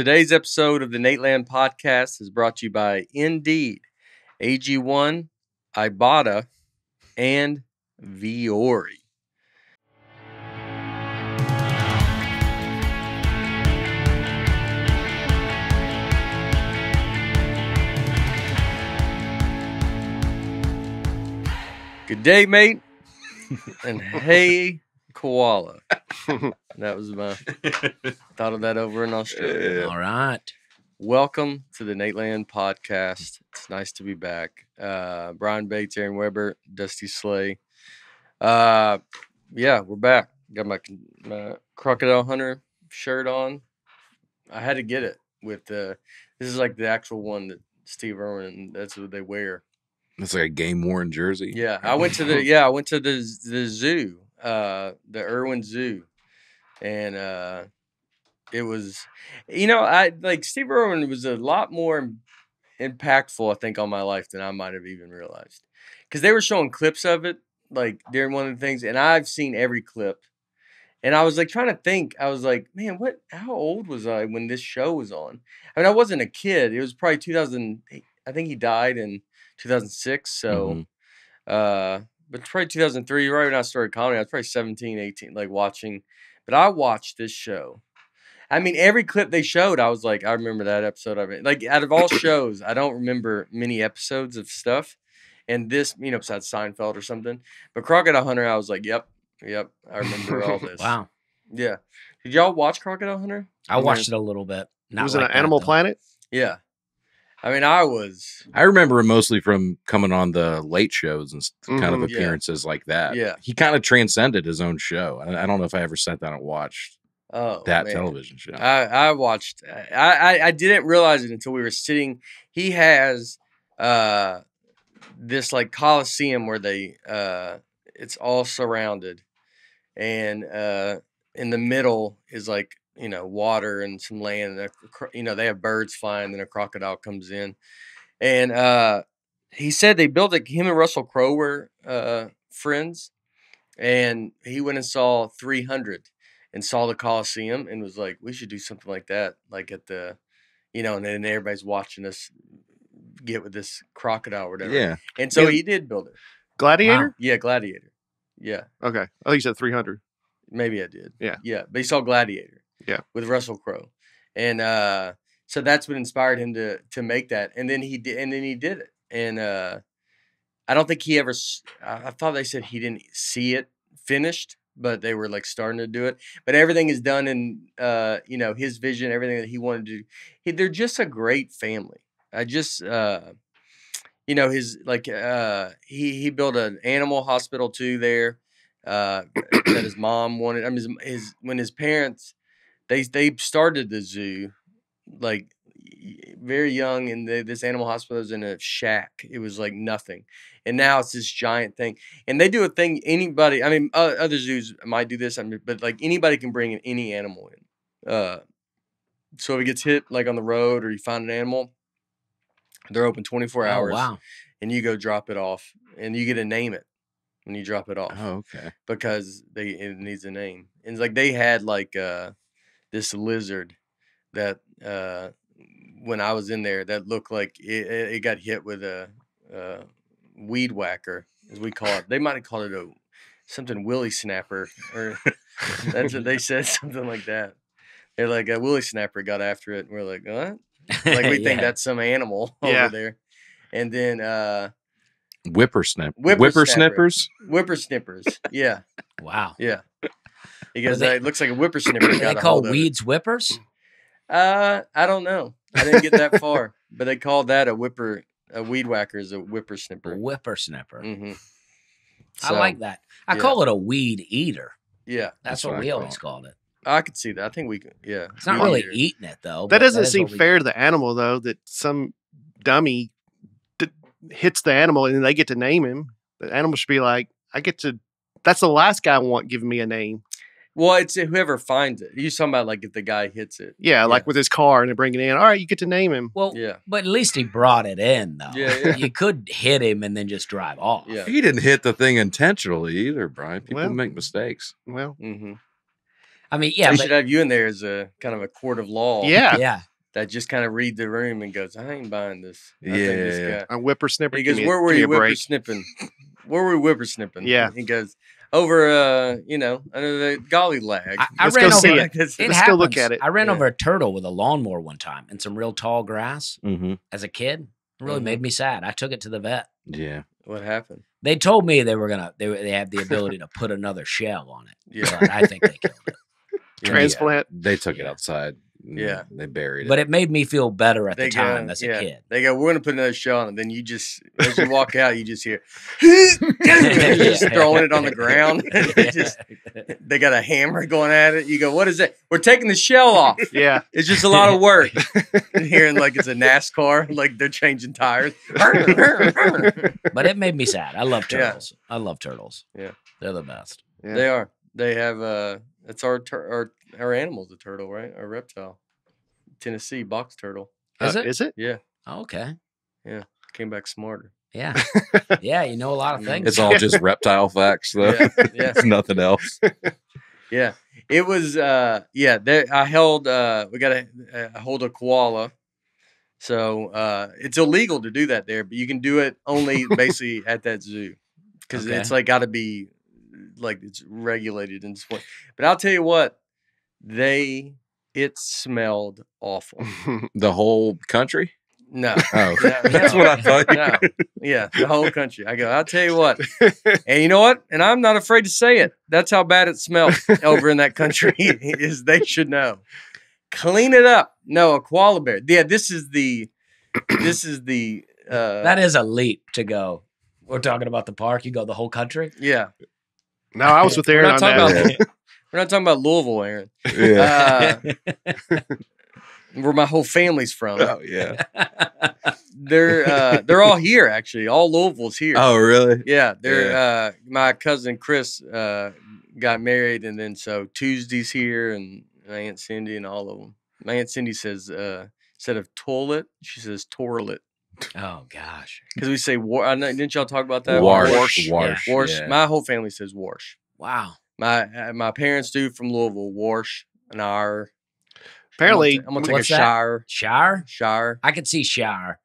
Today's episode of the Nateland Podcast is brought to you by Indeed, AG1, Ibotta, and Viore. Good day, mate. And hey, koala. That was my thought of that over in Australia. All right. Welcome to the Nateland Podcast. It's nice to be back. Brian Bates, Aaron Weber, Dusty Slay. Yeah, we're back. Got my Crocodile Hunter shirt on. I had to get it with this is like the actual one that Steve Irwin, that's what they wear. It's like a game worn jersey. Yeah, I went to the zoo, the Irwin Zoo, and it was, I like Steve Irwin was a lot more impactful, I think, on my life than I might have even realized, because they were showing clips of it like during one of the things, and I've seen every clip, and I was like trying to think. I was like, man, how old was I when this show was on? I mean, I wasn't a kid. It was probably 2000. I think he died in 2006. So, but it's probably 2003, right when I started comedy. I was probably 17, 18, like watching. But I watched this show. I mean, every clip they showed, I was like, I remember that episode of it. Like, out of all shows, I don't remember many episodes of stuff. And this, besides Seinfeld or something. But Crocodile Hunter, I was like, yep, I remember all this. Wow. Yeah. Did y'all watch Crocodile Hunter? I watched it a little bit. Was it on Animal Planet? Yeah. I mean, I remember him mostly from coming on the late shows and kind of appearances like that. Yeah. He kind of transcended his own show. I don't know if I ever sat down and watched that television show. I watched. I didn't realize it until we were sitting. He has this like Coliseum where they it's all surrounded, and in the middle is like water and some land, and they have birds flying, and a crocodile comes in, and he said they built it. Him and Russell Crowe were friends, and he went and saw 300 and saw the Coliseum and was like, we should do something like that, like at the, and then everybody's watching us get with this crocodile or whatever. Yeah. And so he did build it. Gladiator? Wow. Yeah, Gladiator. Yeah. Okay. I think you said 300. Maybe I did. Yeah. Yeah. But he saw Gladiator. Yeah. With Russell Crowe. And so that's what inspired him to make that. And then he did it. And I don't think he ever, I thought they said he didn't see it finished, but they were like starting to do it. But everything is done in, his vision, everything that he wanted to do. They're just a great family. I just, his like, he built an animal hospital too there, that his mom wanted. I mean, when his parents, they started the zoo, like very young, and this animal hospital was in a shack. It was like nothing, and now it's this giant thing. And they do a thing. Anybody, I mean, other zoos might do this. I mean, but like anybody can bring any animal in. So if it gets hit like on the road or you find an animal, they're open 24 hours. Wow. And you go drop it off, and you get to name it when you drop it off. Oh, okay. Because it needs a name. And it's like they had like this lizard that when I was in there, that looked like it got hit with a weed whacker, as we call it. They might have called it something willy snapper, or that's what they said, something like that. They're like, a willy snapper got after it, and we're like, what? Like we think that's some animal over there. And then whippersnippers. Yeah. Wow. Yeah. Because it looks like a whippersnipper. They call weeds whippers? I don't know. I didn't get that far, but they called that a weed whacker is a whippersnipper. Whippersnipper. Mm-hmm. I like that. I call it a weed eater. Yeah. That's what we always called it. I could see that. I think we could. Yeah. It's not really eating it though. That doesn't seem fair to the animal though, that some dummy hits the animal and then they get to name him. The animal should be like, that's the last guy I want giving me a name. Well, it's whoever finds it. You're talking about like if the guy hits it. Yeah, like with his car and they bring it in. All right, you get to name him. Well, but at least he brought it in though. Yeah. You could hit him and then just drive off. Yeah. He didn't hit the thing intentionally either, Brian. People make mistakes. Well, mm-hmm. I mean, yeah. They should have you in there as a kind of a court of law. Yeah. Yeah. that just kind of read the room and goes, I ain't buying this. I think Yeah, this yeah. guy. A whippersnipper. He goes, Give me- where were give me you a break. whippersnipping? Where were we whippersnipping? Yeah. He goes, over, under the golly lag. I Let's ran go over see it. it. Let's Let's go look at it. I ran Yeah. over a turtle with a lawnmower one time in some real tall grass Mm-hmm. as a kid. It really Mhm. made me sad. I took it to the vet. Yeah. What happened? They told me they had the ability to put another shell on it. Yeah. But I think they killed it. Transplant. They took it Yeah. outside. Yeah. They buried But it. it made me feel better at They the time go, as a yeah. kid. They go, we're going to put another shell on it. Then you just, as you walk out, you just hear, just throwing it on the ground. They got a hammer going at it. You go, what is that? We're taking the shell off. Yeah. It's just a lot of work. And hearing like it's a NASCAR, like they're changing tires. But it made me sad. I love Yeah. turtles. I love turtles. Yeah. They're the best. Yeah. They are. They have, that's our animal's a turtle, right? Our reptile. Tennessee box turtle. Is it? Is it? Yeah. Oh, okay. Came back smarter. Yeah. Yeah, you know a lot of things. It's all just reptile facts, though. Yeah. Yeah. It's nothing else. Yeah, it was. There, I held. We got to hold a koala, so it's illegal to do that there, but you can do it only basically at that zoo because Okay. it's like got to be like it's regulated and stuff. But I'll tell you what, it smelled awful. The whole country? No, Oh, No, that's no, what I thought. no, yeah, the whole country. I go. I'll tell you what, and you know what? And I'm not afraid to say it. That's how bad it smelled over in that country. Is they should know. Clean it up. No, a koala bear. Yeah, this is the. That is a leap to go. We're talking about the park. You go the whole country. Yeah. No, I was with We're Aaron not on talking that. about. We're not talking about Louisville, Aaron. Yeah. Where my whole family's from. Oh, yeah. They're all here actually. All Louisville's here. Oh, really? Yeah, they're my cousin Chris got married, and then so Tuesday's here, and my Aunt Cindy and all of them. My Aunt Cindy says instead of toilet, she says toilet Oh gosh. because we say war. I know, didn't y'all talk about that? Wash. Wash. Yeah. My whole family says wash. Wow. My parents do from Louisville. Wash an hour. Apparently, I'm gonna take What's a that? shower. Shower. Shower. I could see shower,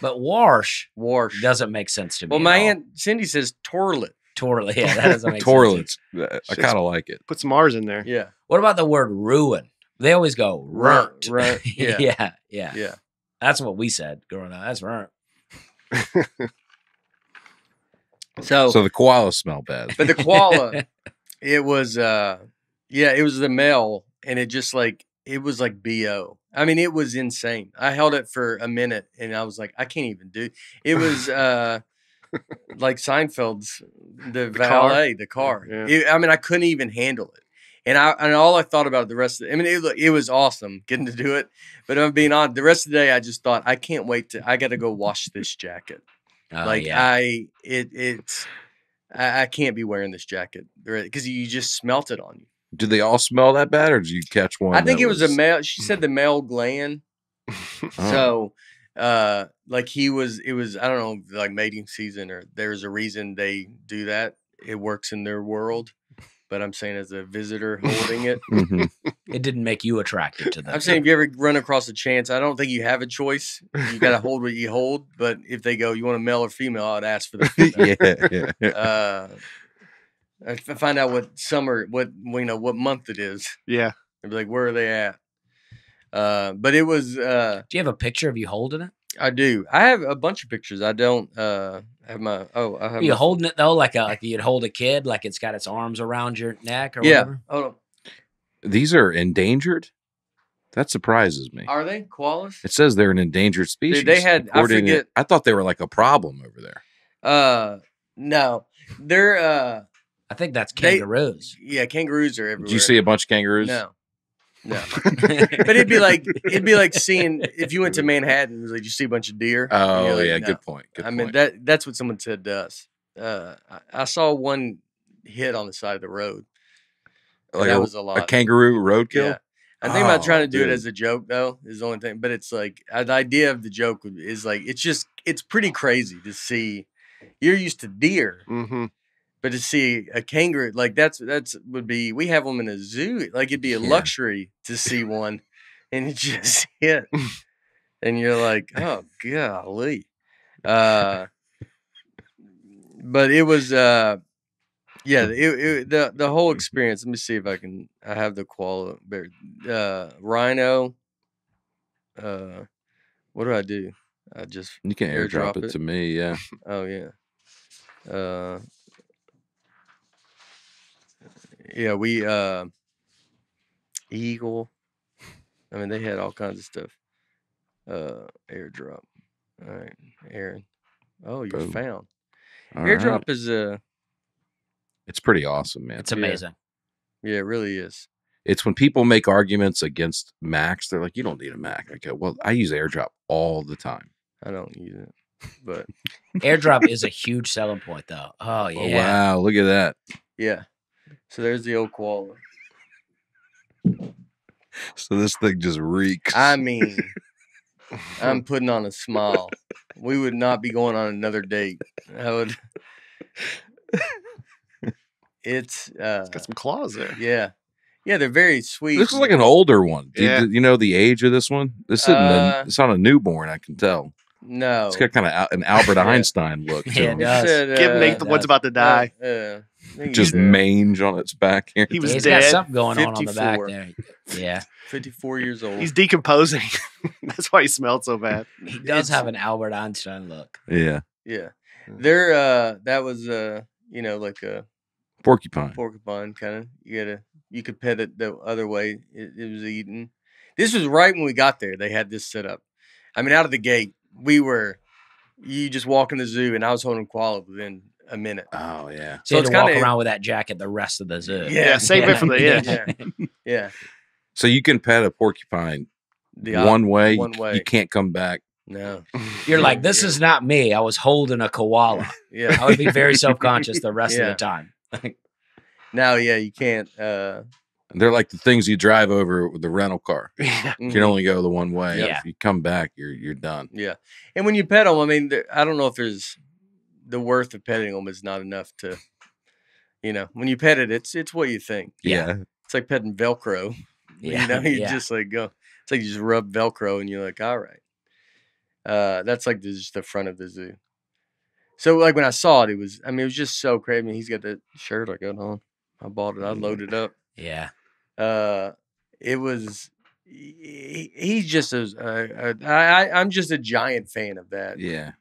but wash Wash. doesn't make sense to me. Well, at my all. Aunt Cindy says toilet. Toilet. Yeah, that doesn't make sense. Toilets. I kind of like it. put some R's in there. Yeah. What about the word ruin? They always go runt. Runt. Yeah. yeah. Yeah. Yeah. That's what we said growing up. That's runt. So So the koalas smell bad. but the koala, it was it was the male, and it just like it was like BO. I mean, it was insane. I held it for a minute and I was like, I can't even do it. Was like Seinfeld's the valet, the car. Yeah. I mean, I couldn't even handle it. And all I thought about the rest of it, I mean, it was awesome getting to do it. But I'm being honest, the rest of the day I just thought, I can't wait I gotta go wash this jacket. Oh, Like yeah. I can't be wearing this jacket because you just smelt it on you. Do they all smell that bad, or did you catch one? I think that it was a male. She said the male gland. Oh. So, like it was. I don't know, like mating season, or there's a reason they do that. It works in their world, but I'm saying as a visitor holding it, Mhm. It didn't make you attracted to them. I'm saying if you ever run across a chance, I don't think you have a choice. You got to hold what you hold. But if they go, you want a male or female, I'd ask for the female. yeah. I find out what summer, what month it is. Yeah. I'd be like, where are they at? But it was. Do you have a picture of you holding it? I do. I have a bunch of pictures. I don't have my. Oh, I have. Are you my, holding it though, like you'd hold a kid, like it's got its arms around your neck or Yeah. whatever? Hold on. These are endangered? That surprises me. Are they koalas? It says they're an endangered species. they had- I according to- forget- I thought they were like a problem over there. No, they're I think that's They- kangaroos. yeah, kangaroos are everywhere. Did you see a bunch of kangaroos? No. But it'd be like seeing if you went to Manhattan, it was like you see a bunch of deer. and Oh, you're like, yeah. no. Good point. Good I mean point. that's what someone said to us. I saw one hit on the side of the road. And Like that a, was a a lot. kangaroo roadkill? Yeah. I'm thinking about Oh, trying to do it dude. as a joke though, is the only thing. But it's like the idea of the joke is like it's pretty crazy to see. You're used to deer, Mm-hmm. but to see a kangaroo, like that's would be. We have them in a zoo. Like it'd be a Yeah. luxury to see one. and it just hit, and you're like, oh golly. But it was the whole experience. Let me see if I have the koala bear. Rhino. What do I do? I just You can airdrop it to me, yeah. Oh yeah. Yeah, we eagle. I mean, they had all kinds of stuff. Airdrop. All right, Aaron. Oh, you're Boom. found. All Airdrop right. is It's pretty awesome, man. It's amazing. Yeah, it really is. It's when people make arguments against Macs, they're like, you don't need a Mac. I go, well, I use AirDrop all the time. I don't use it, but AirDrop is a huge selling point, though. Oh yeah! Oh, wow, look at that. Yeah. So there's the old koala. So this thing just reeks. I mean, I'm putting on a smile. We would not be going on another date. I would. It's got some claws there. Yeah. Yeah, they're very sweet. This is like an older one. Yeah. You know the age of this one? This isn't it's not a newborn, I can tell. No. It's got kind of an Albert Einstein look to Yeah, him. it does. Give Nate the one's about to die. Just mange on its back here. He was He's dead. got something going on the back 54. there. Yeah, 54 years old. He's decomposing. That's why he smelled so bad. he does have an Albert Einstein look. Yeah. Yeah. They're that was like a Porcupine. porcupine kind of. You could pet it the other way. It was eating. This was right when we got there. They had this set up. I mean, out of the gate, you just walk in the zoo, and I was holding koala within a minute. Oh, yeah. So you it's had to walk kinda- around with that jacket the rest of the zoo. Yeah, save it for the end. Yeah. Yeah. So you can pet a porcupine The one way. one way. You can't come back. No. You're like, this is not me. I was holding a koala. Yeah. I would be very self-conscious the rest of Yeah. the time. Now, yeah, you can't. And they're like the things you drive over with the rental car. Yeah. You can only go the one way. Yeah. If you come back, you're done. Yeah. And when you pet them, I mean, I don't know if there's the worth of petting them is not enough to, when you pet it, it's what you think. Yeah. It's like petting Velcro. Yeah, You yeah. just like go. It's like you just rub Velcro and you're like, all right. That's like just the front of the zoo. So like when I saw it, it was just so crazy. I mean, he's got that shirt I got on. I bought it. I loaded up. Yeah. It was. He's just I'm just a giant fan of that. Yeah.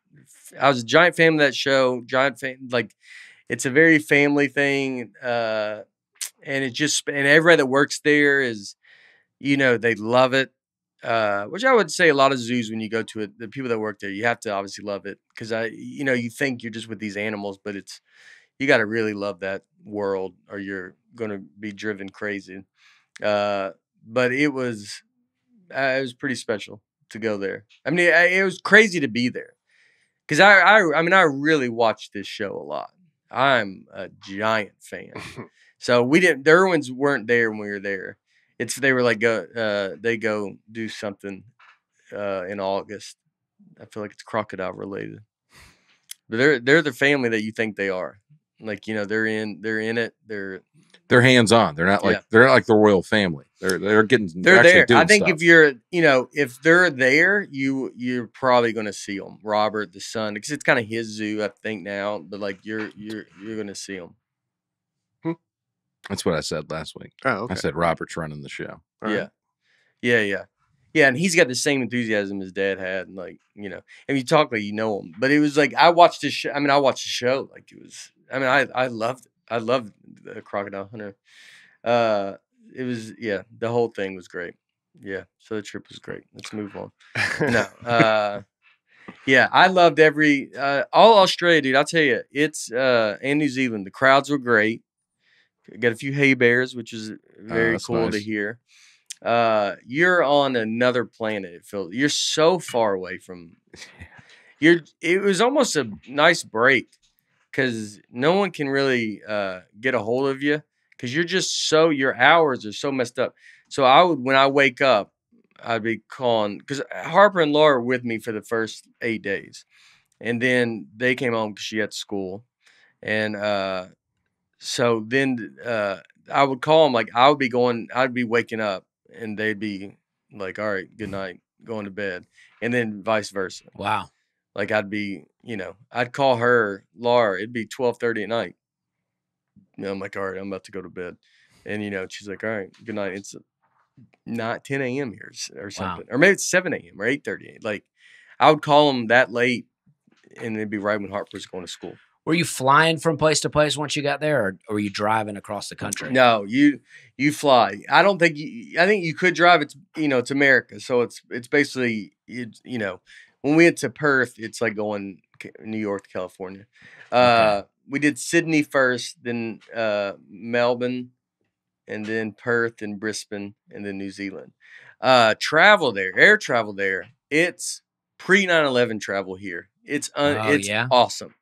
I was a giant fan of that show. Giant fan, like it's a very family thing. And everybody that works there is, they love it. Which I would say a lot of zoos, when you go to it, the people that work there, you have to obviously love it because you think you're just with these animals, but you got to really love that world or you're going to be driven crazy. But it was pretty special to go there. I mean, it was crazy to be there because I really watched this show a lot. I'm a giant fan. So the Irwins weren't there when we were there. They were like they go do something in August. I feel like it's crocodile related. But they're the family that you think they are. Like, they're in it. They're hands on. They're not like they're not like the royal family. They're there. Doing I think stuff. if you're if they're there, you're probably going to see them. Robert, the son, because it's kind of his zoo, I think now. But like you're going to see them. That's what I said last week. Oh, okay. I said Robert's running the show. All right. Yeah. And he's got the same enthusiasm his dad had, and like and you talk like him. But it was like I watched this show. I watched the show like it was. I loved it. I loved the Crocodile Hunter. It was the whole thing was great. Yeah, so the trip was great. Let's move on. No, I loved all Australia, dude. I'll tell you, it's and New Zealand. The crowds were great. Got a few hay bears, which is very cool nice. to hear. You're on another planet. It feels you're so far away from. It was almost a nice break because no one can really get a hold of you because your hours are so messed up. So when I wake up, I'd be calling because Harper and Laura were with me for the first 8 days, and then they came home because she had school, and so then I would call them like I'd be waking up and they'd be like, all right, good night, going to bed, and then vice versa. Wow. Like I'd be, I'd call her Laura. It'd be 12:30 at night. I'm like, all right, I'm about to go to bed, and she's like, all right, good night. It's not 10 a.m. here or something, or maybe it's 7 a.m. or 8:30. Like I would call them that late, and it'd be right when Harper's going to school. Were you flying from place to place once you got there, or were you driving across the country? No, you fly. I don't think I think you could drive. It's it's America, so it's basically when we went to Perth, it's like going New York to California. Okay. We did Sydney first, then Melbourne, and then Perth and Brisbane, and then New Zealand. Air travel there. It's pre 9/11 travel here. It's awesome.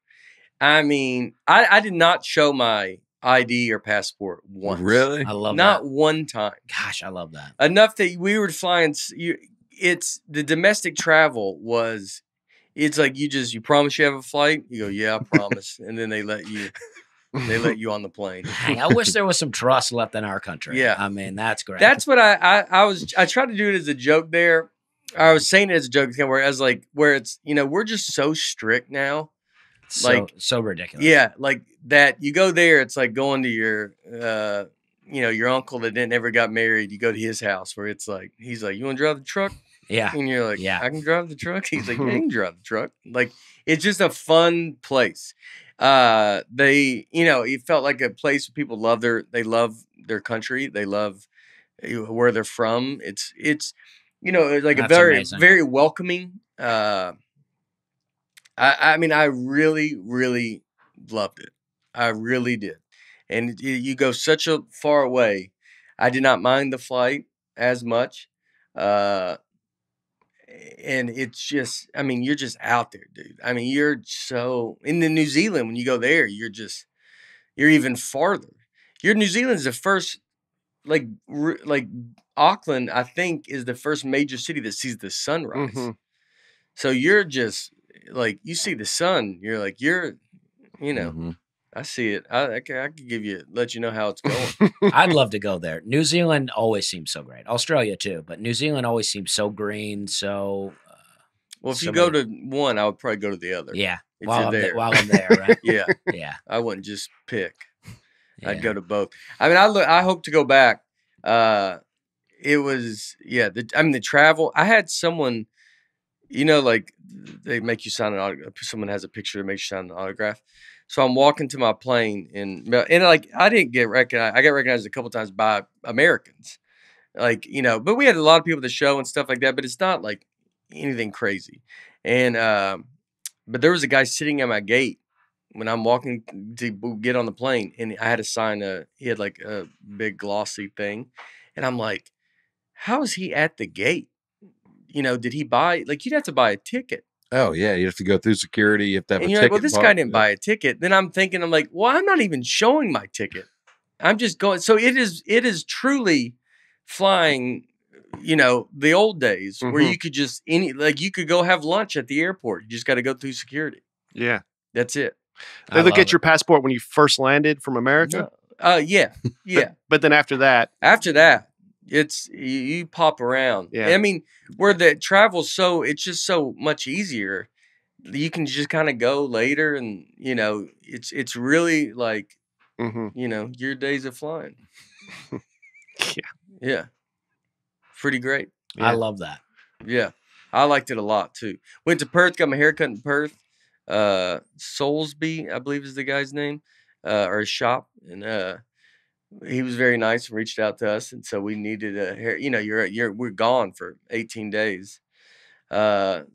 I mean, I did not show my ID or passport once. Really? I love not that. one time. Gosh, I love that. Enough that we were flying. It's the domestic travel was. It's like you promise you have a flight. You go, yeah, I promise, and then they let you on the plane. Dang, I wish there was some trust left in our country. Yeah, I mean that's great. That's what I tried to do it as a joke there. I was saying it as a joke where it's we're just so strict now. So ridiculous. Yeah, like that. You go there, it's like going to your, your uncle that never got married. You go to his house where it's like he's like, "You want to drive the truck?" Yeah, and you're like, "Yeah, I can drive the truck." He's like, "Yeah, you can drive the truck." Like it's just a fun place. It felt like a place where people love their country. They love where they're from. It's like that's a very amazing. very welcoming. I mean, I really, really loved it. I really did. And you go such a far away. I did not mind the flight as much. And it's just, I mean, you're just out there, dude. I mean, you're so in the New Zealand, when you go there, you're even farther. New Zealand's the first, like Auckland, I think, is the first major city that sees the sunrise. Mm-hmm. So you're just, like you see the sun, you're like Mm-hmm. I see it. I could let you know how it's going. I'd love to go there. New Zealand always seems so great. Australia too, but New Zealand always seems so green. So well, if you go to one, I would probably go to the other. Yeah, if while you're there. while I'm there, right? Yeah, Yeah, I wouldn't just pick. yeah. I'd go to both. I mean, I hope to go back. It was the travel. I had someone. Like they make you sign an autograph. Someone has a picture that makes you sign an autograph. So I'm walking to my plane and like I didn't get recognized. I got recognized a couple times by Americans, like but we had a lot of people at the show and stuff like that. But it's not like anything crazy. And but there was a guy sitting at my gate when I'm walking to get on the plane, and I had to sign he had like a big glossy thing, and I'm like, how is he at the gate? Did he buy, like, you'd have to buy a ticket. Oh, yeah. You have to go through security. You have to have and a you're ticket. Like, well, this guy didn't buy a ticket. Then I'm like, well, I'm not even showing my ticket. I'm just going. So it is truly flying, the old days where you could just, you could go have lunch at the airport. You just got to go through security. Yeah. That's it. They look at your passport when you first landed from America? No. Yeah. But then after that, it's you pop around. Yeah. I mean, where the travel's it's just so much easier. You can just kind of go later, and it's really like your days of flying. Yeah, pretty great. I love that. Yeah, I liked it a lot too. Went to Perth, got my hair cut in Perth. Soulsby, I believe is the guy's name, or his shop, and he was very nice and reached out to us, and so we needed a hair. We're gone for 18 days. Perth,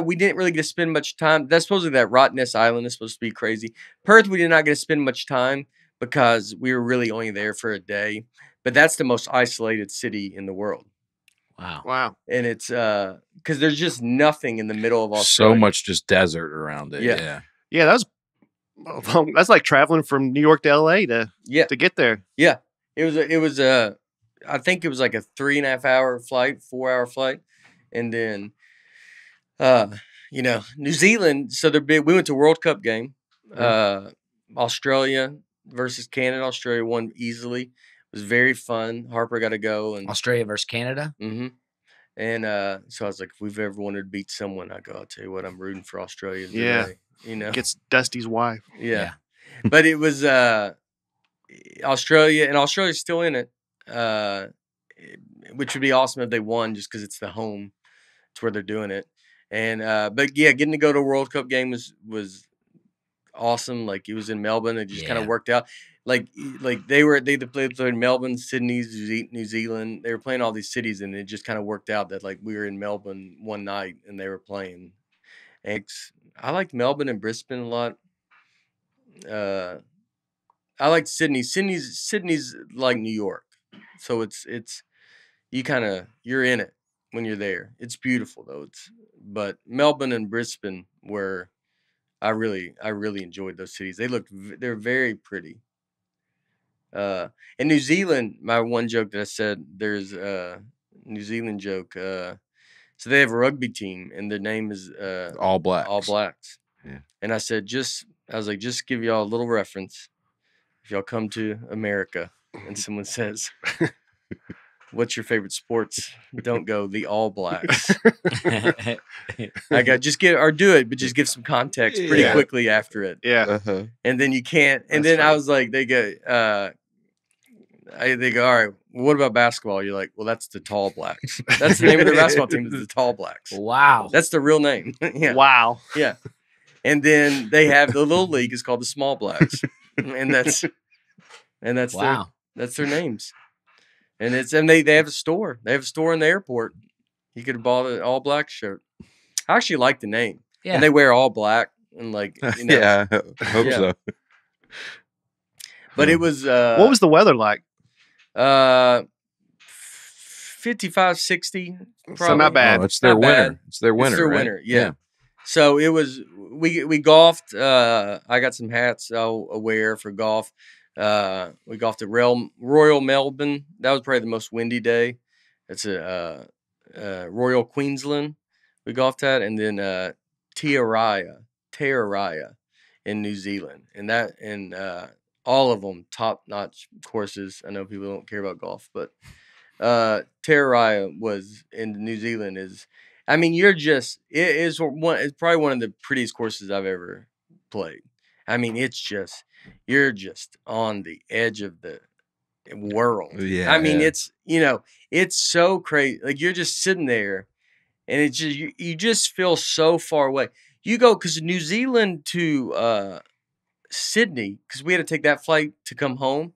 we didn't really get to spend much time. That's supposedly that Rottnest Island is supposed to be crazy. Perth, we did not get to spend much time because we were really only there for a day. But that's the most isolated city in the world. Wow. And it's because there's just nothing in the middle of Australia. So much just desert around it. Yeah. Yeah, that's like traveling from New York to LA to get there. Yeah. It was I think it was like a 3.5 hour flight, 4 hour flight. And then New Zealand, so they're big. We went to World Cup game. Australia versus Canada. Australia won easily. was very fun. Harper got to go, and Australia versus Canada. and so I was like, if we've ever wanted to beat someone, I go, I'll tell you what, I'm rooting for Australia today. Yeah. You know, Gets Dusty's wife. yeah. But it was Australia, and Australia's still in it, which would be awesome if they won, just because it's the home. It's where they're doing it. And but yeah, getting to go to a World Cup game was awesome. Like, it was in Melbourne. It just kind of Yeah. worked out. Like they played in Melbourne, Sydney, New Zealand. They were playing all these cities, and it just kind of worked out that like we were in Melbourne one night and they were playing. And I liked Melbourne and Brisbane a lot. I liked Sydney. Sydney's like New York, so it's you're in it when you're there. It's beautiful though. But Melbourne and Brisbane were I really enjoyed those cities. They're very pretty. In New Zealand, my one joke that I said, there's a New Zealand joke. So they have a rugby team, and their name is All Blacks. All Blacks. Yeah. And I said, just give y'all a little reference. If y'all come to America and someone says, "What's your favorite sports?" Don't go the All Blacks. I got do it, but just give some context pretty Yeah. quickly after it. Yeah. Uh-huh. And then you can't. And That's then I funny. was like, they go, all right, well, what about basketball? You're like, well, that's the Tall Blacks. That's the name of their basketball team, is the Tall Blacks. Wow. That's the real name. Yeah. Wow. Yeah. And then they have the little league is called the Small Blacks. And that's Wow. that's their names. And they have a store. They have a store in the airport. You could have bought an All Black shirt. I actually like the name. Yeah. And they wear all black and like, you know. Yeah, I hope Yeah. so. But it was What was the weather like? 55, 60. So not bad. Oh, it's their Not winter. bad. It's their winter. It's their right? winter, yeah. So it was we golfed. I got some hats I'll wear for golf. We golfed at Royal Melbourne. That was probably the most windy day. It's a Royal Queensland we golfed at, and then Te Raya in New Zealand, and all of them top notch courses. I know people don't care about golf, but Te Raya was in New Zealand it's probably one of the prettiest courses I've ever played. I mean, you're just on the edge of the world. Yeah, I mean, yeah. it's so crazy. Like, you're just sitting there, and it's just you just feel so far away. You go, because New Zealand to Sydney, because we had to take that flight to come home.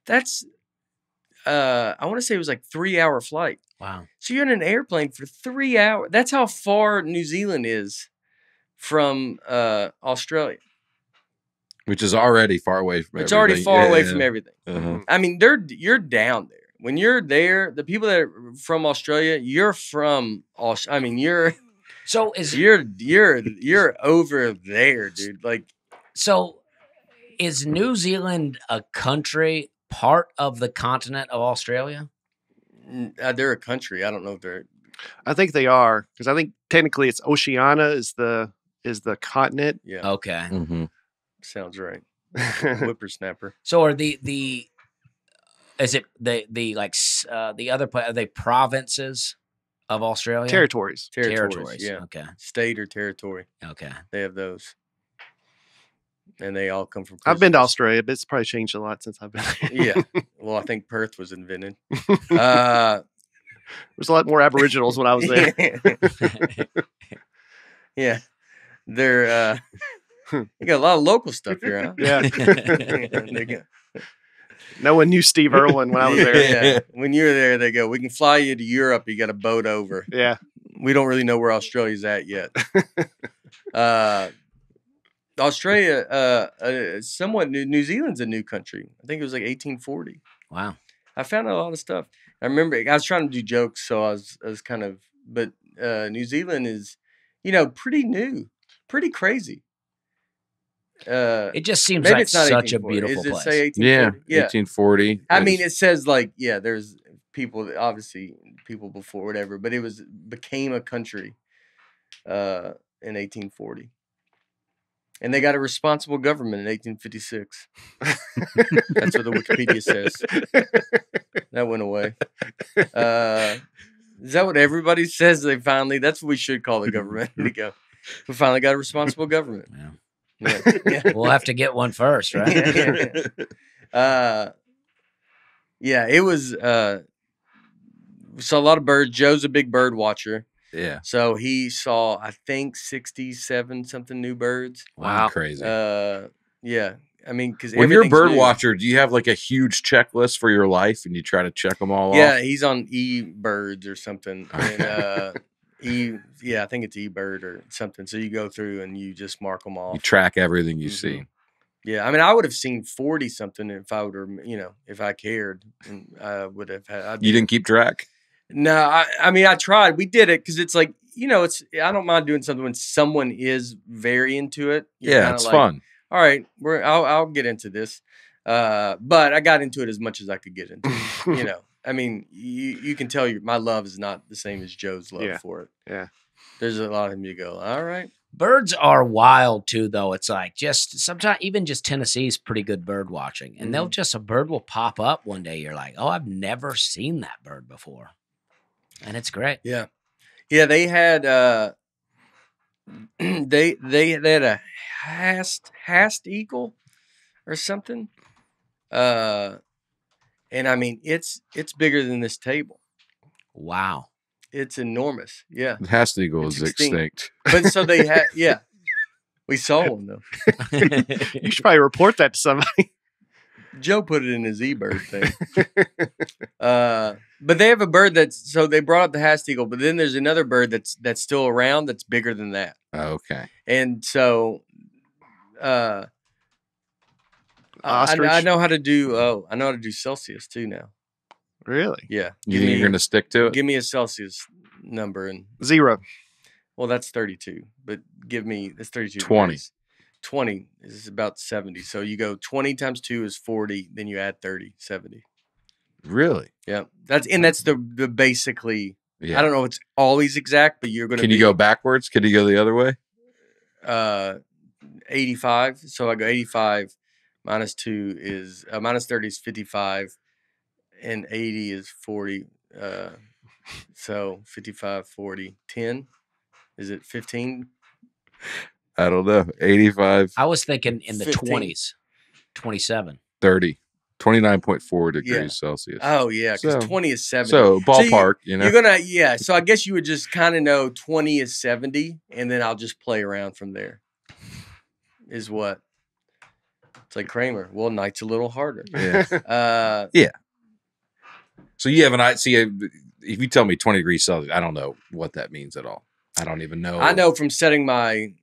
That's I want to say it was like 3-hour flight. Wow. So you're in an airplane for 3 hours. That's how far New Zealand is from Australia. Which is already far away from It's already everything. far Yeah, away yeah. from everything. Uh-huh. I mean, you're down there. When you're there, the people that are from Australia, you're from I mean, you're So is you're over there, dude. Like, so is New Zealand a country part of the continent of Australia? they're a country. I don't know if they're. I think they are, because I think technically it's Oceania is the continent. Yeah, Okay. Mhm. sounds right. yeah. Whippersnapper. So are the is it the other are they provinces of Australia? Territories. Territories. Yeah, Okay. state or territory. Okay. They have those, and they all come from. I've been to prisoners. Australia, but it's probably changed a lot since I've been there. Yeah. Well, I think Perth was invented. Uh, There's a lot more Aboriginals when I was there. Yeah. They're you got a lot of local stuff here, huh? Yeah. They go- No one knew Steve Irwin when I was there. yeah. When you're there, they go, we can fly you to Europe. You got a boat over. Yeah. We don't really know where Australia's at yet. Australia, somewhat new. New Zealand's a new country. I think it was like 1840. Wow. I found out a lot of stuff. I remember I was trying to do jokes, so I was kind of, but New Zealand is, pretty new, pretty crazy. It just seems Maybe like it's not such a 1840. beautiful Does it place. say 1840? Yeah, 1840. I mean, it says like, there's people, obviously people before, whatever, but became a country in 1840. And they got a responsible government in 1856. That's what the Wikipedia says. That went away. Is that what everybody says? That's what we should call the government. To go. We finally got a responsible government. Yeah. Yeah. We'll have to get one first, right? Yeah, it was. We saw a lot of birds. Joe's a big bird watcher. Yeah. So he saw, I think, 67 something new birds. Wow. Crazy. Yeah. I mean, because when you're a bird watcher, do you have like a huge checklist for your life and you try to check them all Yeah, off? he's on eBirds or something. And I think it's eBird or something. So you go through and you just mark them off. You track everything you see. Yeah, I mean, I would have seen 40 something if I would have, if I cared, and I would have had. You didn't keep track? No, I mean, I tried. We did it because it's like, I don't mind doing something when someone is very into it. Yeah, it's fun. All right, I'll get into this, but I got into it as much as I could get into it. I mean, you can tell my love is not the same as Joe's love for it. Yeah, there's a lot of him. You go, all right. Birds are wild too, though. It's like just sometimes even just Tennessee's pretty good bird watching, and a bird will pop up one day. You're like, oh, I've never seen that bird before, and it's great. Yeah, they had they had a Hast eagle or something, and I mean it's bigger than this table. Wow. It's enormous. Yeah. The Hast eagle is extinct. But so they had, we saw one though. You should probably report that to somebody. Joe put it in his eBird thing. But they have a bird so they brought up the Hast eagle, but then there's another bird that's still around that's bigger than that. Okay. And so Ostrich? I know how to do Celsius too now. Really? Yeah. You think you're going to stick to it? Give me a Celsius number. 0. Well, that's 32, but it's 32. 20. Degrees. 20 is about 70. So you go 20 times 2 is 40. Then you add 30, 70. Really? Yeah. That's the basically, Yeah. I don't know if it's always exact, but you're going to Can you go backwards? Can you go the other way? 85. So I go 85 minus 2 is, minus 30 is 55. And 80 is 40. So 55, 40, 10. Is it 15? I don't know. 85. I was thinking in the 15. 20s, 27. 30. 29.4 degrees Celsius. Oh, yeah. Because So- 20 is 70. So ballpark, you know. You're going to, so I guess you would just kind of know 20 is 70. And then I'll just play around from there. Is what? It's like Kramer. Well, night's a little harder. Yeah. So you have an idea. If you tell me 20 degrees Celsius, I don't know what that means at all. I don't even know. I know from setting my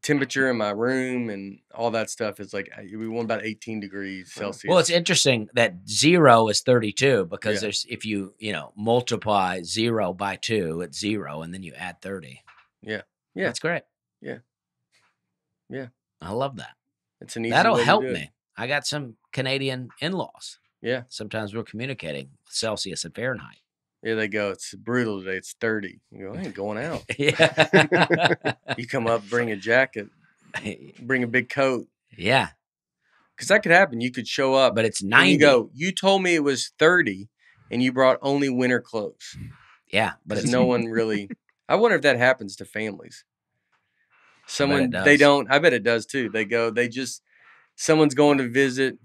temperature in my room and all that stuff is like we want about 18 degrees Celsius. Well, it's interesting that 0 is 32 because there's if you multiply 0 by 2, it's 0, and then you add 30. Yeah. That's great. Yeah. I love that. It's an easy That'll way to help do it. me. I got some Canadian in-laws. Yeah. Sometimes we're communicating Celsius and Fahrenheit. Here they go. It's brutal today. It's 30. You go, I ain't going out. Yeah. You come up, bring a jacket, bring a big coat. Yeah. Because that could happen. You could show up. But it's and 90. you go, you told me it was 30 and you brought only winter clothes. Yeah. But But it's no one really. I wonder if that happens to families. Someone, does. they don't. I bet it does too. Someone's going to visit,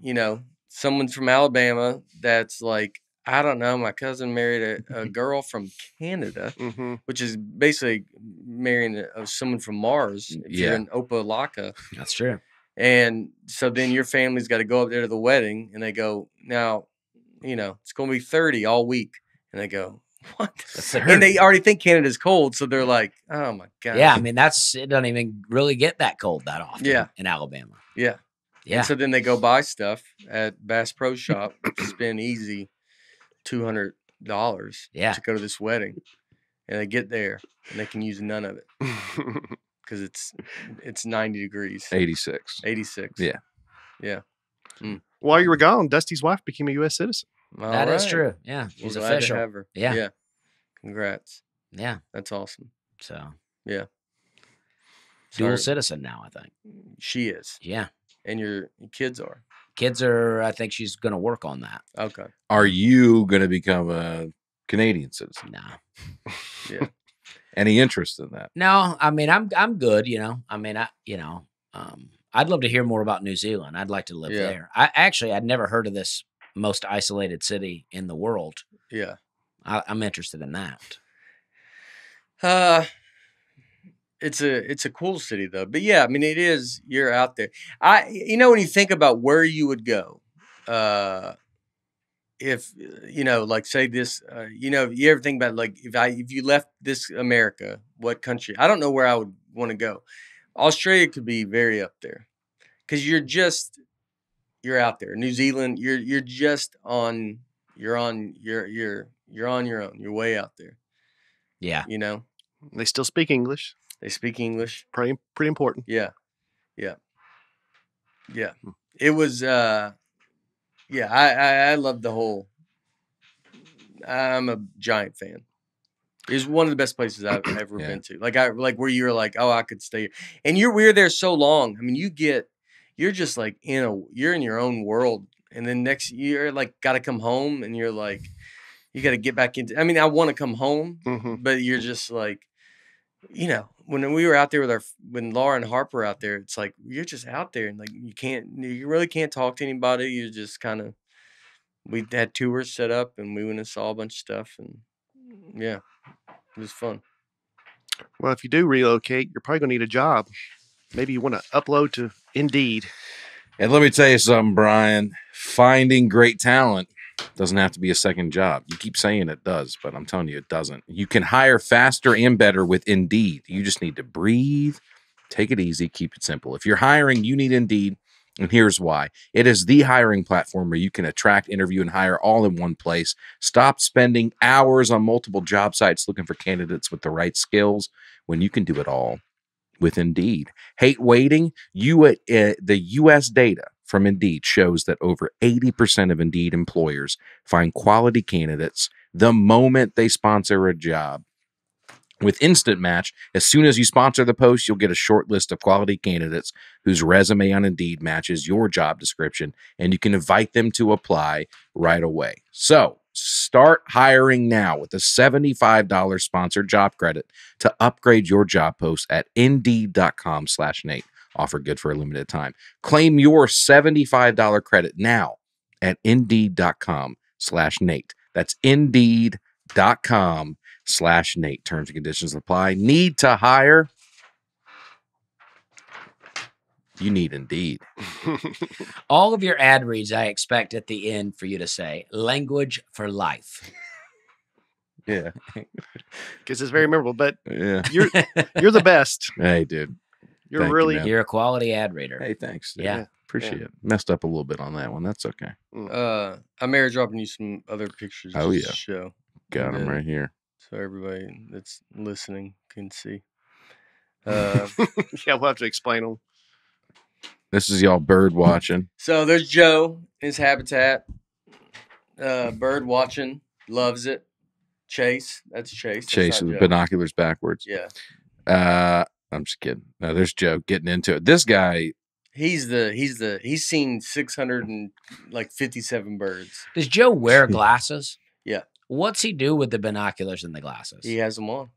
someone's from Alabama that's like, I don't know, my cousin married a girl from Canada, Mm-hmm. which is basically marrying someone from Mars if you're in Opalaka. That's true. And so then your family's got to go up there to the wedding and they go, now, it's going to be 30 all week. And they go, what? And they already think Canada's cold. So they're like, oh my God. Yeah. I mean, it doesn't even really get that cold that often in Alabama. Yeah. Yeah. And so then they go buy stuff at Bass Pro Shop, spend easy $200 to go to this wedding. And they get there and they can use none of it because it's 90 degrees. 86. 86. Yeah. Yeah. While you were gone, Dusty's wife became a U.S. citizen. All That is right. true. Yeah. We're She's glad to official. have her. Yeah. Yeah. Congrats. Yeah. That's awesome. So, Yeah. Dual Sorry. citizen now, I think. She is, Yeah. and your kids are. Kids are, I think she's going to work on that. Okay. Are you going to become a Canadian citizen? Nah. Yeah. Any interest in that? No, I mean, I'm good, you know. I mean, I'd love to hear more about New Zealand. I'd like to live Yeah. there. I'd never heard of this most isolated city in the world. Yeah. I'm interested in that. It's a cool city though. But yeah, I mean it is, you're out there. When you think about where you would go, if like say this, you ever think about like if you left this America, what country? I don't know where I would want to go. Australia could be very up there. Cuz you're out there. New Zealand, you're just on you're on your own. You're way out there. Yeah. They still speak English. They speak English. Pretty important. Yeah. It was I love the whole. I'm a giant fan. It's one of the best places I've ever been to. Like where you're like, oh, I could stay here. And we're there so long. I mean, you're just like you're in your own world. And then next year, like got to come home and you're like, you got to get back into, I mean, I want to come home, but you're just like, when we were out there when Laura and Harper were out there, it's like, you're just out there and like, you really can't talk to anybody. You're just kind of, we had tours set up and we went and saw a bunch of stuff and yeah, it was fun. Well, if you do relocate, you're probably going to need a job. Maybe you want to upload to Indeed. And let me tell you something, Brian. Finding great talent doesn't have to be a second job. You keep saying it does, but I'm telling you it doesn't. You can hire faster and better with Indeed. You just need to breathe, take it easy, keep it simple. If you're hiring, you need Indeed, and here's why. It is the hiring platform where you can attract, interview, and hire all in one place. Stop spending hours on multiple job sites looking for candidates with the right skills when you can do it all with Indeed. Hate waiting? The U.S. data from Indeed shows that over 80% of Indeed employers find quality candidates the moment they sponsor a job. With Instant Match, as soon as you sponsor the post, you'll get a short list of quality candidates whose resume on Indeed matches your job description, and you can invite them to apply right away. So, start hiring now with a $75 sponsored job credit to upgrade your job post at Indeed.com/Nate. Offer good for a limited time. Claim your $75 credit now at Indeed.com/Nate. That's Indeed.com/Nate. Terms and conditions apply. Need to hire? You need Indeed. All of your ad reads, I expect at the end for you to say language for life. Yeah. Because it's very memorable. But Yeah. you're the best. Hey, dude. You're Thank you, really man. You're a quality ad reader. Hey, thanks. Dude. Yeah. Appreciate it. Messed up a little bit on that one. That's okay. I'm airdropping you some other pictures. Oh, just yeah. to show. Got And him then- right here. So everybody that's listening can see. yeah, we'll have to explain them. This is y'all bird watching. So there's Joe in his habitat. Bird watching, loves it. Chase, that's Chase. That's Chase not with Joe. binoculars backwards. Yeah, I'm just kidding. No, there's Joe getting into it. This guy, he's seen 657 birds. Does Joe wear glasses? Yeah. What's he do with the binoculars and the glasses? He has them on.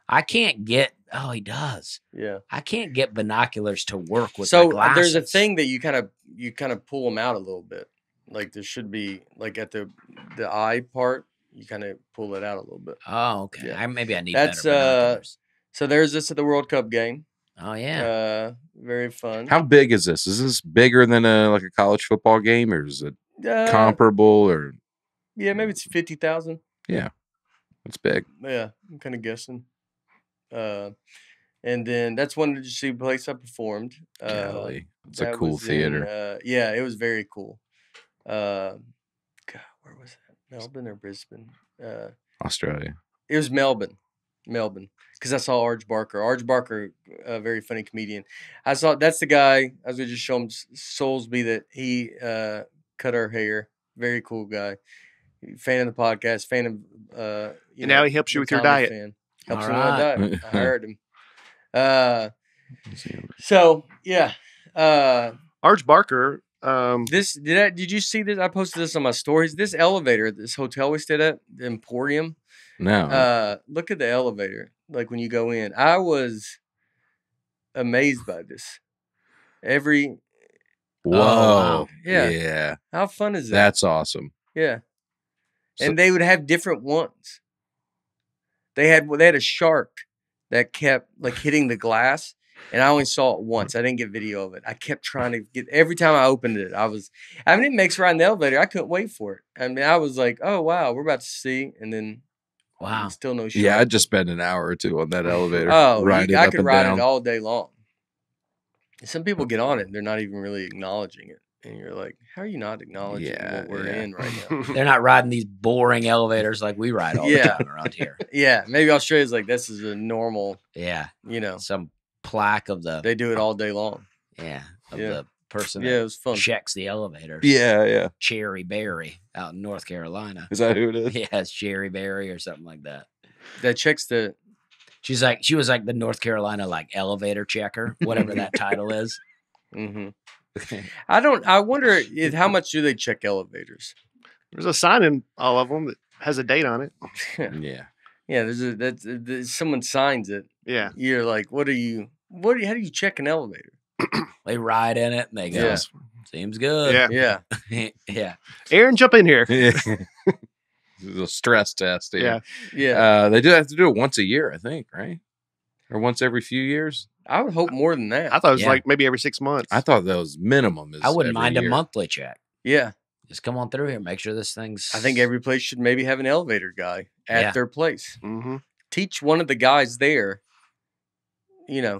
I can't get. Oh, he does. Yeah. I can't get binoculars to work with. So my glasses. there's a thing that you kind of pull them out a little bit. Like there should be like at the eye part, you kind of pull it out a little bit. Oh, okay. Yeah. Maybe I need That's, better binoculars. So there's this at the World Cup game. Oh yeah. Very fun. how big is this? Is this bigger than a college football game, or is it comparable? Or Yeah, maybe it's 50,000. it's big. Yeah, I'm kind of guessing. And then that's one to see place I performed. Golly, it's a that cool was in, theater. yeah, it was very cool. God, where was that? Melbourne or Brisbane? Australia. It was Melbourne, because I saw Arj Barker. Arj Barker, a very funny comedian. That's the guy. I was gonna just show him Soulsby that he cut our hair. Very cool guy. Fan of the podcast. Fan of And now he helps you the with your comedy diet. Fan. Helps All me with my right. diet. I heard him. So yeah, Arch Barker. did you see this? I posted this on my stories. This elevator at this hotel we stayed at, the Emporium. No. Look at the elevator. Like when you go in, I was amazed by this. Every Whoa. wow. Yeah. Yeah. how fun is that? That's awesome. Yeah, So- and they would have different ones. They had a shark that kept like hitting the glass, and I only saw it once. I didn't get video of it. I kept trying to get every time I opened it. It makes riding the elevator. I couldn't wait for it. I mean, I was like, oh wow, we're about to see, and then Wow. still no shark. Yeah, I'd just spend an hour or two on that elevator. Oh, ride it I up could and ride down. it all day long. Some people get on it and they're not even really acknowledging it. And you're like, how are you not acknowledging Yeah, what we're yeah. in right now? They're not riding these boring elevators like we ride all the Yeah. time around here. Yeah, maybe Australia's like, this is a normal, Yeah. some Plaque of the they do it all day long. yeah of Yeah. the person Yeah, it was fun. that checks the elevators. Yeah. Cherry Berry out in North Carolina. Is that who it is? Yeah, it's Cherry Berry or something like that. That checks the, She was like the North Carolina like elevator checker, whatever that title is. hmm I wonder how much do they check elevators? There's a sign in all of them that has a date on it. Yeah. Yeah, there's someone signs it. Yeah. You're like, how do you check an elevator? They ride in it and they go, Yeah. seems good. Yeah. Yeah, Yeah. Aaron, jump in here. It's a stress test. Yeah. yeah. They do have to do it once a year, I think, right? Or once every few years. I would hope more than that. I thought it was Yeah. like maybe every 6 months. I thought that was minimum. Is I wouldn't every mind a year. monthly check. Yeah, Just come on through here, make sure this thing's I think every place should maybe have an elevator guy at Yeah. their place. Mm-hmm. Teach one of the guys there,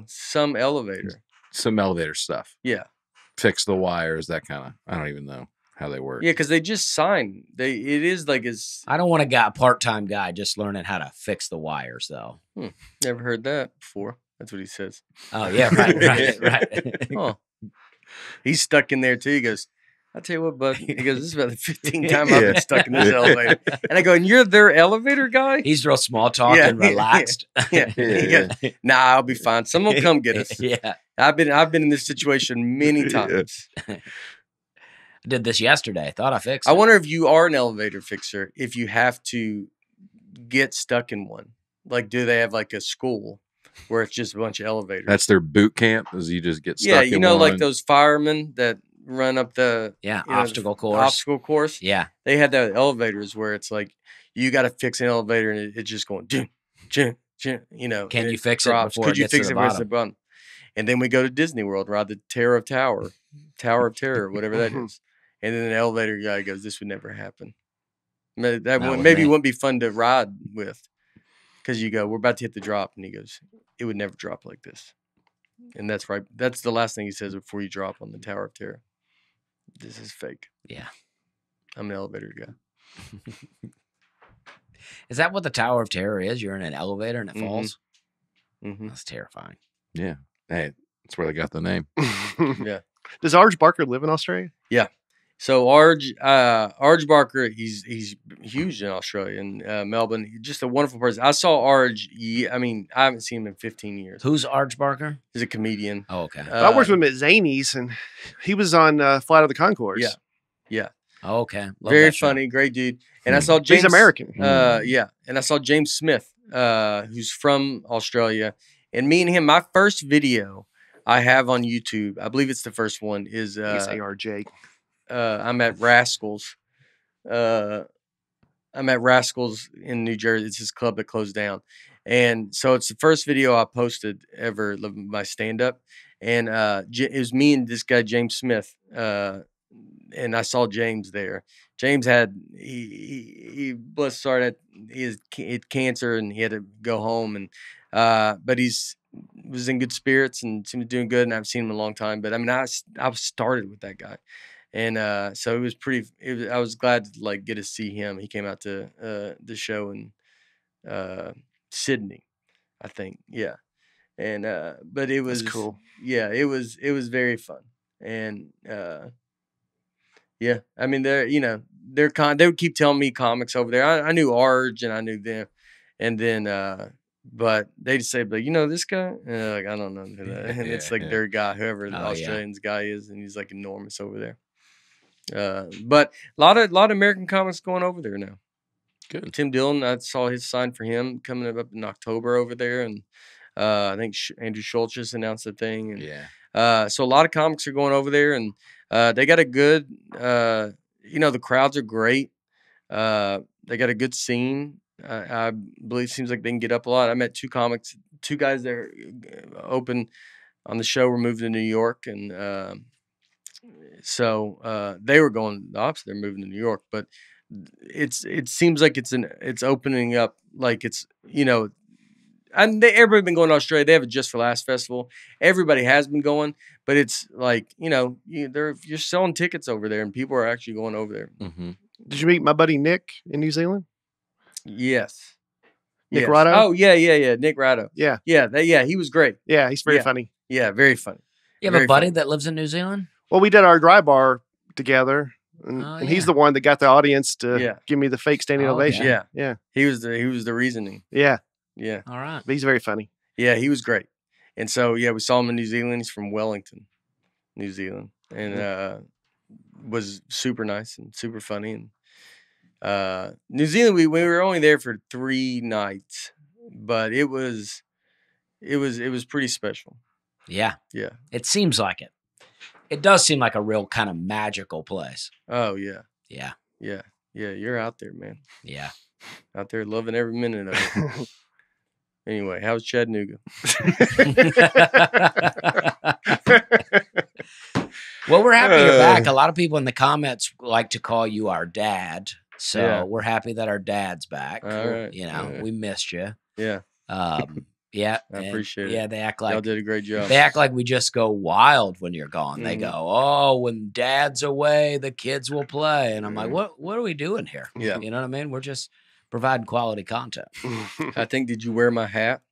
some elevator. Some elevator stuff. Yeah. Fix the wires, that kind of. I don't even know how they work. Yeah, because they just sign. It is like I don't want a part-time guy just learning how to fix the wires though. never heard that before. That's what he says. Oh yeah, right. Oh, he's stuck in there too. He goes, I'll tell you what, bud. He goes, this is about the 15th time I've been stuck in this elevator. And I go, and you're their elevator guy? He's real small talk Yeah. and relaxed. Yeah. He goes, nah, I'll be fine. Someone will come get us. Yeah. I've been in this situation many Yeah. times. I did this yesterday. Thought I fixed I it. wonder if you are an elevator fixer, if you have to get stuck in one. Like, do they have like a school where it's just a bunch of elevators? That's their boot camp. Is you just get stuck yeah, in like one. those firemen that run up the Yeah, you know, obstacle the course. obstacle course. Yeah. They had the elevators where it's like you got to fix an elevator and it's just going, dun, dun, dun, Can and you fix it drops. before Could it you gets to fix the it before it's bottom? bottom? And then we go to Disney World, ride the Tower of Terror, whatever that is. And then the elevator guy goes, "This would never happen." Not with Maybe me. wouldn't be fun to ride with, because you go, "We're about to hit the drop," and he goes, "It would never drop like this." And that's right. That's the last thing he says before you drop on the Tower of Terror. This is fake. Yeah. I'm an elevator guy. Is that what the Tower of Terror is? You're in an elevator and it Mhm. falls? hmm That's terrifying. Hey, that's where they got the name. Yeah. Does Arch Barker live in Australia? So Arj Barker, he's huge in Australia and Melbourne. He's just a wonderful person. I saw Arj. I haven't seen him in 15 years. Who's Arch Barker? He's a comedian. Oh, okay. I worked with him at Zany's, and he was on Flight of the Conchords. Yeah. Oh, okay. Love Very that show. funny, great dude. And I Hmm. saw James He's American. Yeah, and I saw James Smith, who's from Australia. And me and him, my first video I have on YouTube, I believe it's the first one, is He's ARJ. I'm at Rascals. I'm at Rascals in New Jersey. It's this club that closed down. And so it's the first video I posted ever of my stand up. And it was me and this guy, James Smith. And I saw James there. James he bless his heart, he had cancer and he had to go home. And but was in good spirits and seemed to be doing good. And I've seen him a long time. But I mean, I started with that guy. And so it was I was glad to get to see him. He came out to the show in Sydney, I think. Yeah. And but it was That's cool. Yeah, it was very fun. And yeah, I mean they would keep telling me comics over there. I knew Arj and I knew them. And then but they just say, "But you know this guy?" And like, I don't know who that. And it's like Yeah. their guy, whoever the Oh, yeah. Australian's guy is, and he's like enormous over there. But a lot of American comics going over there now. Good. Tim Dillon, I saw his sign for him coming up in October over there, and I think Andrew Schultz just announced a thing. And Yeah. so a lot of comics are going over there, and they got a good, the crowds are great. They got a good scene. I believe seems like they can get up a lot. I met two guys there open on the show. Were moving to New York, and so they were going the opposite. They're moving to New York, but it seems like it's opening up, like it's and everybody been going to Australia. They have a Just for Last festival. Everybody has been going, but it's like you're selling tickets over there, and people are actually going over there. Mm-hmm. Did you meet my buddy Nick in New Zealand? Yes. Nick Yes. Rado? Oh yeah. Nick Rado. Yeah. Yeah, he was great. Yeah, he's very Yeah. funny. Yeah, very funny. You have a Very buddy funny. that lives in New Zealand? Well, we did our dry bar together, and, Oh, and he's yeah. the one that got the audience to Yeah. give me the fake standing Oh, ovation. Yeah. Yeah. He was the reasoning. Yeah. Yeah. All right. But he's very funny. Yeah, he was great. And so yeah, we saw him in New Zealand. He's from Wellington, New Zealand, and was super nice and super funny. And New Zealand, we were only there for 3 nights, but it was pretty special. Yeah. Yeah. It seems like it. It does seem like a real kind of magical place. Oh yeah. Yeah. Yeah. Yeah. You're out there, man. Yeah. Out there loving every minute of it. Anyway, how's Chattanooga? Well, we're happy you're back. A lot of people in the comments like to call you our dad. So Yeah. we're happy that our dad's back. All right. You know, we missed you. Yeah. Yeah. I and, appreciate it. Yeah, they act Y'all like did a great job. they act like we just go wild when you're gone. They Mhm. go, "Oh, when dad's away, the kids will play." And I'm like, "What are we doing here?" Yeah. You know what I mean? We're just providing quality content. I think, did you wear my hat?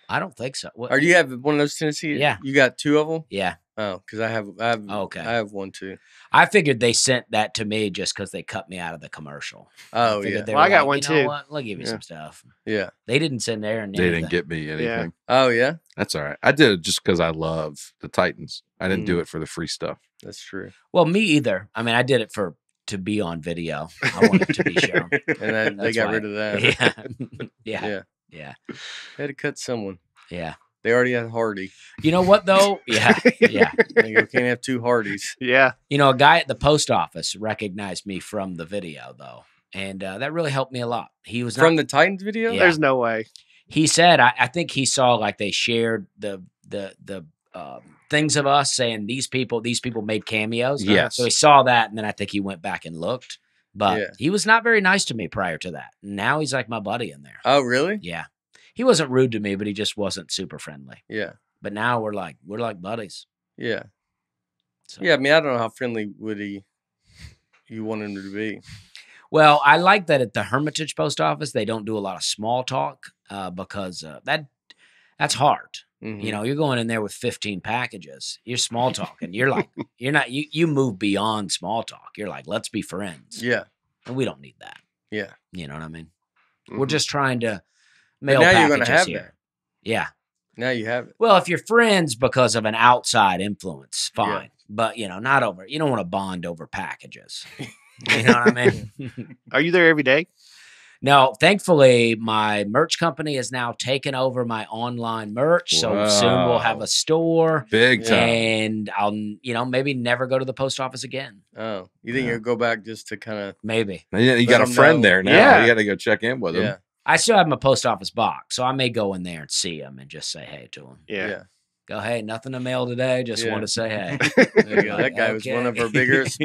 I don't think so. What, Or do you have one of those Tennessee? Yeah. You got 2 of them? yeah. Oh, because I have Okay. I have one too. I figured they sent that to me just because they cut me out of the commercial. Oh figured yeah. they Well, I were got like, one "You know too." what? We'll give you Yeah. some stuff." Yeah. They didn't send Aaron They anything. didn't get me anything. Oh yeah. That's all right. I did it just because I love the Titans. I didn't do it for the free stuff. That's true. Well, me either. I mean, I did it to be on video. I wanted to be shown. And then they That's got why. rid of that. Yeah. Yeah. Yeah. Yeah. They had to cut someone. Yeah. They already had Hardy. You know what though? Yeah. Yeah. They go, can't have 2 Hardys. Yeah. You know, a guy at the post office recognized me from the video though. And that really helped me a lot. He was From not, the Titans video? Yeah. There's no way. he said, I think he saw like they shared the things of us saying these people made cameos. Yes. So he saw that, and then I think he went back and looked. But Yeah. he was not very nice to me prior to that. Now he's like my buddy in there. Oh really? Yeah. He wasn't rude to me, but he just wasn't super friendly. Yeah. But now we're like buddies. Yeah. So. Yeah, I mean, I don't know how friendly would you want him to be. Well, I like that at the Hermitage post office they don't do a lot of small talk because that's hard. Mhm. You know, you're going in there with 15 packages. You're small talking. You're like, you move beyond small talk. You're like, let's be friends. Yeah. And we don't need that. Yeah. You know what I mean? Mhm. We're just trying to But mail now you're packages gonna have here. that. Yeah. Now you have it. Well, if you're friends because of an outside influence, Yeah. fine. But, not over. You don't want to bond over packages. You know what I mean? Are you there every day? No, thankfully, my merch company has now taken over my online merch. So soon we'll have Wow. a store. Big Yeah. time. And I'll, maybe never go to the post office again. Oh, you think Yeah. you'll go back just to kind of? Maybe. Yeah, you Let got a 'em friend know. there now. Yeah. You got to go check in with him. Yeah. I still have my post office box, so I may go in there and see him and just say hey to him. Yeah. Yeah. Go, hey, nothing to mail today. Just Yeah. want to say hey. There you go. That guy was one of our biggest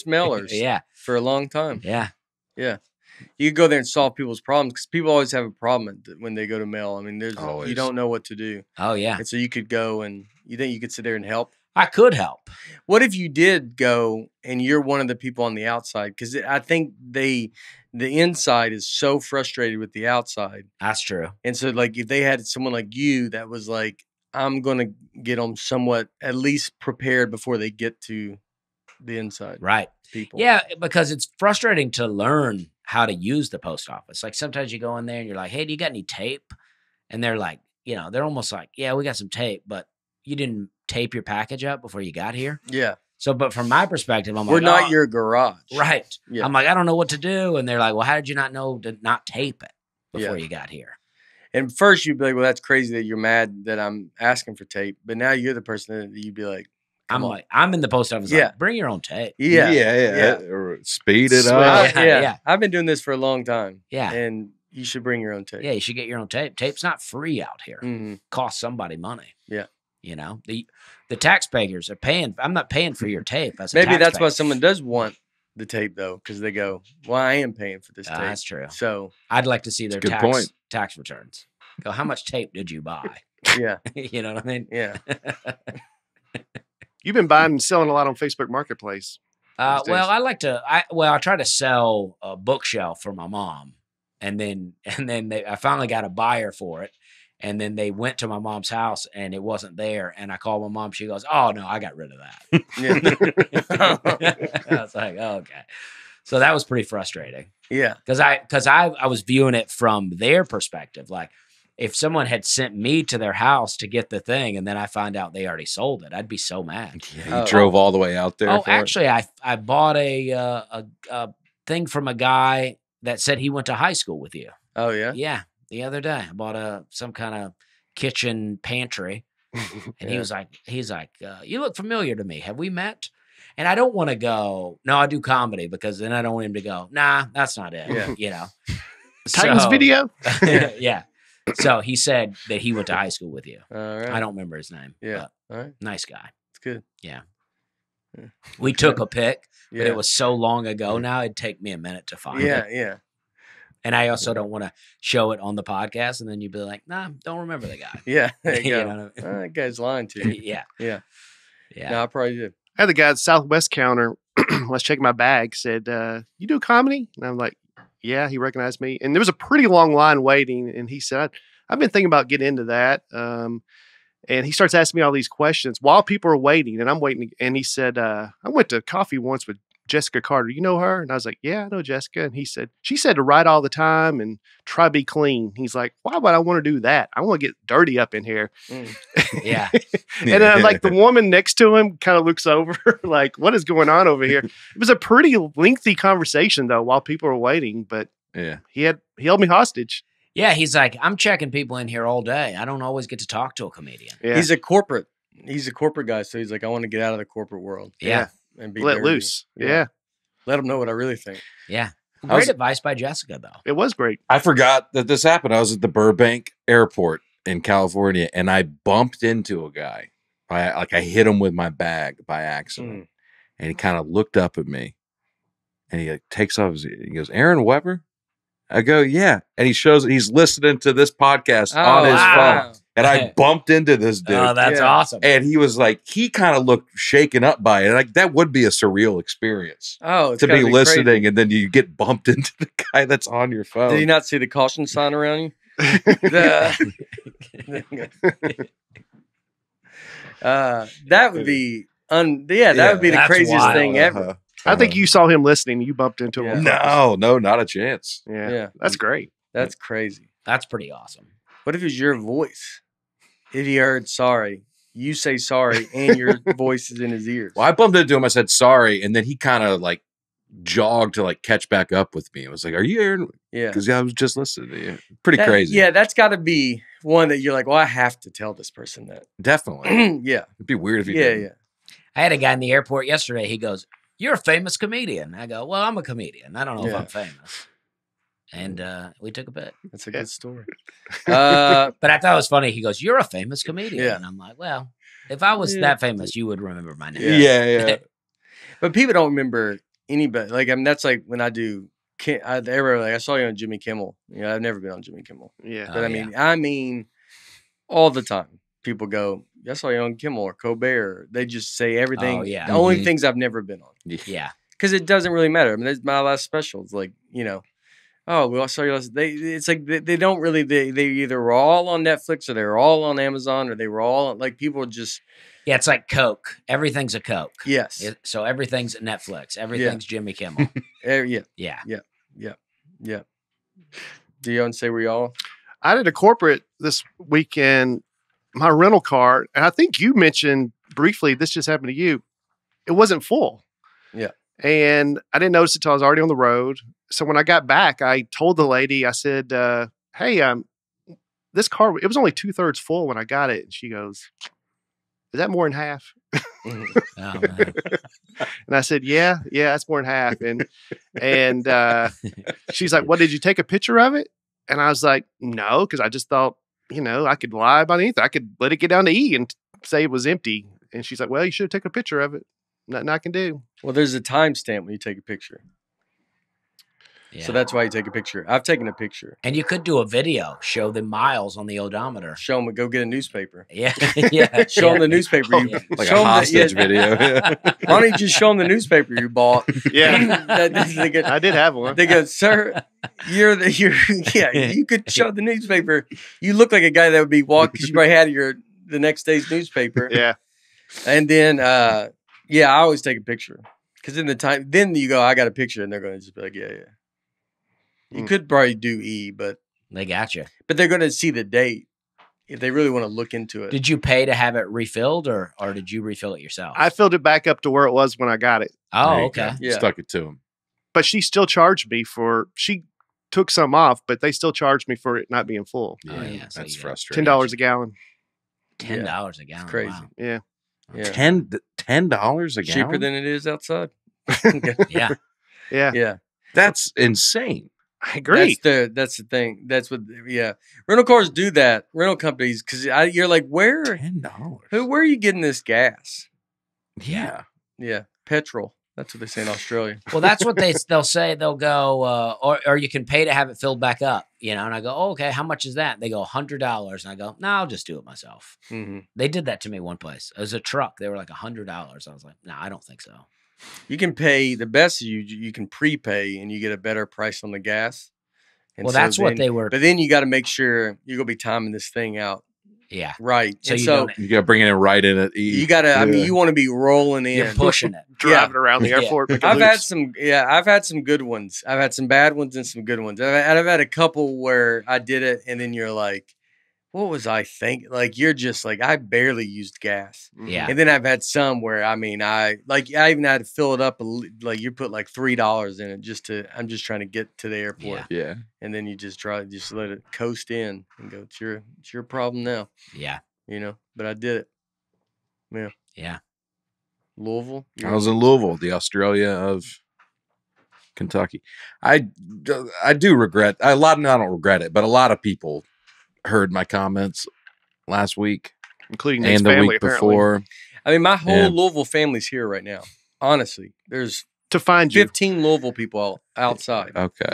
mailers Yeah, for a long time. yeah. You could go there and solve people's problems because people always have a problem when they go to mail. I mean, you Always. don't know what to do, Oh, yeah. and so you could go and you think you could sit there and help. I could help. What if you did go and you're one of the people on the outside? Because I think the inside is so frustrated with the outside, That's true. and so like if they had someone like you that was like, I'm gonna get them somewhat at least prepared before they get to the inside Right. people. Yeah, because it's frustrating to learn how to use the post office. Like sometimes you go in there and you're like, hey, do you got any tape? and they're like, they're almost like, yeah, we got some tape, but you didn't tape your package up before you got here. Yeah. So, but from my perspective, I'm We're like, not "Oh," your garage. right. Yeah. I'm like, I don't know what to do. And they're like, well, how did you not know to not tape it before Yeah. you got here? And first you'd be like, well, that's crazy that you're mad that I'm asking for tape. But now you're the person that you'd be like, come on. I'm in the post office. Yeah. Like, bring your own tape. Yeah. Or speed it Sweat. up. Yeah. I've been doing this for a long time. Yeah. And you should bring your own tape. Yeah. You should get your own tape. Tape's not free out here. Mhm. Costs somebody money. Yeah. The taxpayers are paying. I'm not paying for your tape. As a Maybe that's why taxpayer. someone does want the tape though, because they go, well, I am paying for this tape. That's true. So I'd like to see their That's a good point. tax returns. Go, how much tape did you buy? yeah. You know what I mean? Yeah. You've been buying and selling a lot on Facebook Marketplace. these Well, days. I try to sell a bookshelf for my mom, and then I finally got a buyer for it, and then they went to my mom's house and it wasn't there, and I called my mom. She goes, "Oh no, I got rid of that." I was like, oh, "Okay," so that was pretty frustrating Yeah. because I was viewing it from their perspective, like. If someone had sent me to their house to get the thing and then I find out they already sold it, I'd be so mad. Yeah, you drove all the way out there. Oh, for it? actually, I bought a thing from a guy that said he went to high school with you. Oh yeah. Yeah, the other day I bought some kind of kitchen pantry, and Yeah. he's like, you look familiar to me. Have we met? And I don't want to go. No, I do comedy because then I don't want him to go. Nah, that's not it. Yeah. Titans So- video. yeah. So he said that he went to high school with you. All right. I don't remember his name. Yeah. but All right. nice guy. It's good. We took a pic. Yeah. But it was so long ago now, it'd take me a minute to find yeah. it. Yeah. And I also don't want to show it on the podcast. And then you'd be like, nah, don't remember the guy. Yeah. There you You go. know what I Oh, that guy's lying to you. yeah. Yeah. Yeah. No, I probably did. I had the guy at the Southwest counter. Was checking my bag. Said, "You do comedy?" And I'm like, "Yeah." He recognized me, and there was a pretty long line waiting. And he said, "I've been thinking about getting into that." And he starts asking me all these questions while people are waiting, and I'm waiting. And he said, "I went to coffee once with Jessica Carter. You know her?" And I was like, "Yeah, I know Jessica." And he said, "She said to write all the time and try to be clean." He's like, "Why would I want to do that? I want to get dirty up in here." Mm. Yeah. And then like the woman next to him kind of looks over like, what is going on over here? It was a pretty lengthy conversation though, while people were waiting, but Yeah. he held me hostage. Yeah. He's like, I'm checking people in here all day. I don't always get to talk to a comedian. Yeah. He's a corporate guy. So he's like, I want to get out of the corporate world Yeah. and be let dirty. loose. Yeah. Let them know what I really think. Yeah. I Great was- advice by Jessica, though. It was great. I forgot that this happened. I was at the Burbank airport in California and I bumped into a guy. I hit him with my bag by accident. And he kind of looked up at me and he like takes off he goes, "Aaron Weber?" I go, "Yeah." And he shows he's listening to this podcast on his wow. phone. And I bumped into this dude. Oh, that's Yeah. awesome. And he was like, he kind of looked shaken up by it. Like that would be a surreal experience Oh, it's to gotta be crazy. listening and then you get bumped into the guy that's on your phone. Did you not see the caution sign around you? That would be that would be the that's craziest wild. thing ever. I think you saw him listening. You bumped into him. on purpose. No, not a chance. Yeah. Yeah. That's great. That's crazy. That's pretty awesome. What if it was your voice? If he heard sorry, you say sorry and your voice is in his ears. Well, I bumped into him. I said sorry, and then he kind of like jogged to like catch back up with me. I was like, "Are you Aaron?" Yeah. Because I was just listening to you. Pretty That- crazy. Yeah, that's got to be one that you're like, well, I have to tell this person that. Definitely. Yeah. It'd be weird if you Yeah. didn't. Yeah. I had a guy in the airport yesterday. He goes, "You're a famous comedian." I go, "Well, I'm a comedian. I don't know if Yeah. I'm famous." And we took a bit. That's a Yeah. good story. But I thought it was funny. He goes, "You're a famous comedian." Yeah. And I'm like, well, if I was Yeah. that famous, you would remember my name. Yeah. But people don't remember anybody. Like, I mean, that's like when I do. They were like, I saw you on Jimmy Kimmel. I've never been on Jimmy Kimmel, Yeah. but Oh, I mean, all the time people go, I saw you on Kimmel or Colbert. They just say everything. Oh, yeah. The only Mhm. things I've never been on Yeah. because it doesn't really matter. I mean, that's my last special. It's like oh well, I saw you last. It's like they don't really. They either were all on Netflix or they were all on Amazon or they were all on, like people just Yeah, it's like Coke. Everything's a Coke. yes. So everything's Netflix. Everything's Jimmy Kimmel. Yeah. Yeah. Yeah. Do you want to say where y'all? I did a corporate this weekend. My rental car, and I think you mentioned briefly, this just happened to you. It wasn't full. Yeah. And I didn't notice it till I was already on the road. So when I got back, I told the lady, I said, hey, this car, it was only 2/3 full when I got it. And she goes, is that more than half? Mhm. Oh, man. And I said, yeah, that's more than half. And she's like, what, did you take a picture of it? And I was like, no, because I just thought, I could lie about anything. I could let it get down to E and say it was empty. And she's like, well, you should have taken a picture of it. Nothing I can do. Well, there's a timestamp when you take a picture. Yeah. So that's why you take a picture. I've taken a picture. And you could do a video, show the miles on the odometer. Show them, go get a newspaper. Yeah, yeah. Show them the newspaper. You, Yeah. Like show a 'em that- hostage yeah. video. Why don't you just show them the newspaper you bought? Yeah, they go, I did have one. they go, sir, you're yeah, you could show the newspaper. You look like a guy that would be walking because you probably had the next day's newspaper. Yeah. And then, I always take a picture because then you go, I got a picture, and they're going to just be like, yeah. You Mm. could probably do E, but They got you. they're going to see the date if they really want to look into it. Did you pay to have it refilled, or did you refill it yourself? I filled it back up to where it was when I got it. Oh, There you okay. go. Yeah. Stuck it to him. But she still charged me she took some off, but they still charged me for it not being full. Oh, yeah, so That's you got frustrating. $10 a gallon. $10 a gallon. crazy. Wow. Yeah. Yeah. $10 a gallon? Cheaper than it is outside. Yeah. Yeah. Yeah. That's insane. I agree. That's the thing. That's what. Yeah, rental cars do that. Rental companies, because you're like, where are you getting this gas? Yeah. Yeah, petrol. That's what they say in Australia. Well, that's what they'll say. They'll go, or you can pay to have it filled back up. And I go, oh, okay, how much is that? They go $100, and I go, no, I'll just do it myself. Hmm. They did that to me one place. It was a truck. They were like $100. I was like, no, I don't think so. You can pay the best. You can prepay, and you get a better price on the gas. And Well, so that's what then- they were. But then you got to make sure you're gonna be timing this thing out Yeah. right. So And you so don't- You got to bring it in right in it. you got to. I mean, Yeah. you want to be rolling in. You're pushing it. Driving around the Yeah. airport. making I've had loops. I've had some good ones. I've had some bad ones and some good ones. I've had a couple where I did it, and then you're like, what was I thinking? Like, you're just like, I barely used gas. Yeah. And then I've had some where, I mean, I even had to fill it up. Like, you put like $3 in it I'm just trying to get to the airport. Yeah. Yeah. And then you just let it coast in and go, it's your problem now, Yeah. but I did it. Yeah. Louisville. I was in Louisville, the Australia of Kentucky. I do regret I don't regret it, but a lot of people heard my comments last week including Nate's and the family, week apparently. before. I mean, my whole Yeah. Louisville family's here right now. Honestly, there's To find you. 15 Louisville people outside. Okay.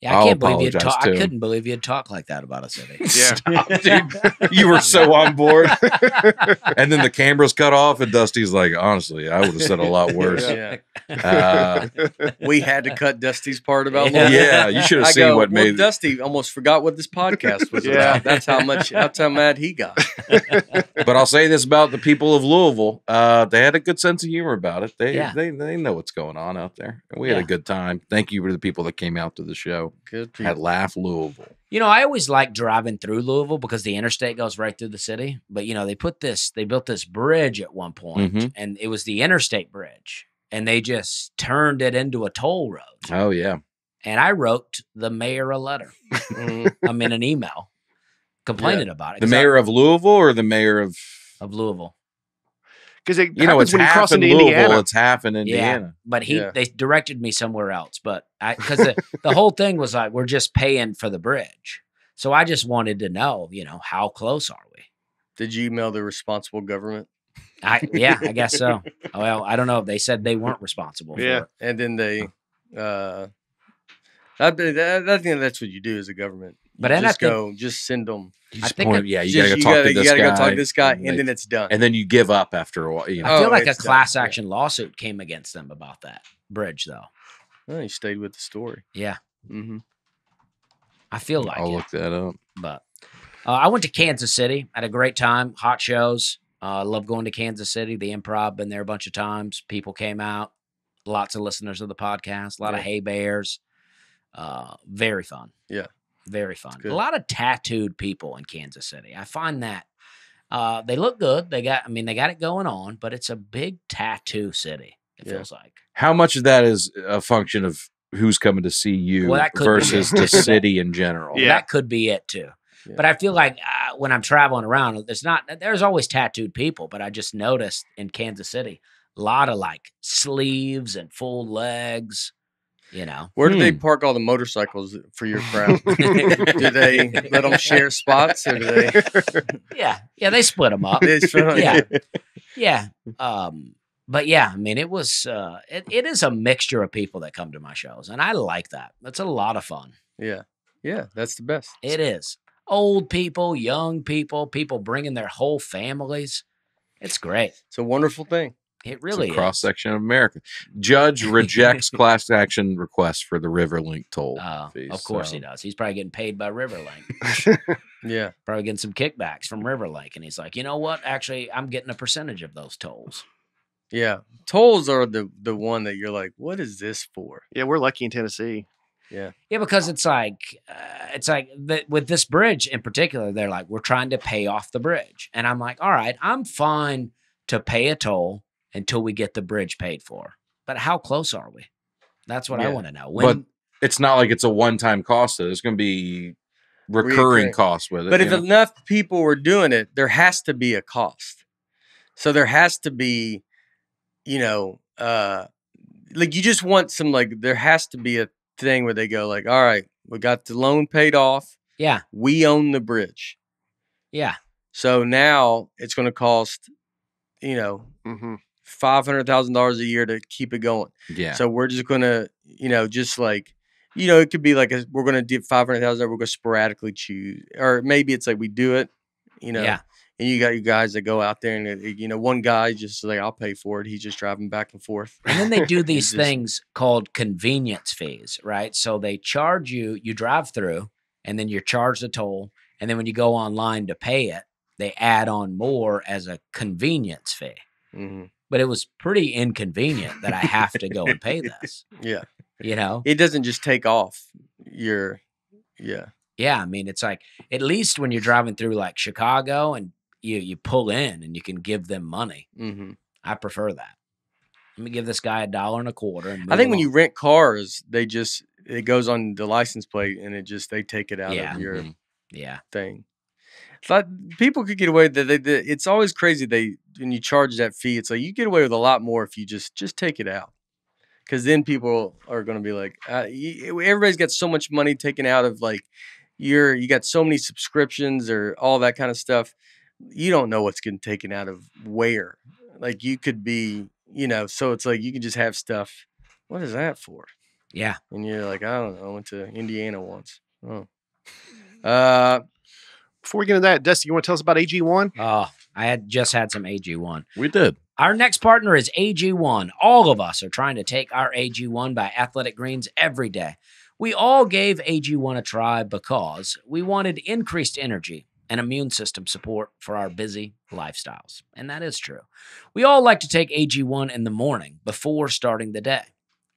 Yeah. I I'll can't believe you'd apologize, talk. I too. couldn't believe you'd talk like that about a city. Yeah. Stop, dude. You were so on board. And then the cameras cut off, and Dusty's like, honestly, I would have said a lot worse. Yeah. Uh, We had to cut Dusty's part about Yeah. Louisville. yeah, you should have I seen go, what well, made Dusty almost forgot what this podcast was Yeah. about. That's how mad he got. But I'll say this about the people of Louisville: they had a good sense of humor about it. They Yeah. they know what's going on out there, and we had Yeah. a good time. Thank you to the people that came out to the show Good at people. Laugh Louisville. I always like driving through Louisville because the interstate goes right through the city. But they built this bridge at one point, Mhm. and it was the interstate bridge, and they just turned it into a toll road. Oh yeah, And I wrote the mayor a letter. Mhm. An email complaining about it. the 'cause mayor of Louisville or the mayor of of Louisville. Because it you know happens it's when you half cross in into Louisville, Indiana. it's half in Indiana. But Yeah. they directed me somewhere else. But because the whole thing was like, we're just paying for the bridge. So I just wanted to know, how close are we? Did you email the responsible government? I guess so. Well, I don't know. They said they weren't responsible Yeah. for it. And then they, I think that's what you do as a government. You But then I just think- just send them. You I just think point, it- yeah, you Just- gotta go talk to you this gotta guy, go talk to this guy, and and they- then it's done. and then you give up after a while. You know, I feel Oh, like a it's done. class Yeah. action lawsuit came against them about that bridge, though. Oh, you stayed with the story. Yeah, Mm-hmm. I feel like I'll it. look that up. But I went to Kansas City. Had a great time. Hot shows. I love going to Kansas City. The Improv, been there a bunch of times. People came out. Lots of listeners of the podcast. A lot of Yeah. hay bears. Very fun. Very fun. good. A lot of tattooed people in Kansas City. I find that they look good. They got it going on, but it's a big tattoo city. It Yeah. feels like. How much of that is a function of who's coming to see you Well, that could be versus it. the city in general? Yeah. That could be it too. Yeah. But I feel like when I'm traveling around, there's always tattooed people, but I just noticed in Kansas City, a lot of like sleeves and full legs, you know. Where do they park all the motorcycles for your crowd? Do they let them share spots, or do they? Yeah, they split them up. They split 'em- Yeah. Yeah. But yeah, I mean, it was it is a mixture of people that come to my shows, and I like that. That's a lot of fun. Yeah, that's the best. It is. Old people, young people, people bringing their whole families. It's great. It's a wonderful thing. It really It's a is. cross section of America. Judge rejects class action request for the Riverlink toll fees. Of course he does. He's probably getting paid by Riverlink. Yeah, Probably getting some kickbacks from Riverlink. And he's like, you know what? Actually, I'm getting a percentage of those tolls. yeah. Tolls are the one that you're like, what is this for? Yeah, we're lucky in Tennessee. Yeah, because it's like with this bridge in particular, they're like, we're trying to pay off the bridge. And I'm like, all right, I'm fine to pay a toll until we get the bridge paid for. But how close are we? That's what I Yeah. want to know. But it's not like it's a one-time cost. There's going to be recurring Reoccurring. costs with it. But you if know? enough people were doing it, there has to be a cost. So there has to be, like you just want some, like, there has to be a thing where they go like, all right, we got the loan paid off. yeah, We own the bridge. yeah, So now it's going to cost, Mm-hmm. $500,000 a year to keep it going. yeah. So we're just going to, just like, it could be like we're going to do 500,000. We're going to sporadically choose, or maybe it's like we do it, yeah. and you got you guys that go out there and, one guy just like, I'll pay for it. He's just driving back and forth. And then they do these just- things called convenience fees, right? So they charge you drive through, and then you're charged a toll. And then when you go online to pay it, they add on more as a convenience fee. Mhm. But it was pretty inconvenient that I have to go and pay this, Yeah. It It doesn't just take off your, yeah. Yeah, I mean, it's like, at least when you're driving through like Chicago and you pull in and you can give them money. Mm-hmm. I prefer that. Let me give this guy $1.25. And I move think when you along. rent cars, it goes on the license plate and they take it out Yeah. of your Mhm. Yeah. thing. But people could get away with that. It's always crazy. When you charge that fee, it's like you get away with a lot more if you just take it out. Because then people are going to be like, everybody's got so much money taken out of like you got so many subscriptions or all that kind of stuff. You don't know what's getting taken out of where. Like you could be, so it's like you can just have stuff. What is that for? Yeah. And you're like, I don't know. I went to Indiana once. Oh. Before we get into that, Dusty, you want to tell us about AG1? Oh, I had just had some AG1. We did. Our next partner is AG1. All of us are trying to take our AG1 by Athletic Greens every day. We all gave AG1 a try because we wanted increased energy and immune system support for our busy lifestyles. And that is true. We all like to take AG1 in the morning before starting the day.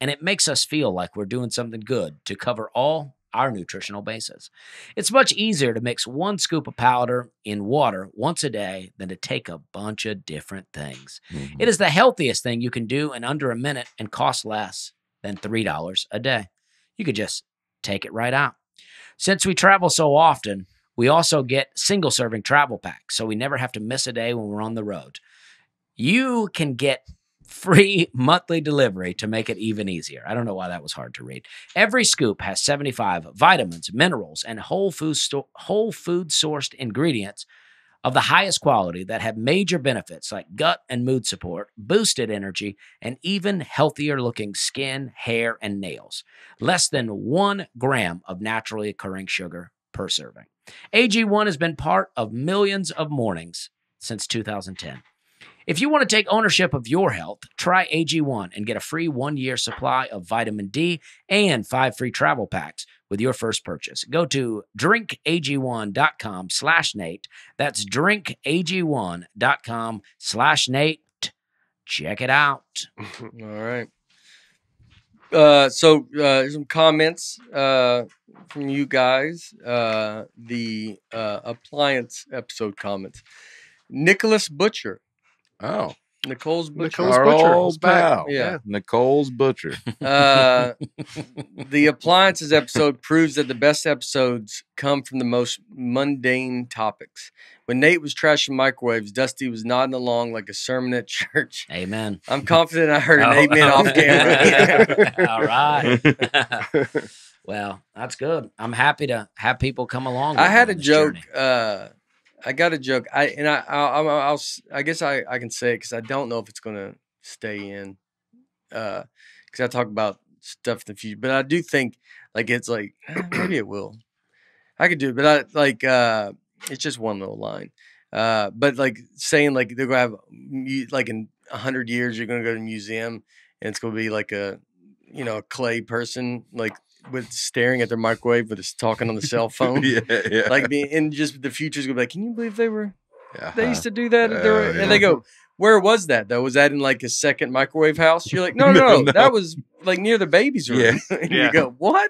And it makes us feel like we're doing something good to cover all our nutritional bases. It's much easier to mix 1 scoop of powder in water once a day than to take a bunch of different things. Mhm. It is the healthiest thing you can do in under a minute and costs less than $3 a day. You could just take it right out. Since we travel so often, we also get single serving travel packs, so we never have to miss a day when we're on the road. You can get free monthly delivery to make it even easier. I don't know why that was hard to read. Every scoop has 75 vitamins, minerals, and whole food sourced ingredients of the highest quality that have major benefits like gut and mood support, boosted energy, and even healthier looking skin, hair, and nails. Less than 1 gram of naturally occurring sugar per serving. AG1 has been part of millions of mornings since 2010. If you want to take ownership of your health, try AG1 and get a free 1-year supply of vitamin D and 5 free travel packs with your first purchase. Go to drinkag1.com/Nate. That's drinkag1.com/Nate. Check it out. All right. Some comments from you guys. The appliance episode comments. Nicholas Butcher. Oh, Nicole's Butcher. Nicole's our Butcher old is back. pal. Yeah. Nicole's Butcher. The appliances episode proves that the best episodes come from the most mundane topics. When Nate was trashing microwaves, Dusty was nodding along like a sermon at church. Amen. I'm confident I heard an Oh, amen off camera. All right. Well, that's good. I'm happy to have people come along. I with me had a on this joke. journey. I got a joke. I guess I can say it because I don't know if it's gonna stay in. Because I talk about stuff in the future, but I do think like it's like maybe it will. I could do it, but I like it's just one little line. But like saying like they're gonna have like in 100 years you're gonna go to a museum and it's gonna be like a a clay person like with staring at their microwave but it's talking on the cell phone. yeah. Like and just the future's gonna be like, can you believe they Uh-huh. used to do that? Oh, And they go, where was that though? Was that in like a second microwave house? You're like, no, No. that was like near the baby's room. Yeah. And Yeah. you go, what?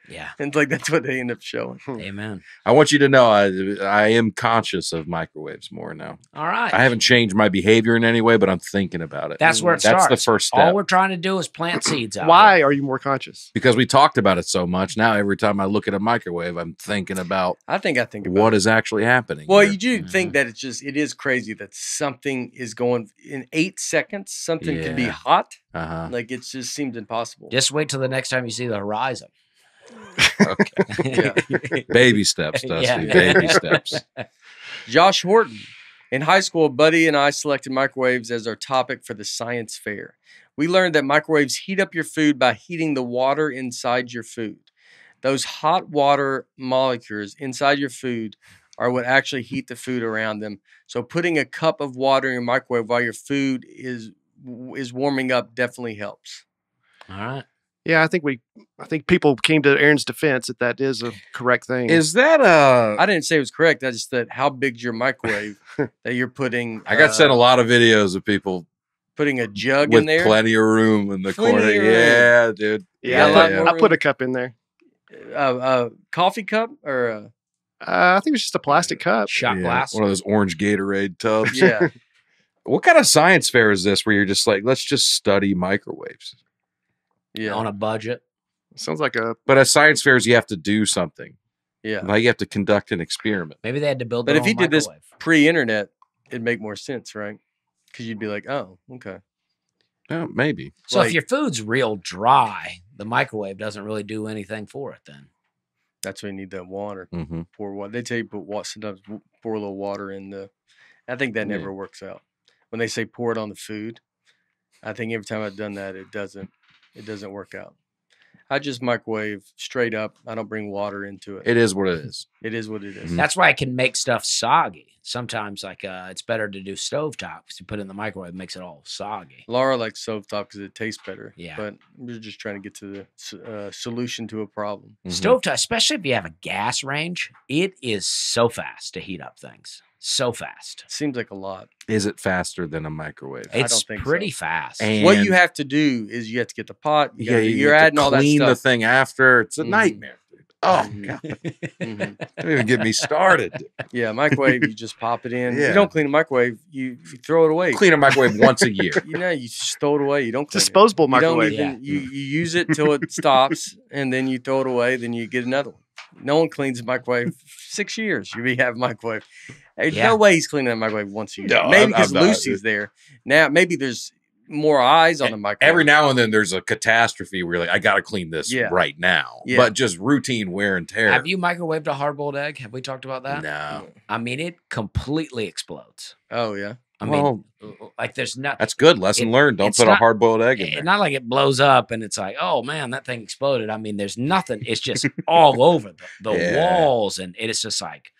Yeah. And like that's what they end up showing. Amen. I want you to know I am conscious of microwaves more now. All right. I haven't changed my behavior in any way, but I'm thinking about it. That's where it That's starts. the first All step. we're trying to do is plant seeds out. Why are you more conscious? Because we talked about it so much. Now every time I look at a microwave, I'm thinking about I think about what it. is actually happening. Well, here. you do Mhm. think that it is crazy that something is going in 8 seconds. Something can be Yeah. hot. Uh-huh. Like it just seems impossible. Just wait till the next time you see the horizon. Okay. Baby steps, Dusty. Yeah. Baby steps. Josh Horton. In high school, Buddy and I selected microwaves as our topic for the science fair. We learned that microwaves heat up your food by heating the water inside your food. Those hot water molecules inside your food are what actually heat the food around them. So putting a cup of water in your microwave while your food is warming up definitely helps. All right. Yeah, I think people came to Aaron's defense that is a correct thing. Is that I didn't say it was correct. I just said how big's your microwave that you're putting. I got sent a lot of videos of people putting a jug with in there. plenty of room in the Plenty corner. of room. Yeah, dude. yeah, Yeah, I put a cup in there. Coffee cup or I think it was just a plastic cup. Shot Yeah, glass. one of those orange Gatorade tubs. yeah. What kind of science fair is this where you're just like, let's just study microwaves? Yeah. On a budget. Sounds like a But at science fairs, you have to do something. Yeah. Like you have to conduct an experiment. Maybe they had to build But their if own he did this microwave. pre-internet, it'd make more sense, right? Because you'd be like, oh, okay. Oh, maybe. So if like- your food's real dry, the microwave doesn't really do anything for it then. That's when you need that water. Mm-hmm. Pour water. They tell you sometimes pour a little water in the. I think that Yeah. never works out. When they say pour it on the food, I think every time I've done that, it doesn't work out. I just microwave straight up. I don't bring water into it. It is what it is. It is what it is. Mhm. That's why I can make stuff soggy. Sometimes, like it's better to do stovetop because you put it in the microwave, it makes it all soggy. Laura likes stovetop because it tastes better. Yeah. But we're just trying to get to the solution to a problem. Mhm. Stovetop, especially if you have a gas range, it is so fast to heat up things. So fast. Seems like a lot. Is it faster than a microwave? I don't It's think so. pretty fast. And What you have to do is you have to get the pot. yeah, you you're have to adding all that clean the stuff. thing after. It's a Mhm. nightmare, dude. Oh Mhm. god, Mhm. don't even get me started. Yeah, microwave. You just pop it in. Yeah. You don't clean a microwave. You throw it away. Clean a microwave once a year. You just throw it away. You don't clean disposable it. You don't microwave. even, you use it till it stops, and then you throw it away. Then you get another one. No one cleans a microwave 6 years. You have a microwave. There's Yeah. no way he's cleaning that microwave once a year. No, Maybe I'm because not. Lucy's there now. Maybe there's more eyes on the microwave. Every now and then there's a catastrophe where you're like, I got to clean this Yeah. right now. Yeah. But just routine wear and tear. Have you microwaved a hard-boiled egg? Have we talked about that? No. I mean, it completely explodes. Oh yeah. I Well, mean, like there's not. that's good. Lesson learned. Don't it's put a not- hard boiled egg in there. Not like it blows up and it's like, oh man, that thing exploded. I mean, there's nothing. It's just all over the Yeah. walls, and it's just like,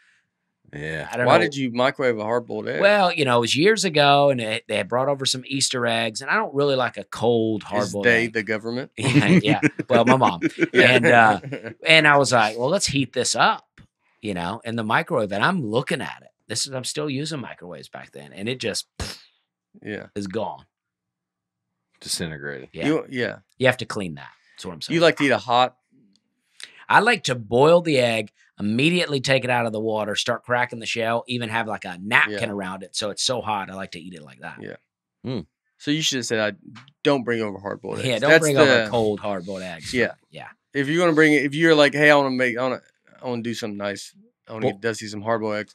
Yeah. I don't Why know. did you microwave a hard-boiled egg? Well, it was years ago, and they had brought over some Easter eggs, and I don't really like a cold Is hard-boiled they egg. the government? yeah. Well, my mom. And, Yeah. And I was like, well, let's heat this up, in the microwave. And I'm looking at it. I'm still using microwaves back then, and it just yeah. is gone. Disintegrated. Yeah. Yeah. You have to clean that. That's what I'm saying. You like to eat a hot? I like to boil the egg, immediately take it out of the water, start cracking the shell, even have like a napkin Yeah. around it. So it's so hot. I like to eat it like that. Yeah. So you should have said, "I don't bring over hard boiled eggs." Yeah, don't That's bring over cold hard boiled eggs. Yeah. Yeah. If you're gonna bring it, if you're like, "Hey, I want to do something nice. I want to get Dusty some hard boiled eggs."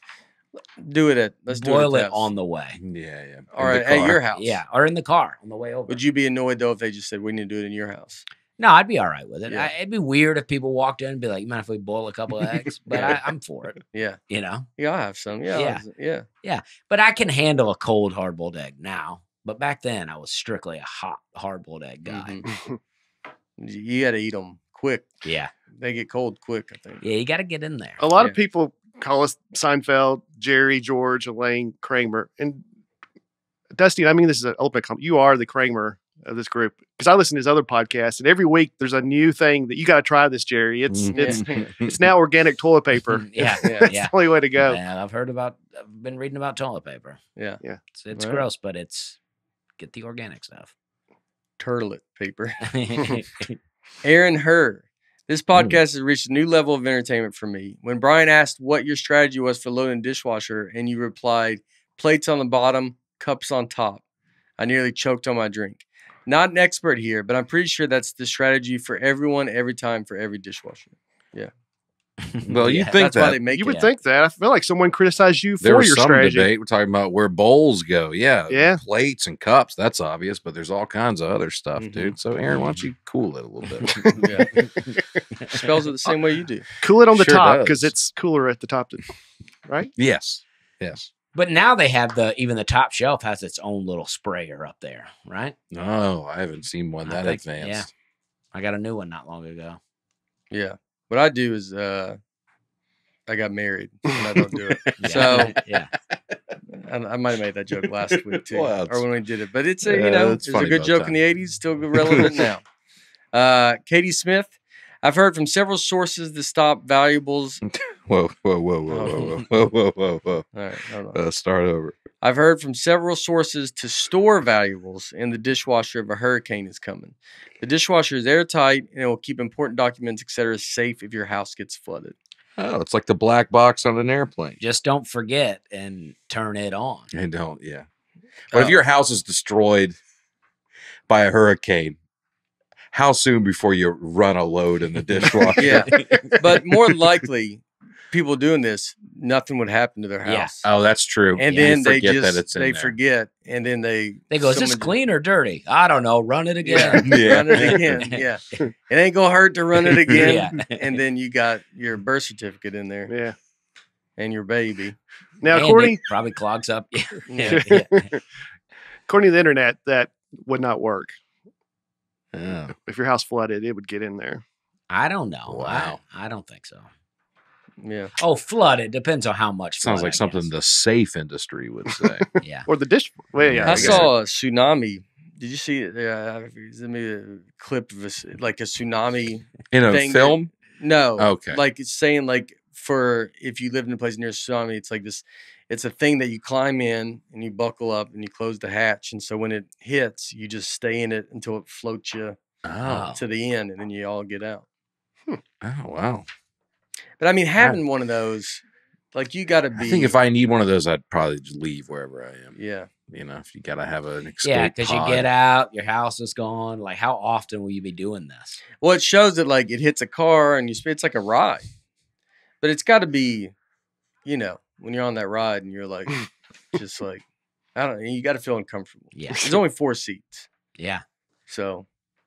Do it Boil do it at the house. on the way. Yeah. All right, at your house. Yeah. Or in the car on the way over. Would you be annoyed though if they just said, "We need to do it in your house"? No, I'd be all right with it. Yeah. It'd be weird if people walked in and be like, "You mind if we boil a couple of eggs?" But Yeah. I'm for it. Yeah. You know? Yeah, I'll have some. Yeah. Yeah. But I can handle a cold hard boiled egg now. But back then, I was strictly a hot hard boiled egg guy. Mhm. You got to eat them quick. Yeah. They get cold quick, I think. Yeah. You got to get in there. A lot Yeah. of people call us Seinfeld, Jerry, George, Elaine, Kramer, and Dusty. I mean, this is an open compliment. You are the Kramer of this group because I listen to his other podcasts, and every week there's a new thing that you got to try. This, Jerry. It's now organic toilet paper. Yeah. That's Yeah. the only way to go. Yeah, I've been reading about toilet paper. Yeah. It's Right. gross, but get the organic stuff. Turlet paper. Aaron Herr. This podcast has reached a new level of entertainment for me. When Brian asked what your strategy was for loading a dishwasher, and you replied, plates on the bottom, cups on top, I nearly choked on my drink. Not an expert here, but I'm pretty sure that's the strategy for everyone, every time, for every dishwasher. Yeah. Well, you Yeah, think That's why that they make You it. would think that. I feel like someone criticized you there for was your some strategy. debate. We're talking about where bowls go. Yeah. Plates and cups. That's obvious, but there's all kinds of other stuff, Mhm. dude. So, Aaron, why don't you cool it a little bit? Yeah. Spells it the same way you do. Cool it on the Sure top does. because it's cooler at the top, right? Yes. But now they have even the top shelf has its own little sprayer up there, right? No, I haven't seen one I that think- advanced. yeah. I got a new one not long ago. Yeah. What I do is I got married and I don't do it. Yeah. So yeah. I might have made that joke last week too, Well, or when we did it. But it's Yeah, it's it's a funny good both joke in the '80s, still relevant now. Katie Smith, I've heard from several sources to stop valuables. Whoa. All right, hold on. Start over. I've heard from several sources to store valuables in the dishwasher if a hurricane is coming. The dishwasher is airtight and it will keep important documents, etc., safe if your house gets flooded. Oh, it's like the black box on an airplane. Just don't forget and turn it on. And don't, yeah. But if Oh. your house is destroyed by a hurricane, how soon before you run a load in the dishwasher? Yeah, but more likely, people doing this, nothing would happen to their Yeah. house. Oh, that's true. And You then they forget just that it's in they there. forget, and then they They go, is this someone- clean or dirty? I don't know. Run it again. Yeah. Run it again. Yeah, it ain't gonna hurt to run it again. Yeah. And then you got your birth certificate in there Yeah. and your baby. Now, And according it probably clogs up. Yeah. according to the internet, that would not work. Yeah. If your house flooded, it would get in there. I don't know. Wow. I don't think so. Yeah, Oh, flooded. Depends on how much. Sounds flood, like I something guess. the safe industry would say. Yeah. Or the dish. Well, yeah. I guess saw a tsunami. Did you see it? Send me a clip of like a tsunami. In a Thing film? No, Okay. like it's saying like for if you live in a place near a tsunami, it's like this. It's a thing that you climb in and you buckle up and you close the hatch, and so when it hits, you just stay in it until it floats you Oh. to the end, and then you all get out. Oh, wow. But I mean, having one of those, like you got to be. I think if I need one of those, I'd probably just leave wherever I am. yeah, You know, if you got to have an escape Yeah, because you pod. get out, your house is gone. Like, how often will you be doing this? well, it shows that like it hits a car and it's like a ride, but it's got to be, when you're on that ride and you're like, just like, I don't know, you got to feel uncomfortable. Yeah. There's only 4 seats, Yeah. so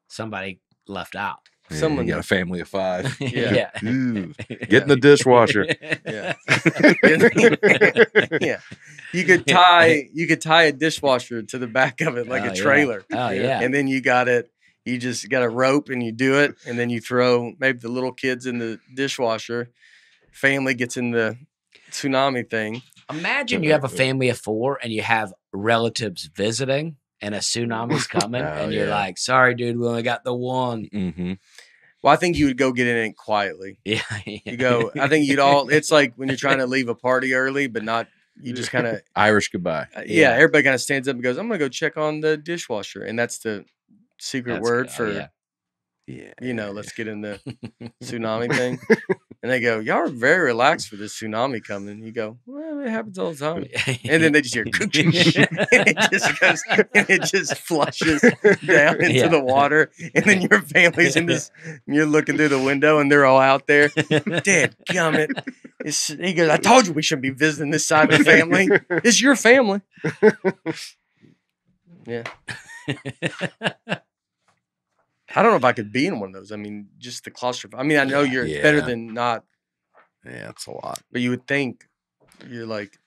Somebody left out. Yeah, someone you got a family of 5. Yeah. Ooh, get in the dishwasher. Yeah. yeah, you could tie a dishwasher to the back of it like Oh, a yeah. trailer. Oh, yeah. And then you just got a rope and you do it, and then you throw maybe the little kids in the dishwasher. Family gets in the tsunami thing. Imagine you have a family of 4 and you have relatives visiting and a tsunami's coming Oh, and you're yeah. like, sorry, dude, we only got the one. Mm-hmm. Well, I think you would go get in it quietly. Yeah. You go. I think you'd all. It's like when you're trying to leave a party early, but not. You just kind of. Irish goodbye. Yeah, everybody kind of stands up and goes, "I'm gonna go check on the dishwasher," and that's the secret That's word good. Oh, for. yeah. Yeah. You know, let's get in the tsunami thing. And they go, y'all are very relaxed for this tsunami coming. You go, well, it happens all the time. And then they just hear, and it just goes, and it just flushes down into Yeah. the water. And then your family's in this, and you're looking through the window and they're all out there. Dadgummit. He goes, I told you we shouldn't be visiting this side of the family. It's your family. Yeah. I don't know if I could be in one of those. I mean, just the claustrophobic. I mean, I know you're better Yeah. than not, Yeah, it's a lot. but you would think you're like,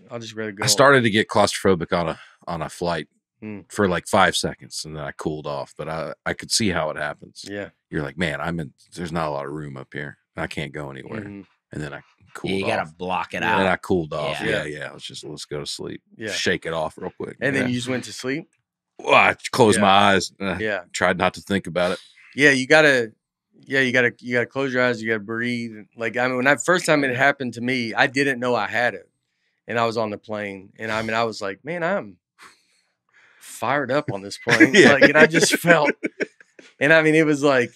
I'll just rather go. I started to get claustrophobic on a flight Mm. for like 5 seconds, and then I cooled off. But I could see how it happens. Yeah. You're like, man, there's not a lot of room up here. I can't go anywhere. Mhm. And then I cooled Yeah, you off. gotta block it And then I out. cooled off. Yeah. Yeah. Let's go to sleep. Yeah. Shake it off real quick. And then Yeah. you just went to sleep. Well, I closed Yeah. my eyes. Yeah. Tried not to think about it. Yeah. You gotta close your eyes. You gotta breathe. Like, I mean, when that first time it happened to me, I didn't know I had it. And I was on the plane. And I mean, I was like, man, I'm fired up on this plane. Yeah. Like, and I just felt, and I mean, it was like,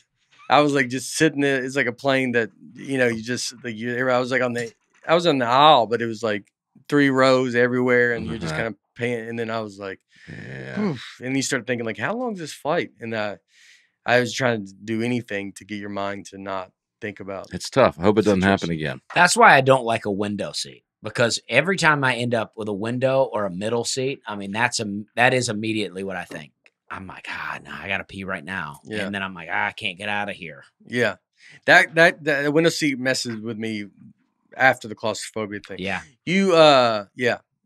I was like just sitting there. It's like a plane that, you know, you just, like, I was on the aisle, but it was like 3 rows everywhere. And you're just Uh-huh. kind of paying. And then I was like, Yeah. oof. And you start thinking like, how long is this flight? And I was trying to do anything to get your mind to not think about. It's tough. I hope it doesn't happen Situation. again. That's why I don't like a window seat, because every time I end up with a window or a middle seat, I mean, that is immediately what I think. I'm like, no, I gotta pee right now. Yeah. And then I'm like, I can't get out of here. Yeah, that window seat messes with me after the claustrophobia thing. Yeah. You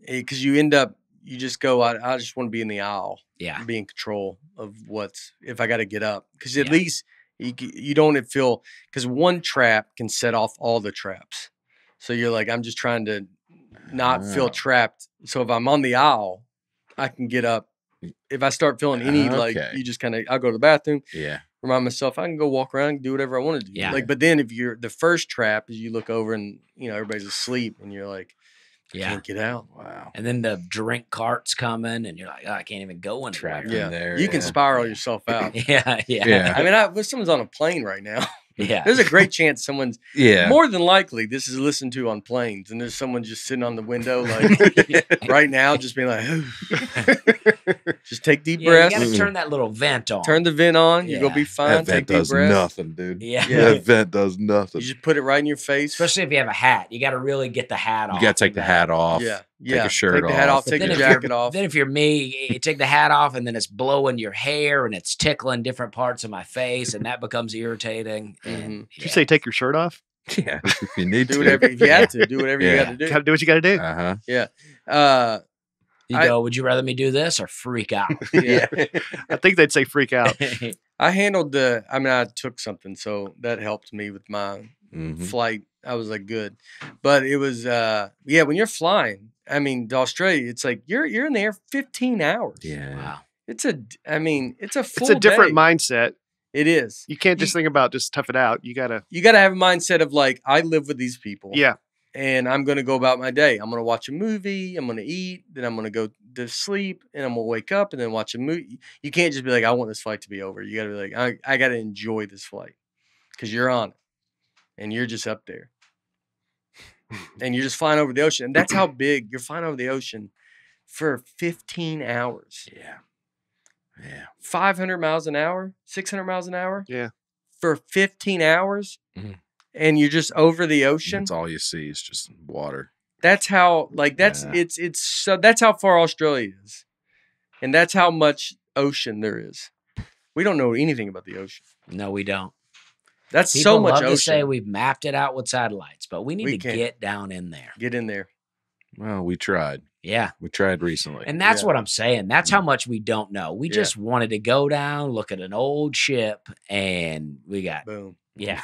because you end up, you just go, I just want to be in the aisle, Yeah. be in control of if I got to get up, because at Yeah. least you don't feel, because one trap can set off all the traps. So you're like, I'm just trying to not feel Oh. trapped. So if I'm on the aisle, I can get up. If I start feeling any like, Okay. you just kind of, I'll go to the bathroom, Yeah. remind myself I can go walk around and do whatever I want to do. Yeah. Like, but then if you're the first trap is you look over and you know everybody's asleep and you're like, Yeah. can't get out. Wow. And then the drink cart's coming and you're like, I can't even go anywhere. Trapped. Yeah, there, you can yeah. spiral yourself out. Yeah. Yeah. Yeah. I mean, if someone's on a plane right now, Yeah. there's a great chance someone's Yeah. more than likely this is listened to on planes, and there's someone just sitting on the window like right now, just being like, just take deep Yeah, you breaths, gotta turn that little vent on. turn the vent on, you're gonna be Yeah. fine. That Take vent deep does breaths. nothing, dude. Yeah. Yeah. That vent does nothing. You just put it right in your face. Especially if you have a hat. You gotta really get the hat off. You got to take the hat off. Yeah, Take yeah. a shirt take the hat off. off. But Take then the if you're- jacket off. Then if you're me, you take the hat off and then it's blowing your hair and it's tickling different parts of my face and that becomes irritating. And, Mhm. Did you say take your shirt off? Yeah. If you need Do to. whatever if you had to. Do whatever you Yeah. got to do. Gotta do what you gotta do. Uh-huh. you I- go, would you rather me do this or freak out? Yeah. I think they'd say freak out. I handled I took something, so that helped me with my Mhm. flight. I was like, good. But it was, when you're flying, I mean, to Australia, it's like you're in the air 15 hours. Yeah. Wow. It's a full It's a different day. mindset. It is. You can't just think about just tough it out. You gotta, You got to have a mindset of like, I live with these people. yeah. And I'm going to go about my day. I'm going to watch a movie. I'm going to eat. Then I'm going to go to sleep. And I'm going to wake up and then watch a movie. You can't just be like, I want this flight to be over. You got to be like, I got to enjoy this flight because you're on it. And you're just up there. And you're just flying over the ocean. And that's how big you're flying over the ocean for 15 hours. Yeah. Yeah. 500 miles an hour, 600 miles an hour. Yeah. For 15 hours. Mhm. And you're just over the ocean. That's all you see is just water. That's how, like, that's Yeah. it's so that's how far Australia is, and that's how much ocean there is. We don't know anything about the ocean. No, we don't. That's People so much love ocean. to say we've mapped it out with satellites, but we need We to can't. get down in there. Get in there. Well, we tried. Yeah. We tried recently. And that's Yeah. what I'm saying. That's how much we don't know. We Yeah. just wanted to go down, look at an old ship, and we got, Boom. yeah.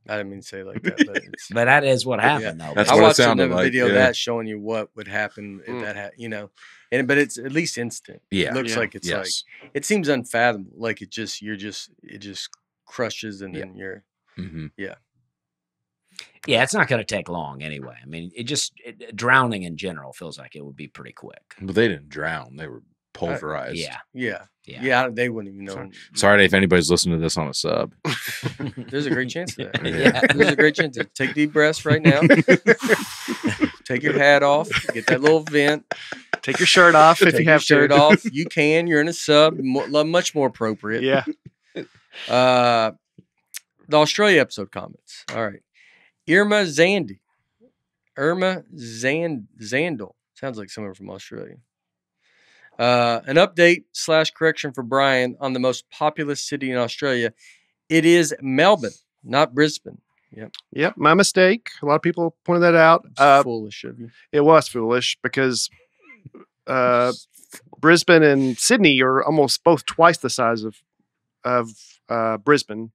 I didn't mean to say it like that, but it's. But that is what happened, though. That's I what it watched sounded another like, video of yeah. that showing you what would happen if Mm. that but it's at least instant. Yeah. It looks Yeah. like it's Yes. like it seems unfathomable. Like it just crushes and Yeah. then you're Mm-hmm. Yeah, it's not going to take long anyway. I mean, drowning in general feels like it would be pretty quick. But they didn't drown. They were pulverized. Yeah. Yeah. They wouldn't even know. Sorry if anybody's listening to this on a sub. There's a great chance of that. Yeah. There's a great chance. Take deep breaths right now. Take your hat off. Get that little vent. Take your shirt off if Take you your have shirt to. off. You can. You're in a sub. Much more appropriate. Yeah. The Australia episode comments. All right. Irma Zandel. Sounds like someone from Australia. An update / correction for Brian on the most populous city in Australia. It is Melbourne, not Brisbane. Yep. My mistake. A lot of people pointed that out. It's foolish of you. It was foolish because Brisbane and Sydney are almost both twice the size of Brisbane.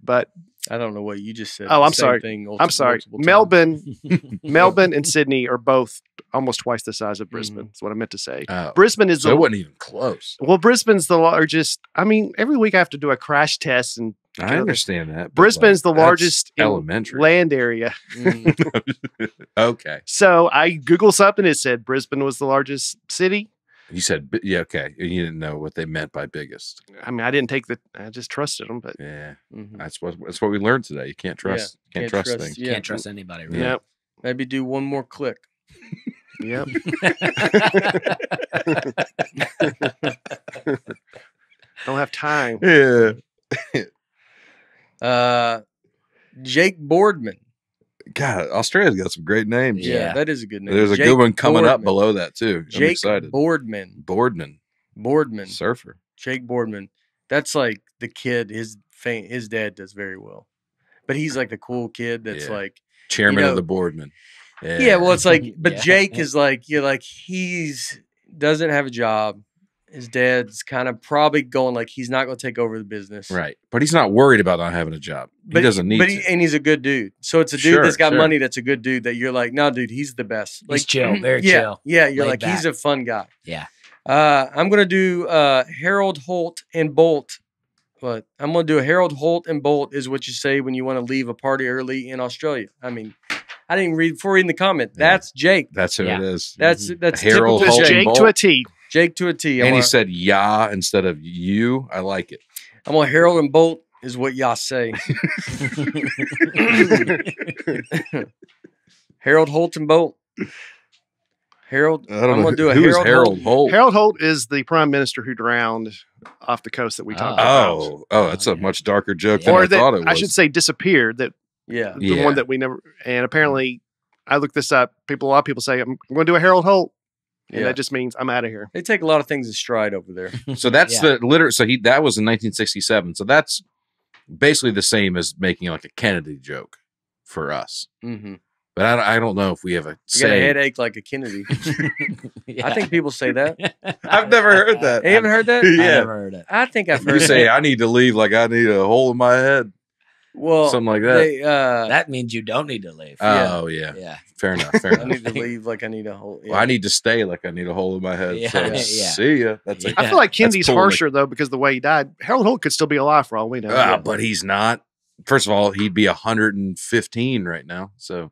But I don't know what you just said. Oh, The I'm same sorry. thing I'm sorry. multiple times. Melbourne and Sydney are both almost twice the size of Brisbane. That's what I meant to say. Oh. Brisbane is So it wasn't even close. well, Brisbane's the largest. I mean, every week I have to do a crash test, and I understand that. but, Brisbane's the that's largest in elementary. land area. Mm. Okay. So I Googled something. It said Brisbane was the largest city. You said, yeah, okay. You didn't know what they meant by biggest. I mean, I didn't take the. I just trusted them, but Yeah. Mhm. That's what we learned today. You can't trust. Can't trust things. Yeah. Can't trust anybody. Really. yep, Maybe do one more click. yep. Don't have time. Yeah. Jake Boardman. God, Australia's got some great names. Yeah. That is a good name. There's a Jake good one coming up Boardman. below that too. I'm Jake excited. Boardman. Boardman, surfer. Jake Boardman. That's like the kid. His dad does very well, but he's like the cool kid that's Yeah. like, Chairman know- of the Boardman. yeah. Well, it's like, but Yeah. Jake is like, he's doesn't have a job. His dad's kind of probably going like he's not going to take over the business, Right. But he's not worried about not having a job. But he doesn't need to. and he's a good dude. So it's a dude Sure, that's got sure. money. That's a good dude. That you're like, no, dude, he's the best. He's chill, very yeah, chill, Yeah, you're laid like, he's a back. fun guy. Yeah. I'm gonna do Harold Holt and Bolt. But I'm gonna do a Harold Holt and Bolt is what you say when you want to leave a party early in Australia. I mean, I didn't read before reading the comment. Yeah. That's Jake. That's who Yeah. it is. That's Harold typical Holt Just and Jake. Jake to a T. Jake to a T. And he said "yeah" instead of "you." I like it. I'm on Harold and Bolt is what y'all say. Harold Holt and Bolt. Harold. I don't I'm know gonna do a who's Harold, Harold Holt. Holt. Harold Holt is the prime minister who drowned off the coast that we talked about. Oh, that's a Okay. much darker joke than Or I thought it that was. I should say disappeared. That Yeah. the Yeah. one that we never. And apparently, I looked this up. A lot of people say I'm going to do a Harold Holt, and Yeah. that just means I'm out of here. They take a lot of things in stride over there. So that's Yeah. that was in 1967. So that's basically the same as making like a Kennedy joke for us. Mm-hmm. But I don't know if we have a You got a say. headache like a Kennedy. I think people say that. I've never heard that. Hey, you haven't heard that? I Yeah. never heard it. I think I've You heard say that. I need to leave like I need a hole in my head. Well, Something like that. They, That means you don't need to leave. Oh yeah. Yeah. Fair enough. Fair I enough. need to leave like I need a whole. Well, I need to stay like I need a hole in my head. Yeah, So yeah. see ya. That's like, Yeah. I feel like Kennedy's pulling the- harsher though because of the way he died. Harold Holt could still be alive for all we know. but he's not. First of all, he'd be 115 right now. So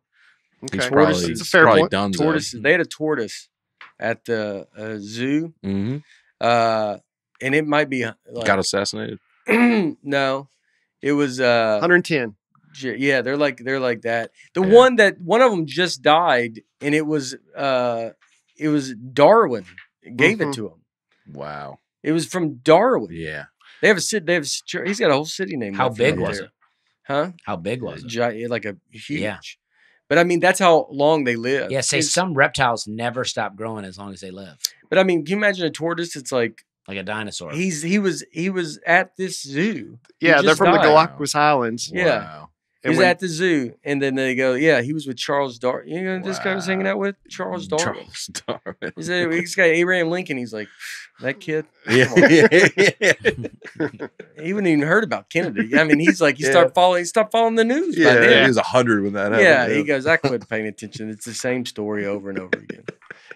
he's Okay. probably, Tortoises. he's It's a fair probably point. done. tortoises. They had a tortoise at the zoo, Mm-hmm. and it might be like, Got assassinated. no, it was 110. yeah, they're like that. The Yeah. one of them just died, and it was Darwin gave it Mhm. to him. Wow. It was from Darwin. Yeah. They have a city. He's got a whole city named. How after him big out was there. it? Huh? How big was it? Like a huge. Yeah. But I mean, that's how long they live. Yeah, say It's- some reptiles never stop growing as long as they live, But I mean, can you imagine a tortoise? It's like like a dinosaur. he was at this zoo. He Yeah, they're just from the died. Galapagos Highlands. Yeah. Wow. He And was when- at the zoo, and then they go, yeah, he was with Charles Darwin. You know, this guy was hanging Wow. out with Charles Darwin. Charles Darwin. He said he's got Abraham Lincoln. He's like, that kid. Yeah. He wouldn't even heard about Kennedy. I mean, he's like, he Yeah. stopped following the news. by Yeah, then. he was 100 when that happened. Yeah, he goes, I quit paying attention. It's the same story over and over again.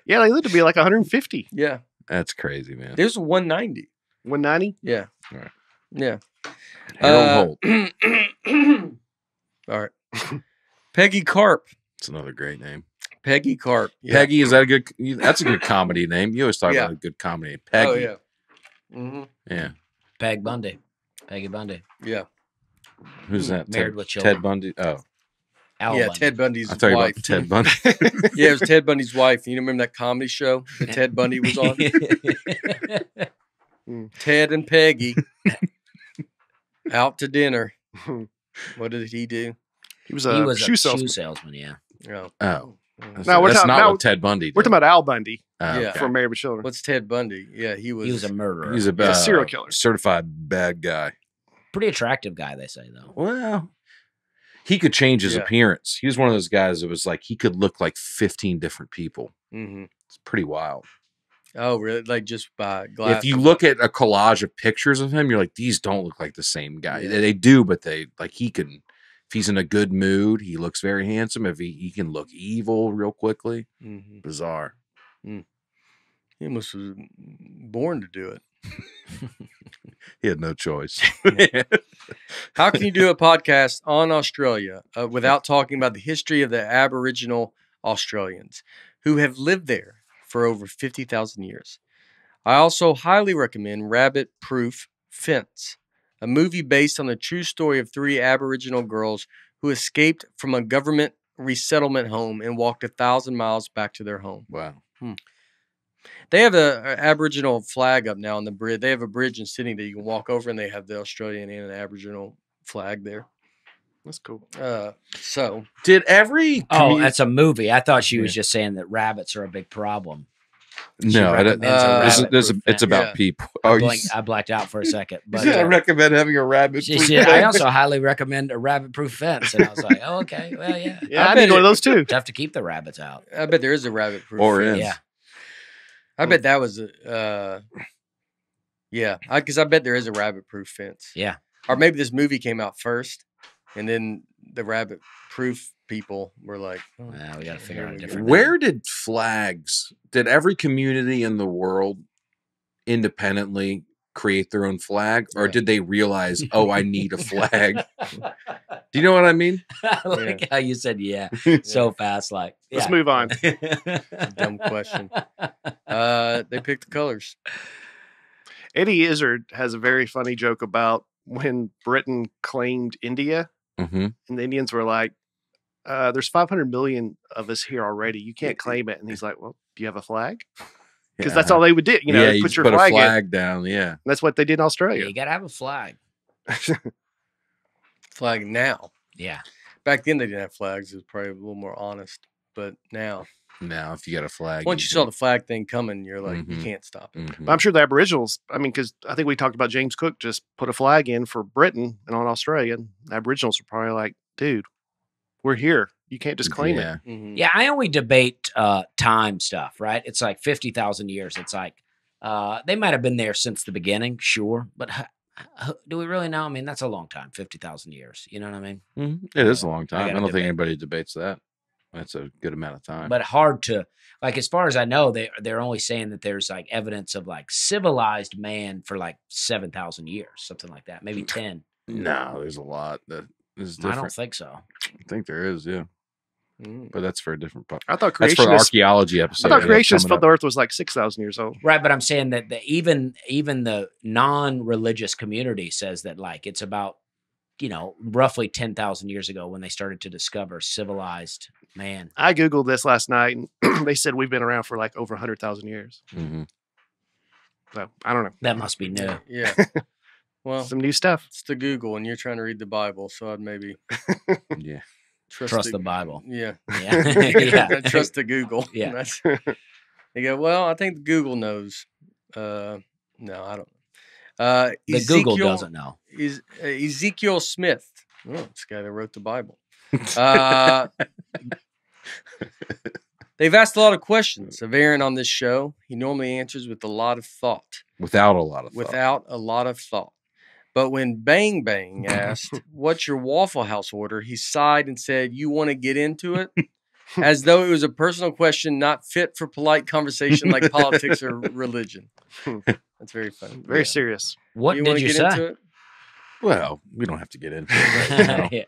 yeah, they lived to be like 150. Yeah. That's crazy, man. There's 190. 190. Yeah. All right. Yeah. Harold Holt. All right. Peggy Carp. It's another great name. Peggy Carp. Yeah. Peggy, is that a good? That's a good comedy name. You always talk Yeah. about a good comedy name. Peggy. Oh yeah. Mm-hmm. Yeah. Peggy Bundy. Yeah. Who's that? Married with children. Ted Bundy. Oh, Al Yeah. Bundy. Ted Bundy's I thought you were wife. about Ted Bundy. Yeah, it was Ted Bundy's wife. You remember that comedy show that Ted Bundy was on? Ted and Peggy out to dinner. What did he do? He was He a was shoe a salesman. shoe salesman. Yeah. Oh. Oh, No, we're that's talking- not now- what Ted Bundy did. We're talking about Al Bundy Oh, Yeah. okay. from Married with Children. What's Ted Bundy? Yeah, he was. He was a murderer. He's a He's a serial killer. certified bad guy. pretty attractive guy, they say though. Well, he could change his Yeah. appearance. He was one of those guys that was like he could look like 15 different people. hmm It's pretty wild. Oh, really? Like just by glass? If you look at a collage of pictures of him, you're like, these don't look like the same guy. Yeah. They do, but they like he can. If he's in a good mood, he looks very handsome. If he can look evil real quickly, Mhm. bizarre. He must was born to do it. He had no choice. How can you do a podcast on Australia without talking about the history of the Aboriginal Australians who have lived there for over 50,000 years? I also highly recommend Rabbit Proof Fence, a movie based on the true story of 3 Aboriginal girls who escaped from a government resettlement home and walked 1,000 miles back to their home. Wow. They have a Aboriginal flag up now on the bridge. They have a bridge in Sydney that you can walk over, and they have the Australian and an Aboriginal flag there. That's cool. So Did every Oh, commu- that's a movie. I thought she was just saying that rabbits are a big problem. no? recommends a It's rabbit-proof about fence. people. Oh, you I blacked out for a second, but I recommend having a rabbit. she said, I also highly recommend a rabbit-proof fence, and I was like, oh, okay, well, yeah. Yeah, I I bet need one it- of those too. Tough to keep the rabbits out. I bet there is a rabbit proof. Or fence. is. Yeah. I bet that was a. Yeah, because I bet there is a rabbit proof fence. Yeah. Or maybe this movie came out first, and then the rabbit proof people were like, oh, Well, we got to figure here out a we go. different. Where did flags? Did every community in the world independently create their own flag, or Yeah. did they realize, oh, I need a flag? Do you know what I mean? I like how you said yeah so fast. Like, Let's yeah. move on. Dumb question. They picked the colors. Eddie Izzard has a very funny joke about when Britain claimed India, Mm-hmm. and the Indians were like, "There's 500 million of us here already. You can't claim it." And he's like, "Well, do you have a flag?" Because that's all they would do. You know, you put just your put flag, a in. flag down. Yeah. And that's what they did in Yeah, Australia. you got to have a flag. Flag now. Yeah. Back then they didn't have flags. It was probably a little more honest. But now, Now, if you got a flag, once you saw the flag thing coming, you're like, you Mhm. can't stop it. Mhm. But I'm sure the Aboriginals, I mean, because I think we talked about James Cook just put a flag in for Britain and on Australia. And the Aboriginals were probably like, dude, we're here. You can't just claim yeah. it. Mhm. Yeah, I only debate time stuff, right? It's like 50,000 years. It's like they might have been there since the beginning, sure. But do we really know? I mean, that's a long time, 50,000 years. You know what I mean? Mhm. It is a long time. I gotta don't think debate. anybody debates that. That's a good amount of time. But hard to, like, as far as I know, they're only saying that there's like evidence of like civilized man for like 7,000 years, something like that, maybe 10. no, there's a lot that is I different. don't think so. I think there is, yeah. Mhm. But that's for a different part. I thought That's for the creationists, archaeology episode. I thought we have creationists coming felt up. the earth was like 6,000 years old. Right, but I'm saying that even the non-religious community says that like it's about roughly 10,000 years ago when they started to discover civilized man. I Googled this last night and they said we've been around for like over 100,000 years. Mhm. So I don't know. That must be new. Yeah. Well, Some new stuff. it's the Google, and you're trying to read the Bible, so I'd maybe Yeah. Trust the Bible. Yeah. Yeah, yeah. I trust the Google. Yeah. That's, they go, well, I think Google knows. No, I don't know. The Google doesn't know. Is Ezekiel Smith. Oh, this guy that wrote the Bible. Uh, they've asked a lot of questions of Aaron on this show. He normally answers with a lot of thought. Without a lot of thought. Without a lot of thought. But when Bang Bang asked, what's your Waffle House order? He sighed and said, you want to get into it? As though it was a personal question not fit for polite conversation like politics or religion. That's very funny. Very Yeah. serious. What wanna did you get say? into it? Well, we don't have to get into it. Right now. Yeah.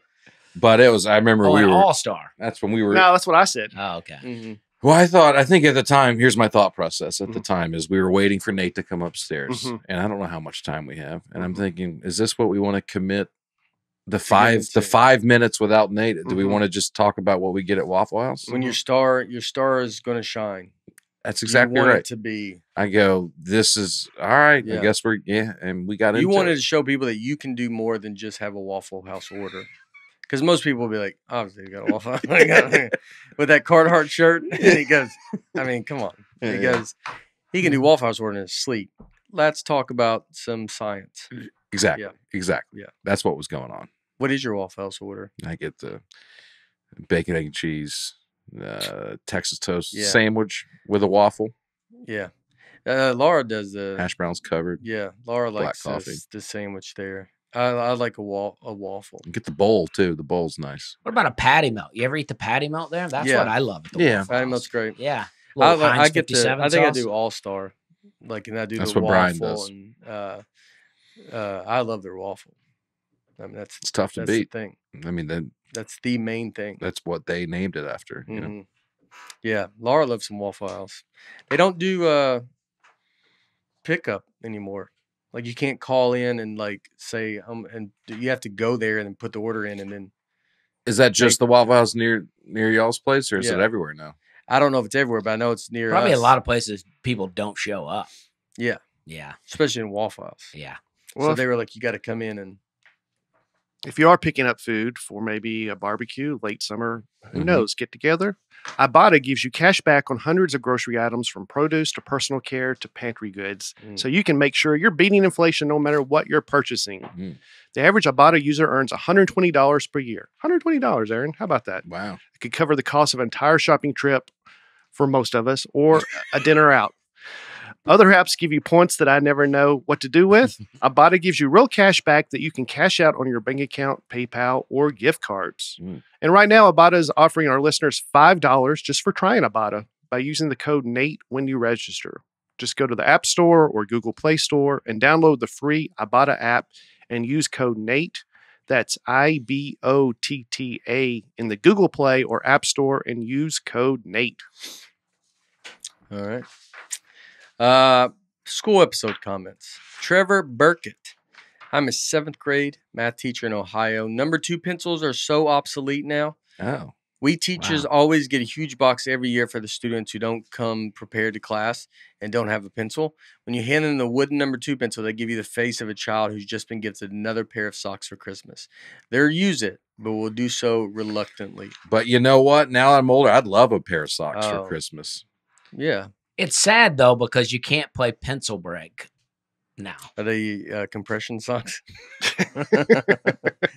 But it was. I remember Oh, we an were. all-star. That's when we were. No, that's what I said. Oh, okay. Mhm. Well, I think at the time, here's my thought process at the time is we were waiting for Nate to come upstairs, Mhm. and I don't know how much time we have, and I'm thinking, is this what we want to commit the get 5 minutes without Nate? Do we Mhm. want to just talk about what we get at Waffle House? When your star is going to shine. That's You exactly want right. it to be. I go, this is all right. I Yeah. guess and we got You into wanted it. to show people that you can do more than just have a Waffle House order. Because most people will be like, obviously, you got a Waffle House. With that Carhartt shirt. And he goes, I mean, come on. Yeah, He yeah. goes, he can do Waffle House order in his sleep. Let's talk about some science. Exactly. Yeah. Exactly. Yeah. That's what was going on. What is your Waffle House order? I get the bacon, egg, and cheese, Texas toast Yeah. sandwich with a waffle, Yeah. Laura does the. hash browns covered. Yeah. Laura black likes coffee. the sandwich there. I like a waffle. Get the bowl too. The bowl's nice. What about a patty melt? You ever eat the patty melt there? That's Yeah. what I love at the Yeah. Waffle Patty House. melt's great. Yeah. I Little Heinz get the. 57 I think I sauce. do All Star, and I do That's the what Brian waffle, does. and I love their waffle. I mean, It's tough to that's the beat. thing. I mean, That's the main thing. that's what they named it after. You know? Mhm. Yeah, Laura loves some Waffle House. They don't do pickup anymore. Like you can't call in and like say and you have to go there and then put the order in, and then Is that just the Waffle House near y'all's place, or is it Yeah. everywhere now? I don't know if it's everywhere, but I know it's near Probably us. a lot of places people don't show up. Yeah, Yeah. especially in Waffle House. Yeah. Well, So they were like, you got to come in and if you are picking up food for maybe a barbecue, late summer, who Mhm. knows, get together. Ibotta gives you cash back on hundreds of grocery items from produce to personal care to pantry goods. So you can make sure you're beating inflation no matter what you're purchasing. Mm. The average Ibotta user earns $120 per year. $120, Aaron. How about that? Wow. It could cover the cost of an entire shopping trip for most of us or a dinner out. Other apps give you points that I never know what to do with. Ibotta gives you real cash back that you can cash out on your bank account, PayPal, or gift cards. Mm. And right now, Ibotta is offering our listeners $5 just for trying Ibotta by using the code NATE when you register. Just go to the App Store or Google Play Store and download the free Ibotta app and use code NATE. That's IBOTTA in the Google Play or App Store and use code NATE. all right. School episode comments. Trevor Burkett. I'm a 7th grade math teacher in Ohio. Number 2 pencils are so obsolete now. Oh. We teachers always get a huge box every year for the students who don't come prepared to class and don't have a pencil. When you hand them the wooden number 2 pencil, they give you the face of a child who's just been gifted another pair of socks for Christmas. They'll use it, but will do so reluctantly. But you know what? Now I'm older. I'd love a pair of socks for Oh. Christmas. Yeah. It's sad though because you can't play pencil break now. Are they compression socks?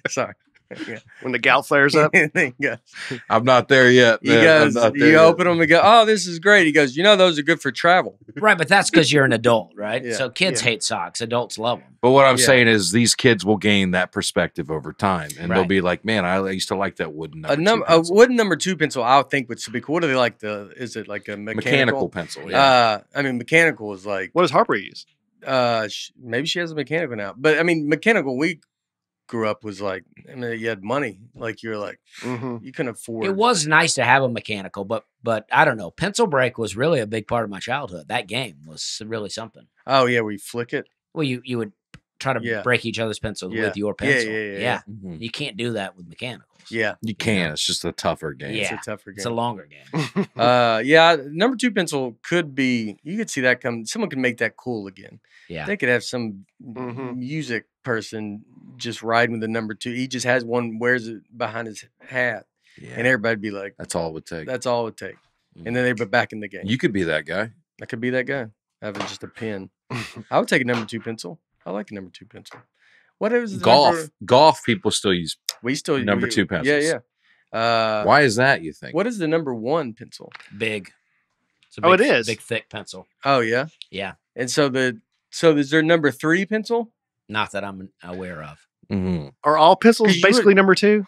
Sorry. Yeah. When the gout flares up, There you go. I'm not there yet. He man. I'm goes, not there you yet. open them and go, oh, this is great. He goes, those are good for travel. Right, but that's because you're an adult, right? Yeah, So kids yeah. hate socks. Adults love them. But what I'm Yeah. saying is these kids will gain that perspective over time. And they'll Right. be like, man, I used to like that wooden A number 2 pencil. wooden number 2 pencil, I would think would be cool. What do they like? Is it like a Mechanical pencil. Yeah. I mean, mechanical is like, what does Harper use? maybe she has a mechanical now. But I mean, mechanical, we grew up was like, I mean, you had money. Like you're like, Mm-hmm. you can afford. It was nice to have a mechanical, but I don't know. Pencil break was really a big part of my childhood. That game was really something. Oh, yeah, we flick it. Well, you would try to Yeah. break each other's pencils Yeah. with your Yeah, pencil. yeah. Mhm. You can't do that with mechanicals. Yeah, You can. It's just a tougher game. Yeah. it's a tougher It's a game. longer game. Yeah, number 2 pencil could be, you could see that come, someone can make that cool again. Yeah. They could have some Mhm. music person just riding with the number 2. He just has one, wears it behind his hat, Yeah. and everybody'd be like, That's all it would take. that's all it would take. And then they'd be back in the game. You could be that guy. I could be that guy. Having just a pen. I would take a number 2 pencil. I like a number 2 pencil. What is the Golf. number- Golf people still use. We still Number 2 pencils. Yeah, yeah. Why is that, you think? What is the number 1 pencil? Big. It's a Oh, big, it is. Big, thick pencil. Oh yeah. Yeah. And so is there number 3 pencil? Not that I'm aware of. Mhm. Are all pencils 'Cause you basically would- number 2?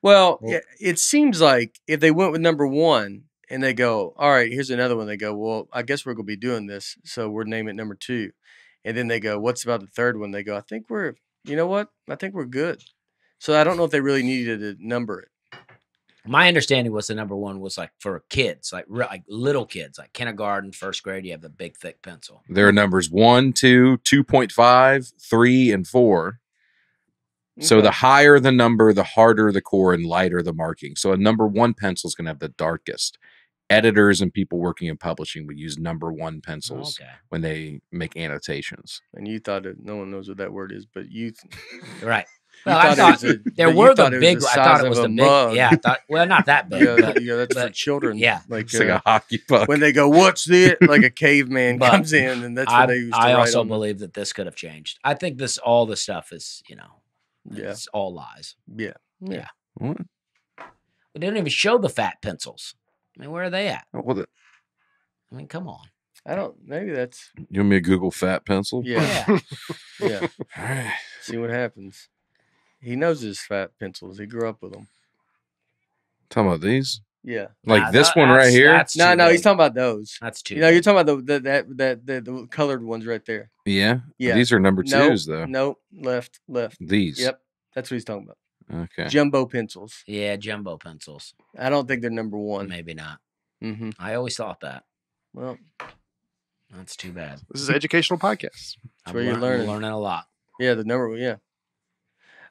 Well, Well- yeah, it seems like if they went with number 1 and they go, all right, here's another one. They go, well, I guess we're gonna be doing this, so we're naming it number 2. And then they go, what's about the third one? They go, I think we're, you know what? I think we're good. So I don't know if they really needed to number it. My understanding was the number one was like for kids, like little kids, like kindergarten, first grade. You have the big thick pencil. There are numbers 1, 2, 2.5, 3, and 4. So Okay. the higher the number, the harder the core and lighter the marking. So a number 1 pencil is going to have the darkest. Editors and people working in publishing would use number 1 pencils Okay, when they make annotations. And you thought it, no one knows what that word is, but you right. You Well, I thought it thought was a- there but you were the thought it was big. the I thought size it was of the a big. mug. Yeah, I thought. Well, not that big. but, that's for but- children. yeah. like, It's like a hockey puck. when they go, "What's this?" Like a caveman But comes in, and that's what they used to I write also on them. believe that this could have changed. I think all the stuff is, Yeah, it's all lies. yeah. What? They don't even show the fat pencils. I mean, where are they at? Well, I mean, come on. I don't. Maybe that's you want me to Google fat pencil? yeah, yeah. All right. See what happens. He knows his fat pencils. He grew up with them. Talking about these? Yeah. Like Nah, this one right that's- here? That's No, too no. big. He's talking about those. That's too. You're big. talking about the colored ones right there. Yeah. Yeah. These are number Nope, 2s, though. Nope. Left. These. Yep. That's what he's talking about. Okay. Jumbo pencils. Yeah, jumbo pencils. I don't think they're number one. Maybe not. Mm-hmm. I always thought that. Well, That's too bad. This is an educational podcast. I'm where you're learning. learning a lot. yeah, the number. Yeah.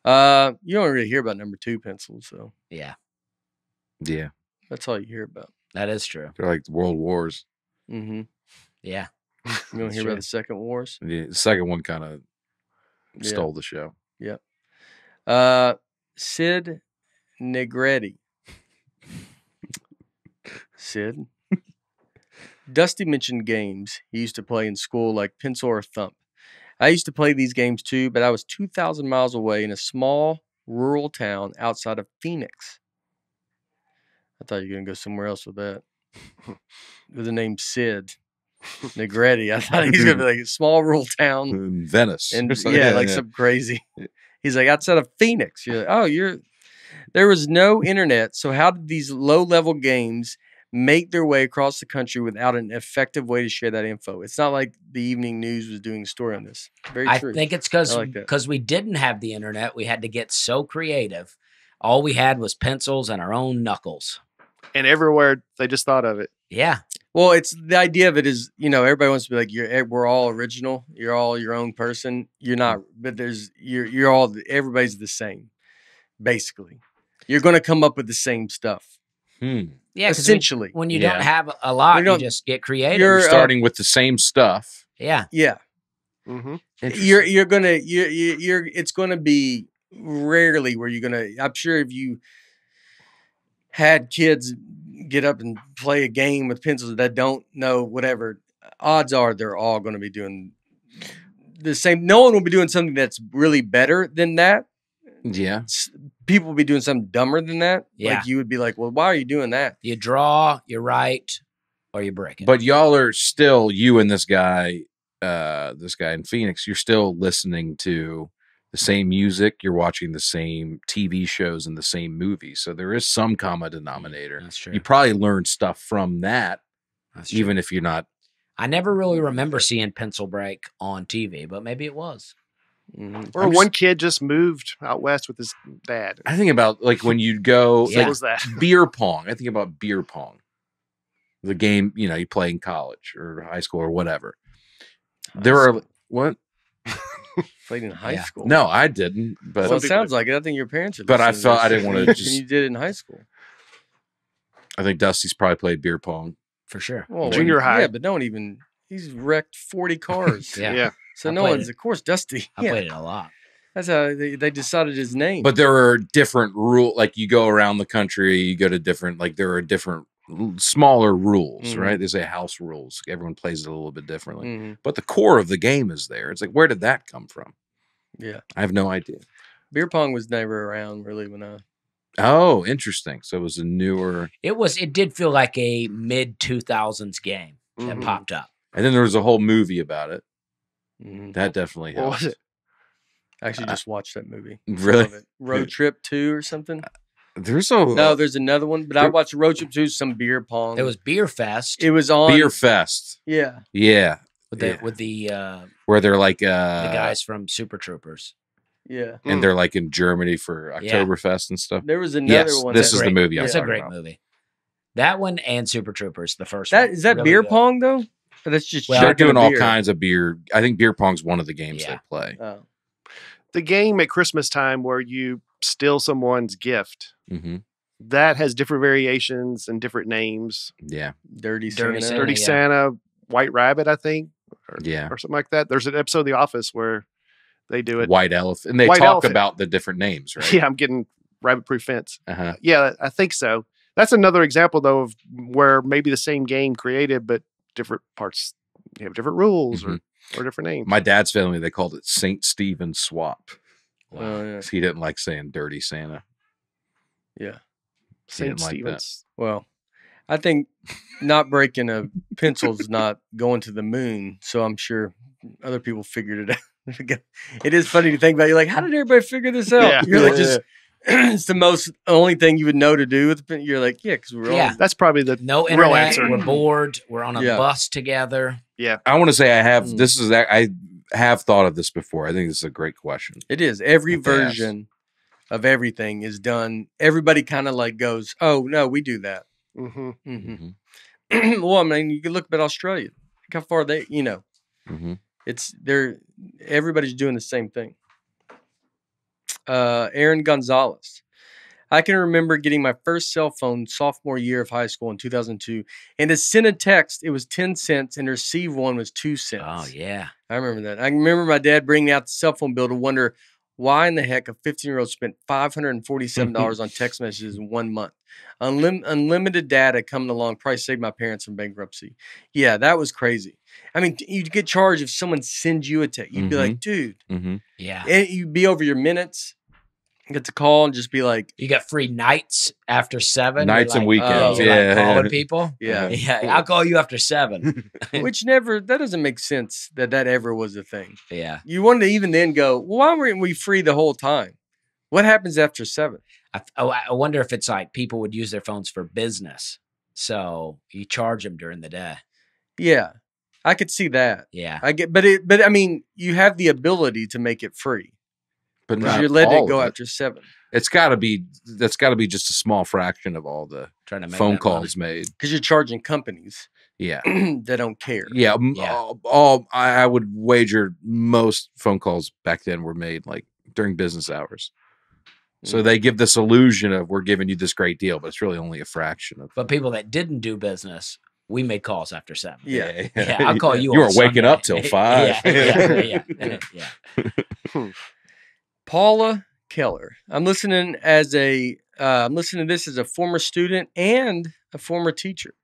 You don't really hear about number 2 pencils, so Yeah, Yeah. that's all you hear about. that is true. They're like World Wars. Mm-hmm. Yeah. You don't That's hear true. about the second wars. Yeah, the second one kind of Yeah. stole the show. Sid Negretti. Sid. Dusty mentioned games he used to play in school like Pencil or Thump. I used to play these games too, but I was 2,000 miles away in a small rural town outside of Phoenix. I thought you were going to go somewhere else with that. With the name Sid Negretti. I thought he was going to be like a small rural town. In Venice. And or something. yeah, like some crazy. He's like outside of Phoenix. You're like, oh, there was no internet. So how did these low level games make their way across the country without an effective way to share that info? It's not like the evening news was doing a story on this. Very I true. think it's I like that. because we didn't have the internet. We had to get so creative. All we had was pencils and our own knuckles. And everywhere they just thought of it. Yeah. Well, it's the idea of it is, everybody wants to be like, we're all original. You're all your own person. You're not, but you're all, everybody's the same, basically. You're going to come up with the same stuff. Yeah. 'Cause Essentially. when you Yeah. don't have a lot, When you you don't- just get creative. You're, starting with the same stuff. yeah. Yeah. Mm-hmm. You're gonna it's gonna be rarely where you're gonna. I'm sure if you had kids get up and play a game with pencils that don't know whatever, odds are they're all going to be doing the same. No one will be doing something that's really better than that. Yeah. People will be doing something dumber than that. Yeah. Like you would be like, well, why are you doing that? You draw, you write, or you break it. But y'all are still, you and this guy in Phoenix, you're still listening to the same music. You're watching the same TV shows and the same movies. So there is some common denominator. That's true. You probably learned stuff from that, That's true. even if you're not. I never really remember seeing Pencil Break on TV, but maybe it was. Mhm. Or one kid just moved out west with his dad. I think about like when you'd go So Yeah. what like was that? beer pong. I think about beer pong. The game, you play in college or high school or whatever. There are what? Played in high Yeah. school. No, I didn't. But Well, it sounds like it. I think your parents are. But I listening to felt I this. didn't wanna just- And you did it in high school. I think Dusty's probably played beer pong. For sure. Well, Junior high. Yeah, but no one even. He's wrecked 40 cars. Yeah. Yeah. So I no played one's, it. of course, Dusty. I Yeah. played it a lot. That's how they decided his name. But there are different rule. Like you go around the country, you go to different. Like there are different smaller rules, Mhm. right? They say house rules. Everyone plays it a little bit differently. Mhm. But the core of the game is there. It's like, where did that come from? Yeah, I have no idea. beer pong was never around really when I. Oh, interesting. So it was a newer. It did feel like a mid 2000s game that Mhm. popped up. And then there was a whole movie about it. Mhm. That definitely What helped. was it? I actually just watched that movie. Really? Love it. Road Trip 2 or something. There's a No, there's another one, but I watched Road Trip 2. Some beer pong. It was Beer Fest It was on Beer Fest. Yeah, Yeah. with yeah. the Where they're like the guys from Super Troopers. Yeah. and they're like in Germany for Oktoberfest and stuff. There was another Yes, one. this that- is the movie I'm That's a talking great about. movie. That one and Super Troopers, the first That one. is that Really beer good. pong though? Or that's just Well, They're chucking a doing all beer? kinds of beer. I think beer pong's one of the games Yeah. they play. Oh. The game at Christmas time where you steal someone's gift, Hmm. that has different variations and different names. Yeah, Dirty Dirty Santa. Santa. Dirty yeah. Santa, White Rabbit, I think, yeah. or something like that. There's an episode of The Office where they do it. White elephant, and they White talk elephant. about the different names, right? Yeah, I'm getting rabbit-proof fence. Uh-huh. Yeah, I think so. That's another example, though, of where maybe the same game created, but different parts. You have different rules or different names. My dad's family, they called it St. Stephen's Swap. Wow. Oh, yeah. 'Cause he didn't like saying Dirty Santa. Yeah. St. didn't like that. Stephen's. Well, I think not breaking a pencil's not going to the moon, so I'm sure other people figured it out. It is funny to think about. You're like, how did everybody figure this out? Yeah. You're like, just it's the only thing you would know to do with the pen. You're like, yeah, because we're Yeah. all That's probably the No real internet. answer. We're bored. We're on a Yeah. bus together. I want to say I have. Mm. This is I have thought of this before. I think this is a great question. It is. Every If they ask. version of everything is done. Everybody kind of like goes, oh no, we do that. hmm Hmm Mhm. Well, I mean, you can look at Australia. Look how far they, Mhm. everybody's doing the same thing. Aaron Gonzalez. I can remember getting my first cell phone sophomore year of high school in 2002. And to send a text, it was 10 cents, and to receive one was 2 cents. Oh yeah. I remember that. I remember my dad bringing out the cell phone bill to wonder why in the heck a 15-year-old spent $547 on text messages in 1 month. Unlimited data coming along probably saved my parents from bankruptcy. Yeah, that was crazy. I mean, you'd get charged if someone sends you a text. You'd be like, dude, Mm-hmm. Yeah. and you'd be over your minutes. Get to call and just be like, You got free nights after 7. Nights and weekends. You're Yeah, calling yeah. people. yeah. Yeah, I'll call you after 7. Which that doesn't make sense that ever was a thing. Yeah. You wanted to even then go, well, why weren't we free the whole time? What happens after 7? I wonder if it's like people would use their phones for business, so you charge them during the day. Yeah, I could see that. Yeah. I get, but I mean, you have the ability to make it free But because not you're letting all it go of after 7 It's got to be. That's got to be just a small fraction of all the Trying to make phone that calls made. because you're charging companies Yeah. that don't care. Yeah, Yeah. I would wager most phone calls back then were made like during business hours. So they give this illusion of we're giving you this great deal, but it's really only a fraction of. But people that didn't do business, we made calls after 7. Yeah. Yeah, I'll call you. You on weren't waking Sunday. up till 5. Yeah. Paula Keller. I'm listening to this as a former student and a former teacher.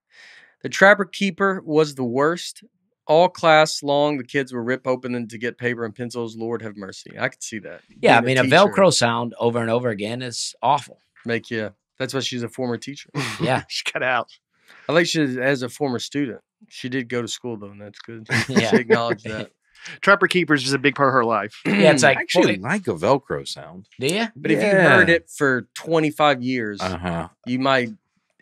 The Trapper Keeper was the worst. All class long, the kids were rip open to get paper and pencils. Lord have mercy. I could see that. Yeah, I Being mean, a teacher Velcro sound over and over again is awful. make you. That's why she's a former teacher. Yeah. She got out. I like she as a former student. She did go to school though, and that's good. Yeah. She acknowledged that. Trapper Keepers is a big part of her life. Yeah, it's I like, actually like a Velcro sound. do you? But if you heard it for 25 years, Uh-huh. you might,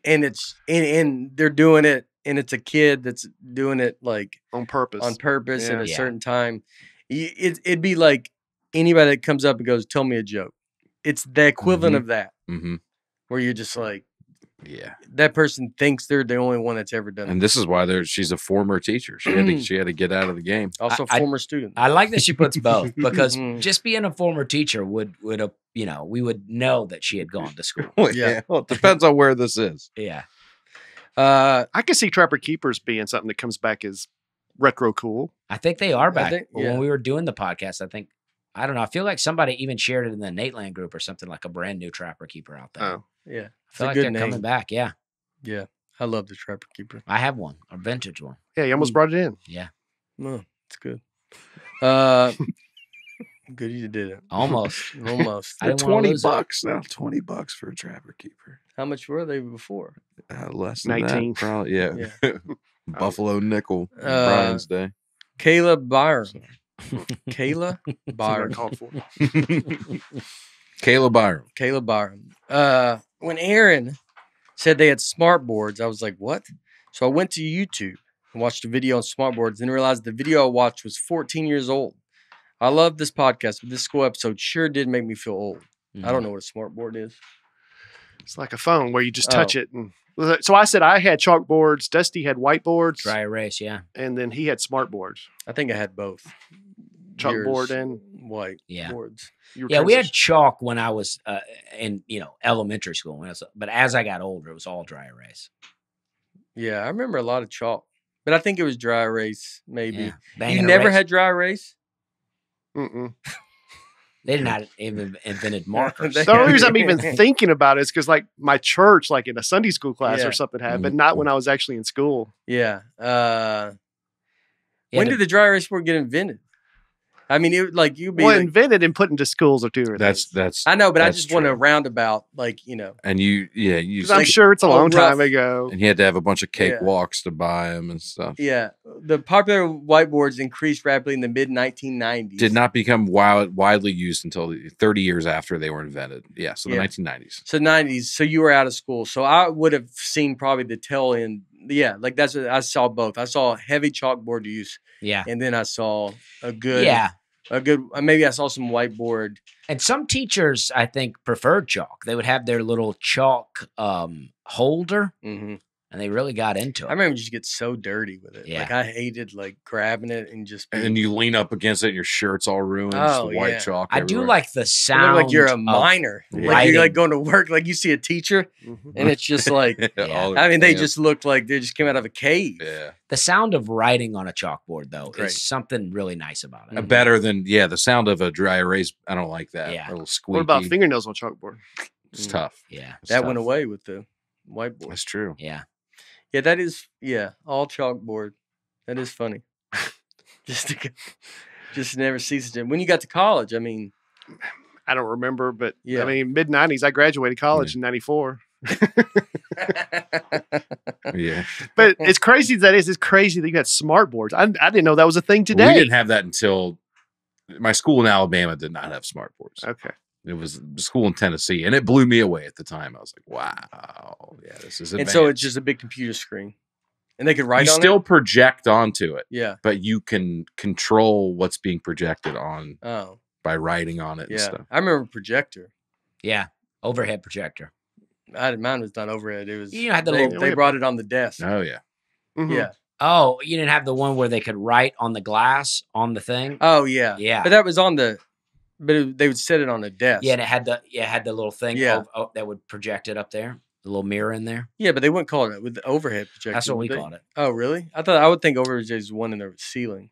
and it's and they're doing it, and it's a kid that's doing it like On purpose. on purpose at a Yeah. certain time. It'd be like anybody that comes up and goes, "Tell me a joke." It's the equivalent Mhm. of that, Mm-hmm. where you're just like, Yeah. that person thinks they're the only one that's ever done it. And this is why she's a former teacher. She had to get out of the game. Also, I- former student. I like that she puts both because Mm. just being a former teacher would we would know that she had gone to school. Well, Yeah. Well, it depends on where this is. Yeah. I can see Trapper Keepers being something that comes back as retro cool. I think they are back. think- yeah. When we were doing the podcast, I don't know. I feel like somebody even shared it in the Nateland group or something, like a brand new Trapper Keeper out there. Oh. Yeah, I feel a like good they're name. coming back. Yeah. yeah. I love the Trapper Keeper. I have one, a vintage one. Yeah, you almost brought it in. Yeah. No, it's good. Good you did it. Almost. Almost. I didn't wanna lose it. now. $20 for a Trapper Keeper. How much were they before? Less than that, 19. probably. Yeah. Yeah. Buffalo nickel. Brian's Day. Kayla Byron. Kayla That's what I Byron. called for. Kayla Byron. Kayla Byron. When Aaron said they had smart boards, I was like, what? So I went to YouTube and watched a video on smart boards and realized the video I watched was 14 years old. I love this podcast, but this school episode sure did make me feel old. Mm-hmm. I don't know what a smart board is. It's like a phone where you just touch it. And so I said I had chalkboards. Dusty had whiteboards. Dry erase, yeah. And then he had smart boards. I think I had both. Chalkboard Yours, and white Yeah. boards. you were Yeah, we had transition- chalk when I was in elementary school. But as I got older, it was all dry erase. Yeah, I remember a lot of chalk, but I think it was dry erase. Maybe Yeah. Banging you never erase. had dry erase. Mm-mm. They did not even invented markers. They- The only reason I'm even thinking about it is because like my church, like in a Sunday school class Yeah. or something had, Mm-hmm. but not when I was actually in school. Yeah. Yeah, When did the dry erase board get invented? I mean, it like you'd be. Well, like- invented and put into schools are two different That's things. that's I know, but I that's just want a true. roundabout, like and you 'Cause I'm like sure it's a all long time rough. ago. and you had to have a bunch of cake Yeah. walks to buy them and stuff. Yeah, the popular whiteboards increased rapidly in the mid 1990s. Did not become widely used until 30 years after they were invented. Yeah, so the Yeah. 1990s. So 90s. So you were out of school. So I would have seen probably the tail end. Yeah, like that's what I saw both. I saw heavy chalkboard use, Yeah. and then I saw a good. Yeah. A good. Maybe I saw some whiteboard. And some teachers, I think, preferred chalk. They would have their little chalk holder, hmm and they really got into it. I remember you just get so dirty with it. Yeah. Like I hated like grabbing it and just. And then you lean up against it, and your shirt's all ruined. Oh, the white yeah. chalk. I do everywhere. like the You sound. look like you're a of- minor. Like writing. you're like going to work. Like you see a teacher, Mhm. and it's just like. All I mean, they yeah. just looked like they just came out of a cave. yeah. The sound of writing on a chalkboard, though, Great. is something really nice about it. Mhm. Better than the sound of a dry erase. I don't like that. Yeah. A little squeaky. What about fingernails on chalkboard? It's tough. Yeah. It's That tough. went away with the whiteboard. That's true. Yeah. Yeah, that is. Yeah, all chalkboard. That is funny. just never ceases to. When you got to college, I mean, I don't remember, but Yeah. I mean, mid 90s, I graduated college in 94. Yeah. But it's crazy it's crazy that you had smart boards. I didn't know that was a thing today. We didn't have that until my school in Alabama did not have smart boards. Okay. It was a school in Tennessee, and it blew me away at the time. I was like, "Wow, yeah, this is and advanced." so it's just a big computer screen, and they could write you on still it. project onto it, Yeah. but you can control what's being projected on Oh, by writing on it and yeah. stuff. I remember projector. Yeah. Overhead projector. Mine was not overhead. It was. You had the they, little- they brought it on the desk. Oh yeah, Mhm. Yeah. Oh, you didn't have the one where they could write on the glass on the thing? Oh yeah. Yeah. But that was on the. But they would set it on a desk. Yeah, and it had the little thing Yeah. that would project it up there. The little mirror in there. Yeah, but they wouldn't call it with the overhead projector. That's what we would they? called it. Oh, really? I would think overhead is one in the ceiling.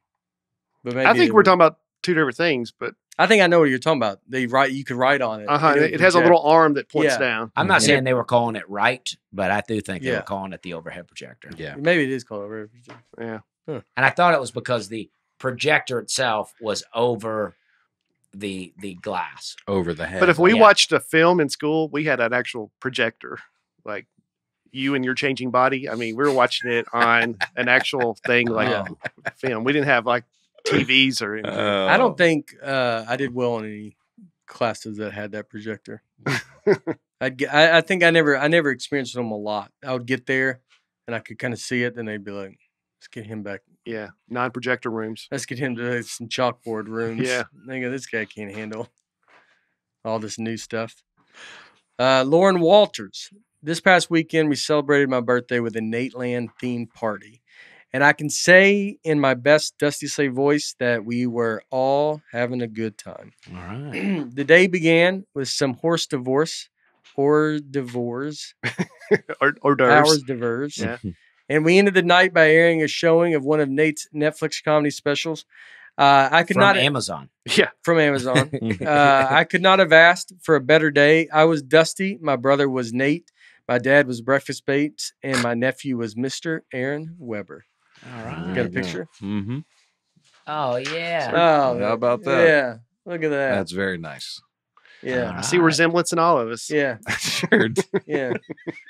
But maybe I think it we're would- talking about two different things, but I think I know what you're talking about. You could write on it. and would it has a project. little arm that points Yeah. down. I'm not Mhm. saying they were calling it right, but I do think they Yeah. were calling it the overhead projector. yeah. Maybe it is called overhead projector. Yeah. And I thought it was because the projector itself was over the glass. Over the head. But if we Yeah. watched a film in school, we had an actual projector, like you and your changing body. I mean, we were watching it on an actual thing like Yeah. film. We didn't have like TVs or anything. I don't think I did well in any classes that had that projector. I think I never experienced them a lot. I would get there and I could kind of see it, then they'd be like, "Let's get him back. Yeah, non-projector rooms. Let's get him to some chalkboard rooms." Yeah. Think this guy can't handle all this new stuff. Lauren Walters. This past weekend, we celebrated my birthday with a Nateland themed party. And I can say in my best Dusty Slave voice that we were all having a good time. All right. The day began with some horse divorce or divorce, or hours d'oeuvres. diverse. Yeah. And we ended the night by airing a showing of one of Nate's Netflix comedy specials. I could From not Amazon. Yeah. from Amazon. I could not have asked for a better day. I was Dusty. My brother was Nate. My dad was Breakfast Bates, and my nephew was Mr. Aaron Weber. All You right. got a picture? Mm-hmm. Oh yeah. Oh, How about that? Yeah, look at that. That's very nice. Yeah, I see resemblance in all of us. yeah, Sure. yeah.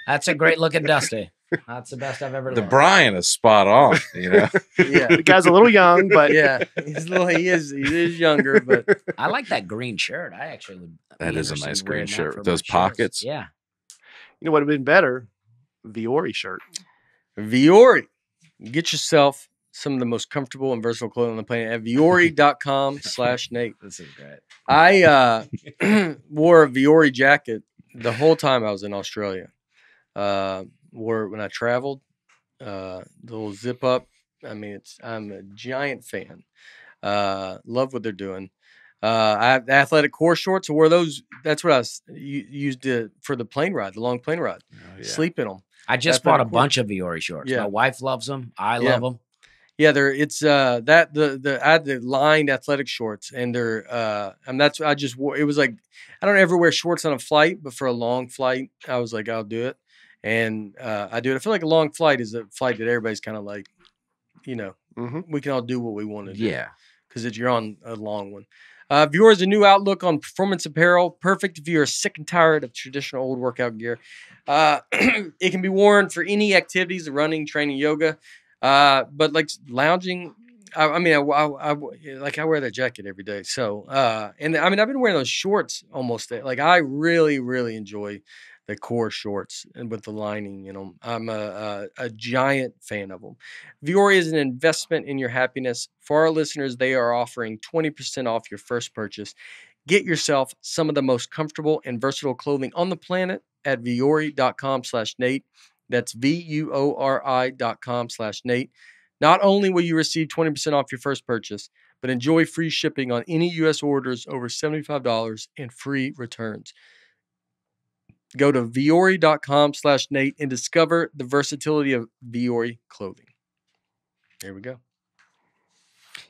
That's a great looking Dusty. That's the best I've ever The looked. Brian is spot on. You know, Yeah, The guy's a little young, but yeah. He is younger, but I like that green shirt. I actually would. That be is a interested nice in green wearing that shirt for with my those shirts. pockets. Yeah. you know what would have been better? The Ori shirt. Viore, get yourself some of the most comfortable and versatile clothing on the planet at Viore.com/Nate. This is great. I wore a Viore jacket the whole time I was in Australia. Wore it when I traveled. The little zip up. I mean, I'm a giant fan. Love what they're doing. I have the athletic core shorts. I wore those. That's what I used for the plane ride, the long plane ride. Oh, yeah. Sleep in them. I just bought a bunch of Viore shorts. Yeah. My wife loves them. I love them. Yeah, it's I had the lined athletic shorts, and they're and that's I just wore. It was like I don't ever wear shorts on a flight, but for a long flight, I was like, I'll do it, and I do it. I feel like a long flight is a flight that everybody's kind of like, we can all do what we want to do. Yeah. Because you're on a long one. Viore is a new outlook on performance apparel, perfect if you're sick and tired of traditional old workout gear. It can be worn for any activities, running, training, yoga, but like lounging. I wear that jacket every day. So, and I mean, I've been wearing those shorts almost. Like I really, really enjoy the core shorts and with the lining in them. I'm a giant fan of them. Viore is an investment in your happiness. For our listeners, they are offering 20% off your first purchase. Get yourself some of the most comfortable and versatile clothing on the planet at Viore.com/Nate. That's VUORI.com/Nate. Not only will you receive 20% off your first purchase, but enjoy free shipping on any U.S. orders over $75 and free returns. Go to Viore.com/Nate and discover the versatility of Viore clothing. There we go.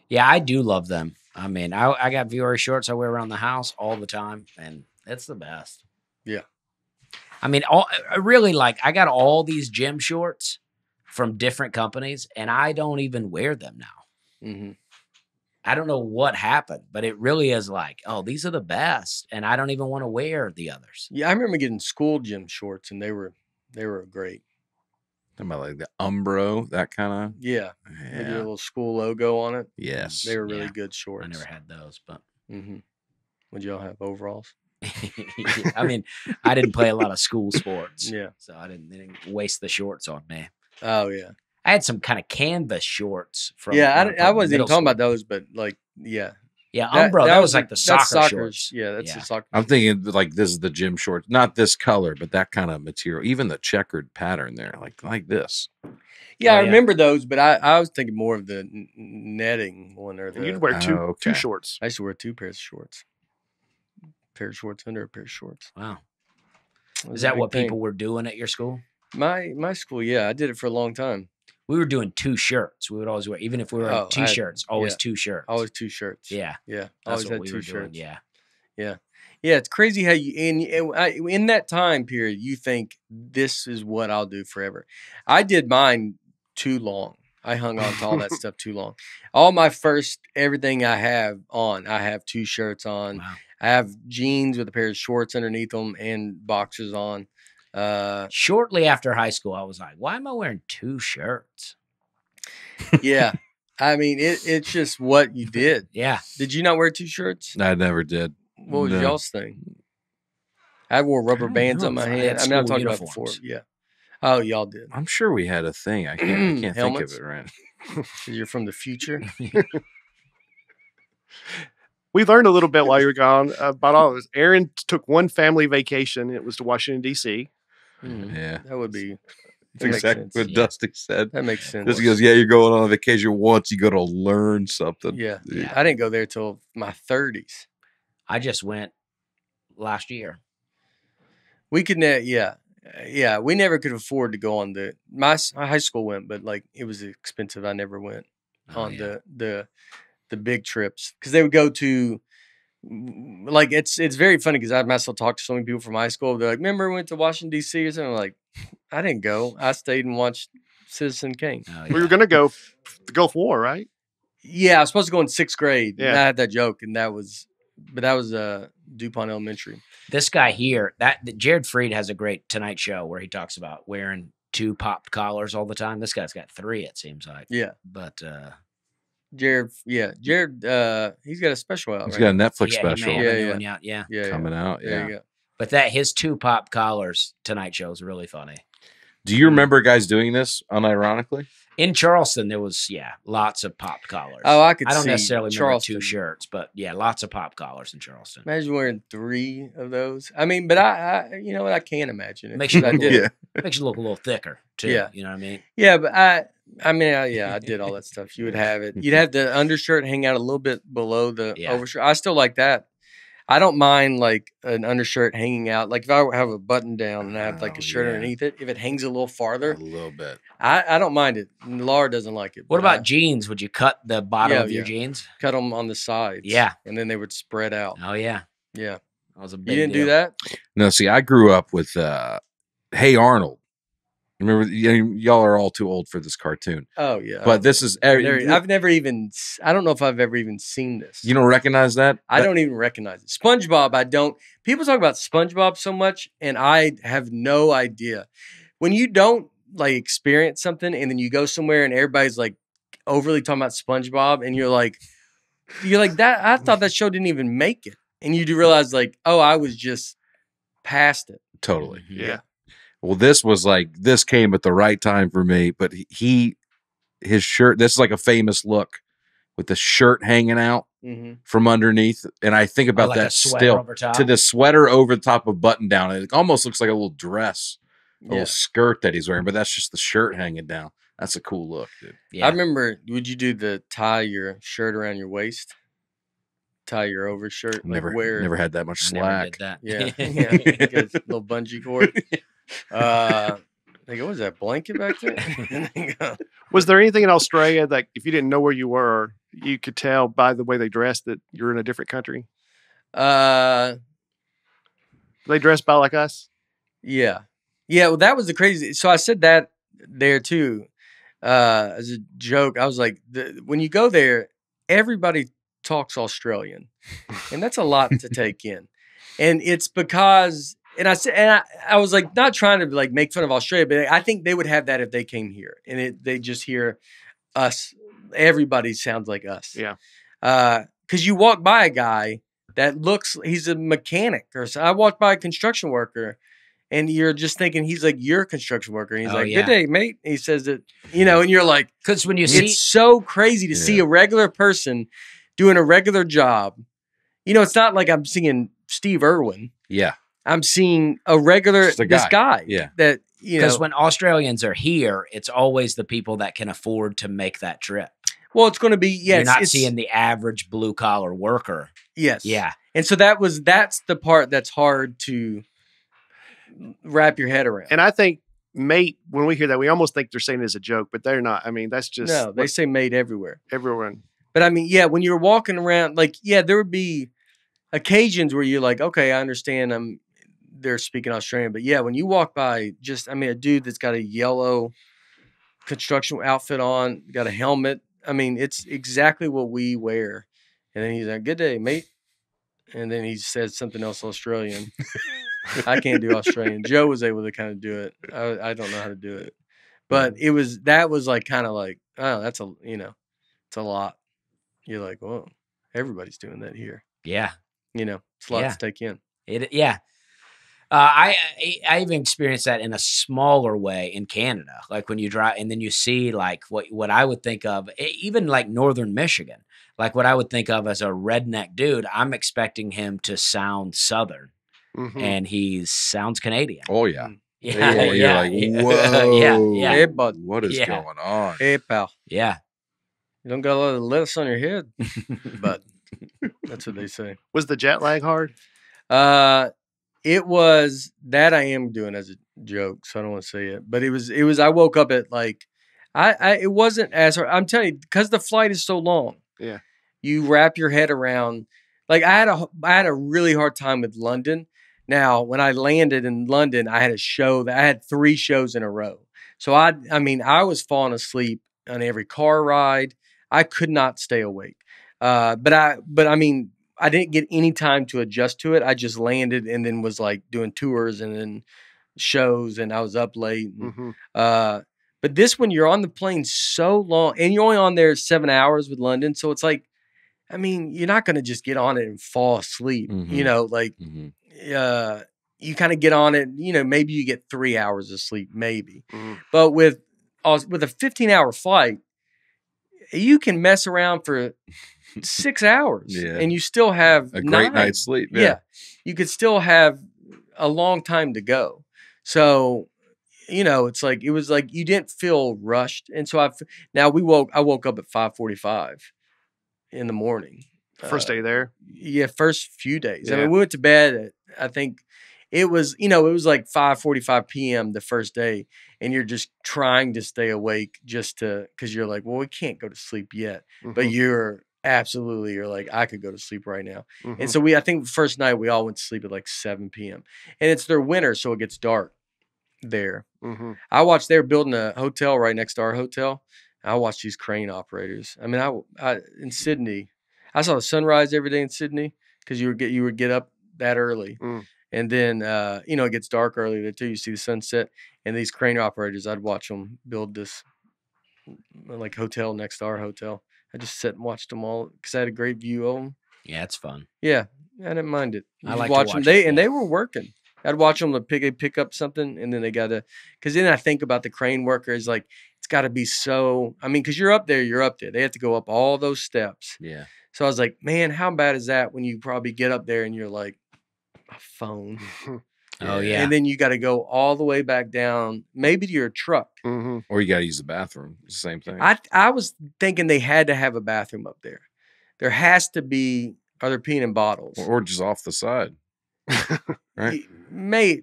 Yeah, I do love them. I mean, I got Viore shorts I wear around the house all the time, and it's the best. Yeah. I mean, I got all these gym shorts from different companies, and I don't even wear them now. Mm-hmm. I don't know what happened, but it really is like, oh, these are the best, and I don't even want to wear the others. Yeah, I remember getting school gym shorts, and they were great. Talking about like the Umbro, that kind of. Yeah. With your little school logo on it. Yes. They were really good shorts. I never had those, but. Mm-hmm. Would y'all have overalls? I mean, I didn't play a lot of school sports. Yeah. So they didn't waste the shorts on me. Oh, yeah. I had some kind of canvas shorts from. Yeah, I wasn't even talking school. about those, but like, yeah. Yeah, Umbro, that was like the that's soccer shorts. Yeah, that's the soccer. I'm thinking like this is the gym shorts, not this color, but that kind of material. Even the checkered pattern there, like this. Yeah, I remember those, but I was thinking more of the netting one or the. You'd wear two shorts. I used to wear two pairs of shorts. A pair of shorts under a pair of shorts. Wow. Is that what people were doing at your school? My school, yeah, I did it for a long time. We were doing two shirts. We would always wear, even if we were in t-shirts, always two shirts. Always two shirts. Yeah. Yeah. That's always what had we two were shirts. doing. Yeah. Yeah. Yeah. It's crazy how in that time period, you think this is what I'll do forever. I did mine too long. I hung on to all that stuff too long. All my everything I have two shirts on. Wow. I have jeans with a pair of shorts underneath them and boxers on. Shortly after high school, I was like, why am I wearing two shirts? Yeah. I mean, it's just what you did. Yeah. Did you not wear two shirts? I never did. What was y'all's thing? I wore rubber bands on my hand. I mean, I'm talking about before. Yeah. Oh, y'all did. I'm sure we had a thing. I can't think of Helmets? it right. You're from the future. We learned a little bit while you were gone about all of this. Aaron took one family vacation. It was to Washington, D.C. Yeah. That would be. That's exactly what Dusty said. That makes sense. Dusty goes, yeah, you're going on a vacation once. You got to learn something. Yeah. I didn't go there till my 30s. I just went last year. We could, yeah. We never could afford to go on my high school went, but like it was expensive. I never went on the big trips because they would go to. Like it's very funny because I still talk to so many people from high school. They're like, "Remember we went to Washington D.C. or something?" I'm like, I didn't go. I stayed and watched Citizen Kane. Oh, We were going to go the Gulf War, right? Yeah, I was supposed to go in 6th grade. Yeah. And I had that joke, and that was DuPont Elementary. This guy here, Jared Freed has a great Tonight Show where he talks about wearing two popped collars all the time. This guy's got three, it seems like. Yeah, but Jared, he's got a special out. He's right? got a Netflix yeah, special yeah. coming out. There Yeah. you go. But his two pop collars Tonight Show is really funny. Do you remember guys doing this unironically? In Charleston, there was lots of popped collars. Oh, I could I don't see necessarily remember Charleston. 2 shirts, but lots of pop collars in Charleston. Imagine wearing 3 of those. I mean, but I you know what? I can't imagine it. Makes you 'cause I look a did. little, makes you look a little thicker too. Yeah. You know what I mean? Yeah, but I mean, I did all that stuff. You would have it. You'd have the undershirt hang out a little bit below the Yeah. overshirt. I still like that. I don't mind like an undershirt hanging out. Like if I have a button down and I have like Oh, a shirt yeah. underneath it, if it hangs a little farther, A little bit. I don't mind it. Laura doesn't like it. What but about I jeans? Would you cut the bottom Yeah, of your yeah. jeans? cut them on the sides? Yeah. and then they would spread out. Oh yeah, Yeah, that was a you big didn't deal. do that. No, see, I grew up with Hey Arnold. Remember, y'all are all too old for this cartoon, Oh yeah, but this is I've never even. I don't know if I've ever even seen this. you don't recognize that? I don't even recognize it. SpongeBob, I don't. People talk about SpongeBob so much, and I have no idea. When you don't like experience something, and then you go somewhere, and everybody's like overly talking about SpongeBob, and you're like that. I thought that show didn't even make it, and you do realize like, oh, I was just past it. Totally. Yeah. Well, this came at the right time for me, but his shirt, this is like a famous look with the shirt hanging out Mm-hmm. from underneath. And I think about like that a sweater still over top. to the sweater over the top of button down. It almost looks like a little dress, a Yeah. little skirt that he's wearing, but that's just the shirt hanging down. That's a cool look, dude. Yeah. I remember. Would you do the tie your shirt around your waist? Tie your overshirt. Like Never had that much I never slack. Yeah, did that. yeah. Get a little bungee cord. Like, what was that blanket back there? And then go, Was there anything in Australia that if you didn't know where you were, you could tell by the way they dressed that you're in a different country? They dress by like us? Yeah. Well, that was the crazy. So I said that there too, as a joke. I was like, when you go there, everybody talks Australian, and that's a lot to take in. And it's because, and I said, and I was like, not trying to like make fun of Australia, but I think they would have that if they came here, and they just hear us. Everybody sounds like us. Yeah. Because you walk by a guy that looks, he's a mechanic, or so. I walked by a construction worker, and you're just thinking he's like, you're a construction worker, and he's Oh, like, yeah. good day, mate. And he says that, and you're like, Because when you see, it's so crazy to see a regular person doing a regular job. It's not like I'm seeing Steve Irwin. Yeah. I'm seeing a regular Just a this guy. Yeah. That because when Australians are here, it's always the people that can afford to make that trip. well, it's going to be You're not it's seeing the average blue collar worker. yes, Yeah. And so that's the part that's hard to wrap your head around. And I think, mate, when we hear that, we almost think they're saying it as a joke, but they're not. I mean, that's just no, they what say made everywhere. everyone. But I mean, yeah, when you're walking around, like, yeah, there would be occasions where you're like, okay, I understand they're speaking Australian. But yeah, when you walk by a dude that's got a yellow construction outfit on, got a helmet. I mean, it's exactly what we wear. And then he's like, good day, mate. And then he says something else Australian. I can't do Australian. Joe was able to kind of do it. I don't know how to do it. But that was like kind of like, oh, that's it's a lot. You're like, whoa, everybody's doing that here. Yeah. It's a lot to take in. Yeah. I even experienced that in a smaller way in Canada. Like when you drive and then you see like what I would think of, even like Northern Michigan, like what I would think of as a redneck dude, I'm expecting him to sound Southern Mhm. and he sounds Canadian. Oh, yeah. Yeah. You're Yeah. like, yeah. whoa. Yeah. Hey, bud. What is Yeah. going on? Hey, pal. Yeah. You don't got a lot of lettuce on your head, but that's what they say. Was the jet lag hard? It was that I am doing as a joke, so I don't want to say it. But it was. I woke up at like, it wasn't as hard. I'm telling you, because the flight is so long. Yeah. You wrap your head around. Like I had a really hard time with London. Now, when I landed in London, I had I had 3 shows in a row. So I was falling asleep on every car ride. I could not stay awake. But I mean, I didn't get any time to adjust to it. I just landed and then was like doing tours and then shows, and I was up late. And, Mhm. but this one, you're on the plane so long, and you're only on there 7 hours with London, so it's like, I mean, you're not going to just get on it and fall asleep. Mhm. Like Mhm. you kind of get on it. Maybe you get 3 hours of sleep, maybe. Mhm. But with with a 15-hour flight, you can mess around for 6 hours Yeah. and you still have A great 9. night's sleep. Yeah. You could still have a long time to go. So, it's like, it was like you didn't feel rushed. And so I woke up at 5:45 in the morning. First day there. Yeah, first few days. I Yeah. mean, we went to bed at, I think it was like 5:45 p.m. the first day, and you're just trying to stay awake because you're like, well, we can't go to sleep yet. But Mhm. you're like, I could go to sleep right now. Mhm. And so I think the first night we all went to sleep at like 7 p.m. And it's their winter, so it gets dark there. Mhm. They were building a hotel right next to our hotel. I watched these crane operators. I mean, I in Sydney, I saw the sunrise every day in Sydney because you would get up that early. Mm. And then, it gets dark early there too. You see the sunset, and these crane operators, I'd watch them build this like hotel next to our hotel. I just sat and watched them all because I had a great view of them. Yeah, it's fun. Yeah, I didn't mind it. I You like just to watch them. watch it, yeah. They were working. I'd watch them pick up something, and then they gotta. Because then I think about the crane workers, like it's got to be so. I mean, because you're up there. They have to go up all those steps. Yeah. So I was like, man, how bad is that when you probably get up there and you're like, a phone. Oh, yeah. And then you got to go all the way back down, maybe to your truck. Mhm. Or you got to use the bathroom. It's the same thing. I was thinking they had to have a bathroom up there. There has to be, are they peeing in bottles? or just off the side. Right.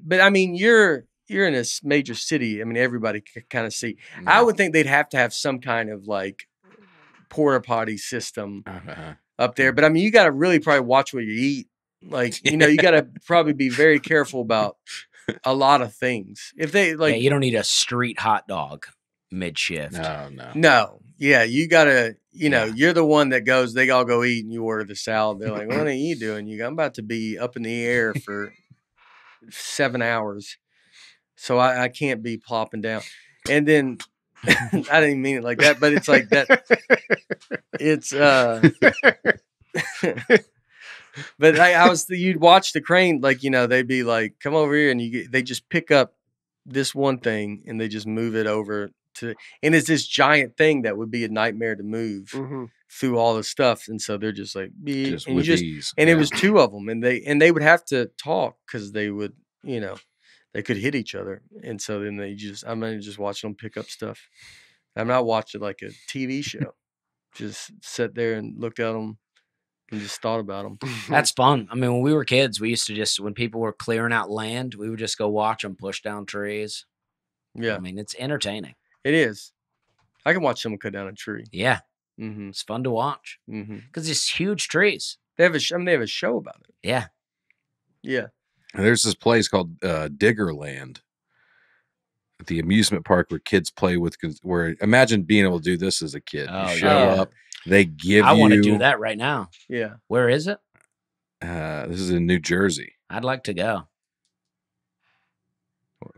But I mean, you're in a major city. I mean, everybody can kind of see. No. I would think they'd have to have some kind of like porta potty system Uh-huh. up there. But I mean, you got to really probably watch what you eat. Like, you got to probably be very careful about a lot of things. If they like, Yeah, you don't need a street hot dog mid shift. No. yeah, you got to, Yeah. you're the one that goes, they all go eat and you order the salad. They're like, what are you doing? I'm about to be up in the air for 7 hours. So I can't be plopping down. And then I didn't even mean it like that, but it's like that. It's, but you'd watch the crane, like, they'd be like, come over here. And they just pick up this one thing and they just move it over and it's this giant thing that would be a nightmare to move Mhm. through all the stuff. And so they're just like, beep, Just and with you just, ease. and Yeah. it was 2 of them and they would have to talk because they would, they could hit each other. And so then I'm just watching them pick up stuff. I'm not watching like a TV show, just sat there and looked at them and just thought about them. That's fun. I mean, when we were kids, we used to just, when people were clearing out land, we would just go watch them push down trees. Yeah, I mean, it's entertaining. it is. I can watch someone cut down a tree. Yeah, Mm-hmm. it's fun to watch Mm-hmm. because it's huge trees. They have a show about it. Yeah. Yeah. And there's this place called Diggerland at the amusement park where kids play with. Where imagine being able to do this as a kid. Oh, You show yeah. up, they give I you. want to do that right now. Yeah. Where is it? This is in New Jersey. I'd like to go.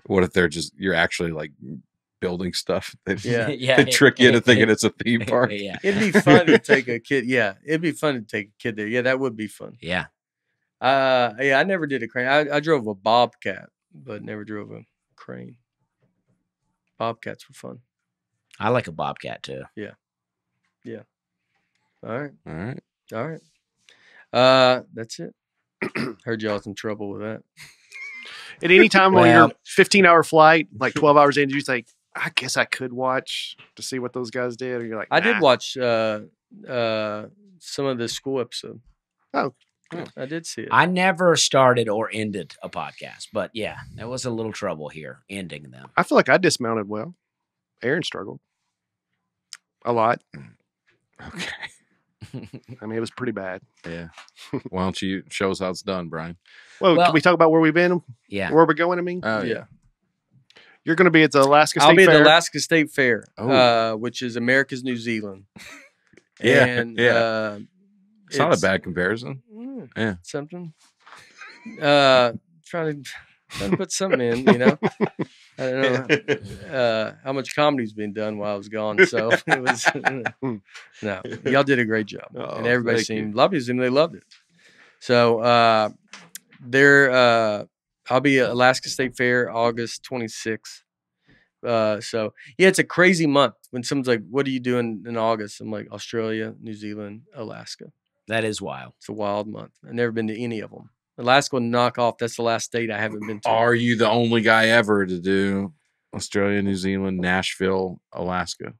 What if you're actually like building stuff? They, Yeah. Yeah. they trick you into thinking it's a theme park. Yeah. It'd be fun to take a kid. Yeah. It'd be fun to take a kid there. Yeah, that would be fun. Yeah. Yeah, I never did a crane. I drove a Bobcat, but never drove a crane. Bobcats were fun. I like a Bobcat too. All right. All right. All right. That's it. Heard y'all was in trouble with that. At any time on your Well- 15-hour flight, like 12 hours in, you think, I guess I could watch to see what those guys did? Or you're like, I did "Nah." watch some of the school episode. Oh. I did see it. I never started or ended a podcast, but yeah, there was a little trouble here ending them. I feel like I dismounted well. Aaron struggled a lot. Okay. I mean, it was pretty bad. Yeah. Why don't you show us how it's done, Brian? Well, Well- can we talk about where we've been? Yeah. Where we're going? I mean, Oh yeah. you're going to be at the Alaska State I'll be at Fair. the Alaska State Fair, Oh. which is America's New Zealand. Yeah, And, yeah. It's not a it's- bad comparison. Yeah. Something. Trying to put something in, I don't know how much comedy's been done while I was gone. So it was no, y'all did a great job, Oh, and everybody thank you. seemed they loved it. So I'll be at Alaska State Fair August 26th. So yeah, it's a crazy month when someone's like, "What are you doing in August?" I'm like, Australia, New Zealand, Alaska. That is wild. It's a wild month. I've never been to any of them. Alaska will knock off. That's the last state I haven't been to. Are you the only guy ever to do Australia, New Zealand, Nashville, Alaska?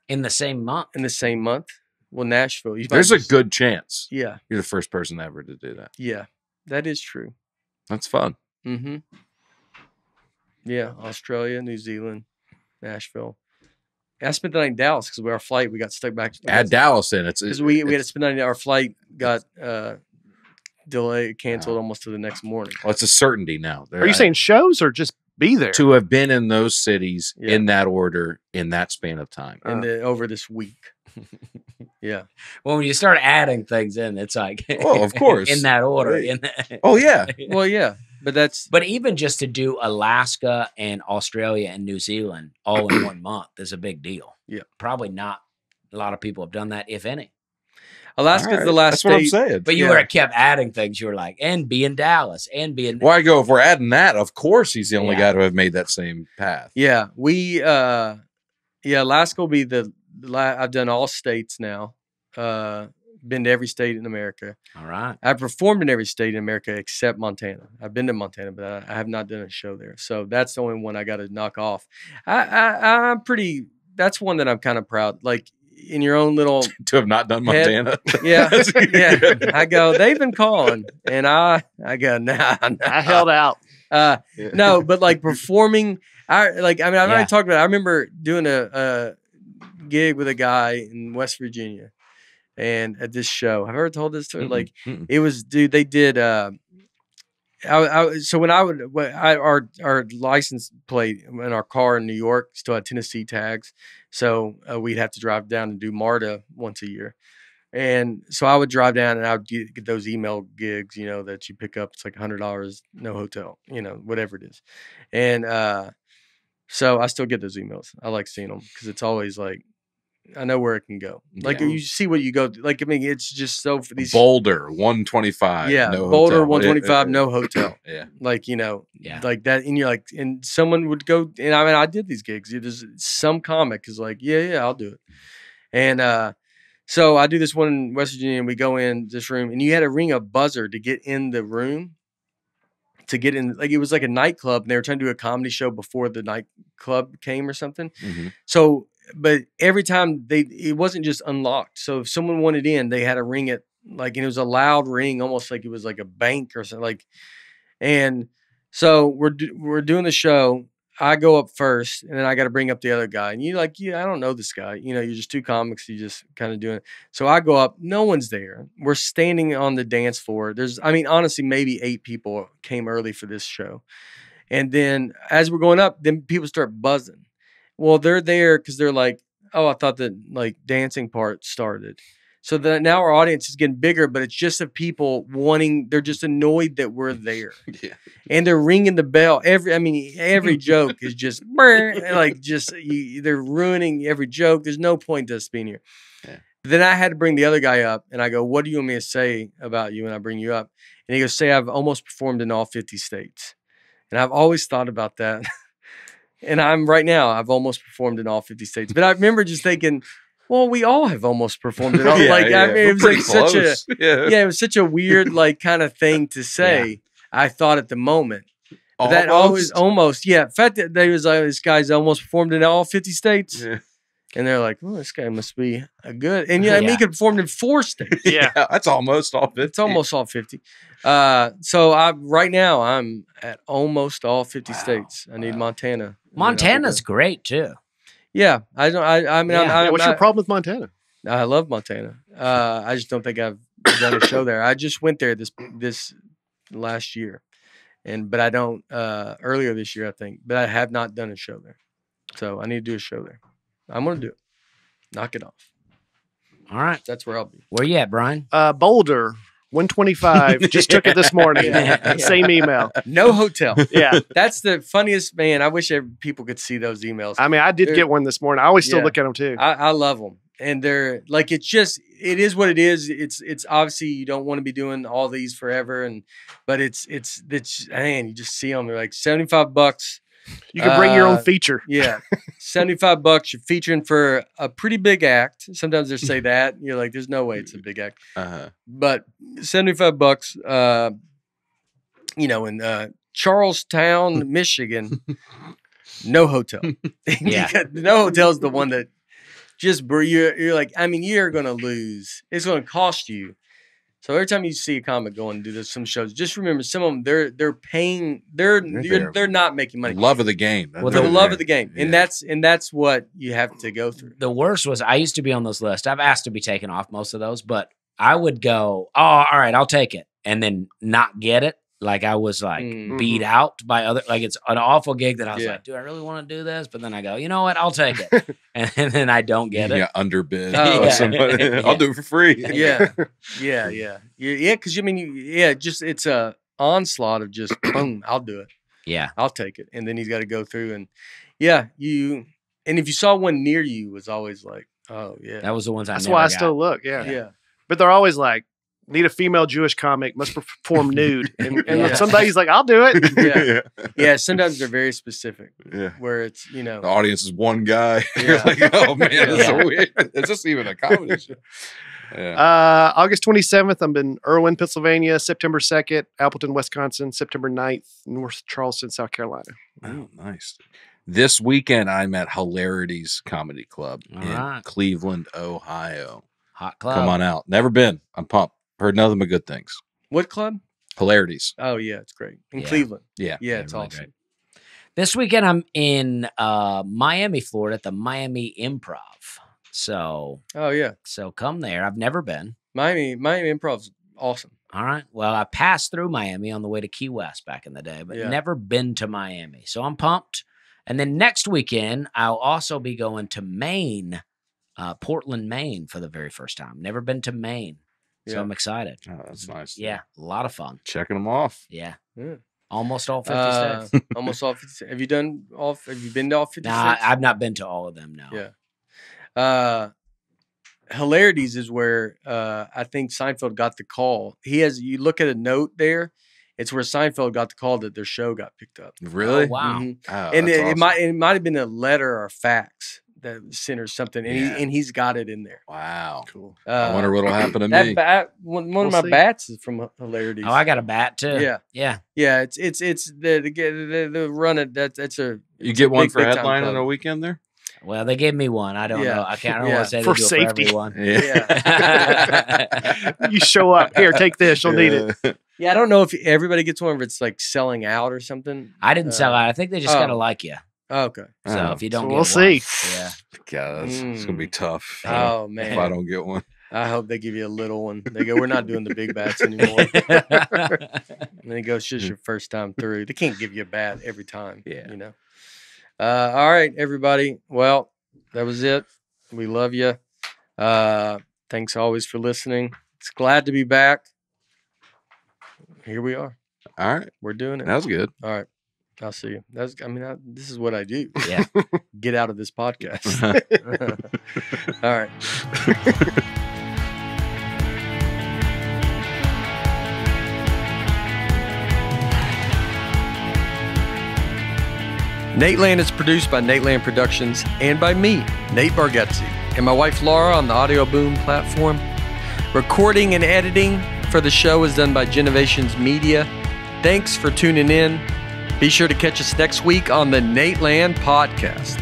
In the same month. In the same month? Well, Nashville. There's a good chance Yeah, you're the first person ever to do that. yeah, that is true. That's fun. Mm-hmm. Yeah, Australia, New Zealand, Nashville. And I spent the night in Dallas because our flight, we got stuck back. Add Dallas in. Because we had to spend the night. Our flight got delayed, canceled almost to the next morning. Well, it's a certainty now. Are you saying shows or just be there? To have been in those cities Yeah. in that order in that span of time? And over this week. Yeah. Well, when you start adding things in, it's like, Oh, of course. in that order. Right. Oh, yeah. Well, yeah, but that's But even just to do Alaska and Australia and New Zealand all in 1 month is a big deal. Yeah. Probably not a lot of people have done that, if any. Alaska's All right. the last That's what I'm state. saying. But you Yeah. would have kept adding things. You were like, and be in Dallas, and be in. Why I go, if we're adding that, of course he's the only Yeah. guy to have made that same path. Yeah, Alaska will be I've done all states now. Been to every state in America. All right. I've performed in every state in America except Montana. I've been to Montana, but I have not done a show there. So that's the only one I got to knock off. I'm pretty. That's one that I'm kind of proud. Like in your own little. To have not done Montana. Yeah, That's good. yeah. I go. They've been calling, and I go. Nah. I held out. No, but like performing. I've Yeah. already talked about it. I remember doing a gig with a guy in West Virginia, and at this show, I've ever told this story. Mm-mm, Like mm-mm. it was, dude. They did. So when our license plate in our car in New York still had Tennessee tags, so we'd have to drive down and do MARTA once a year. And so I would drive down and I would get those email gigs, that you pick up. It's like $100, no hotel, whatever it is. And so I still get those emails. I like seeing them because it's always like, I know where it can go. Like Yeah. you see what you go. Like, I mean, it's just so for these. Boulder, 125. Yeah. no Boulder, hotel. 125, no hotel. Yeah. Like, Yeah. like that. And you're like, and someone would go, and I mean, I did these gigs. There's some comic is like, yeah, I'll do it. And, so I do this one in West Virginia, and we go in this room, and you had to ring a buzzer to get in the room. To get in, like it was like a nightclub, and they were trying to do a comedy show before the nightclub came or something. Mhm. So, but every time it wasn't just unlocked. So if someone wanted in, they had to ring it and it was a loud ring, almost like it was like a bank or something. And so we're doing the show. I go up first, and then I got to bring up the other guy. And you're like, yeah, I don't know this guy. You're just two comics. You just kind of doing it. So I go up. No one's there. We're standing on the dance floor. Honestly, maybe 8 people came early for this show. And then as we're going up, then people start buzzing. Well, they're there because they're like, oh, I thought the dancing part started. So that now our audience is getting bigger, but it's just of people they're just annoyed that we're there. Yeah. And they're ringing the bell. Every joke is just they're ruining every joke. There's no point to us being here. Yeah. Then I had to bring the other guy up, and I go, what do you want me to say about you? And I bring you up. And he goes, say I've almost performed in all 50 states. And I've always thought about that. And I've almost performed in all 50 states. But I remember just thinking, well, we all have almost performed in all. It was like such a it was such a weird kind of thing to say. I thought at the moment. But that always almost the fact that they was like, this guy's almost performed in all 50 states. Yeah. And they're like, well, this guy must be a good. And he could perform in 4 states. Yeah. That's almost all 50. It's almost all 50. So right now I'm at almost all 50 states. I need Montana. Montana's great too. Yeah, I don't. I mean, Yeah. What's your problem with Montana? I love Montana. I just don't think I've done a show there. I just went there this last year, but I don't earlier this year I think. But I have not done a show there, so I need to do a show there. I'm gonna do it. Knock it off. All right. That's where I'll be. Where you at, Brian? Boulder, 125. Just took it this morning. Yeah. Same email. No hotel. Yeah. That's the funniest, man. I wish people could see those emails. I mean, I did get one this morning. I always still Yeah. look at them too. I love them, and they're like it is what it is. It's obviously you don't want to be doing all these forever, but it's man, you just see them. They're like $75 You can bring your own feature. Yeah, $75. You're featuring for a pretty big act. Sometimes they say that you're like, "There's no way it's a big act," but $75. In Charlestown, Michigan, no hotel. Yeah. No hotel is the one that just you're like, I mean, you're gonna lose. It's gonna cost you. So every time you see a comic go and do some shows, just remember some of them they're paying. They're not making money. Love of the game. For the love of the game, and that's what you have to go through. The worst was I used to be on those lists. I've asked to be taken off most of those, but I would go, "Oh, all right, I'll take it," and then not get it. Like I was like beat out by other, like it's an awful gig that I was like, do I really want to do this? But then I go, you know what? I'll take it. And then I don't get it. Yeah, underbid. Yeah. I'll do it for free. Yeah. Because it's a onslaught of just boom. I'll do it. Yeah, I'll take it. And then he's got to go through and and if you saw one near you, it was always like, oh yeah, that was the ones I. That's never why I got. still look. yeah. Yeah. But they're always like, need a female Jewish comic, must perform nude. And some days like, I'll do it. Yeah. Sometimes they're very specific. Yeah. Where it's, The audience is one guy. Yeah. You're like, oh man, that's so weird. Is this even a comedy show? Yeah. August 27th, I'm in Irwin, Pennsylvania. September 2nd, Appleton, Wisconsin. September 9th, North Charleston, South Carolina. Oh, nice. This weekend, I'm at Hilarities Comedy Club in Cleveland, Ohio. Hot club. Come on out. Never been. I'm pumped. Heard nothing but good things. What club? Hilarities. Oh yeah, it's great in Cleveland. Yeah, it's really awesome. Great. This weekend I'm in Miami, Florida, at the Miami Improv. So come there. I've never been. Miami Improv's awesome. All right. Well, I passed through Miami on the way to Key West back in the day, but never been to Miami. So I'm pumped. And then next weekend I'll also be going to Maine, Portland, Maine, for the very first time. Never been to Maine. So I'm excited. Oh, that's nice. Yeah, a lot of fun. Checking them off. Yeah. Yeah. Almost all 50 states. Almost all 50 states. Have you been to all 50 Nah, states? I've not been to all of them, no. Yeah. Hilarities is where I think Seinfeld got the call. You look at a note there, it's where Seinfeld got the call that their show got picked up. Really? Oh, wow. Mhm. Oh, And that's it awesome. might have been a letter or a fax that was sent or something, and he's got it in there. Wow. Cool. I wonder what'll happen to That me. bat, one We'll of my see. bats is from Hilarities. Oh, I got a bat too. Yeah. Yeah. Yeah, it's the run it. That's a You get one for big time headlining club. a weekend there? Well, they gave me one. I don't know. I don't want to say they For do it safety. for everyone. Yeah. You show up. Here, take this. You'll need it. Yeah, I don't know if everybody gets one, if it's like selling out or something. I didn't sell out. I think they just gotta like you. Oh, okay. So if you don't So get we'll one, see. Yeah. God, it's gonna be tough. Oh man, If I don't get one. I hope they give you a little one. They go, we're not doing the big bats anymore. And they go, it's just your first time through. They can't give you a bat every time. Yeah. All right, everybody. Well, that was it. We love you. Thanks always for listening. It's glad to be back. Here we are. All right. We're doing it. That was good. All right. I'll see you. This is what I do. Yeah. Get out of this podcast. All right. Nate Land is produced by Nate Land Productions and by me, Nate Bargatze, and my wife Laura on the Audio Boom platform. Recording and editing for the show is done by Genovations Media. Thanks for tuning in. Be sure to catch us next week on the Nate Land Podcast.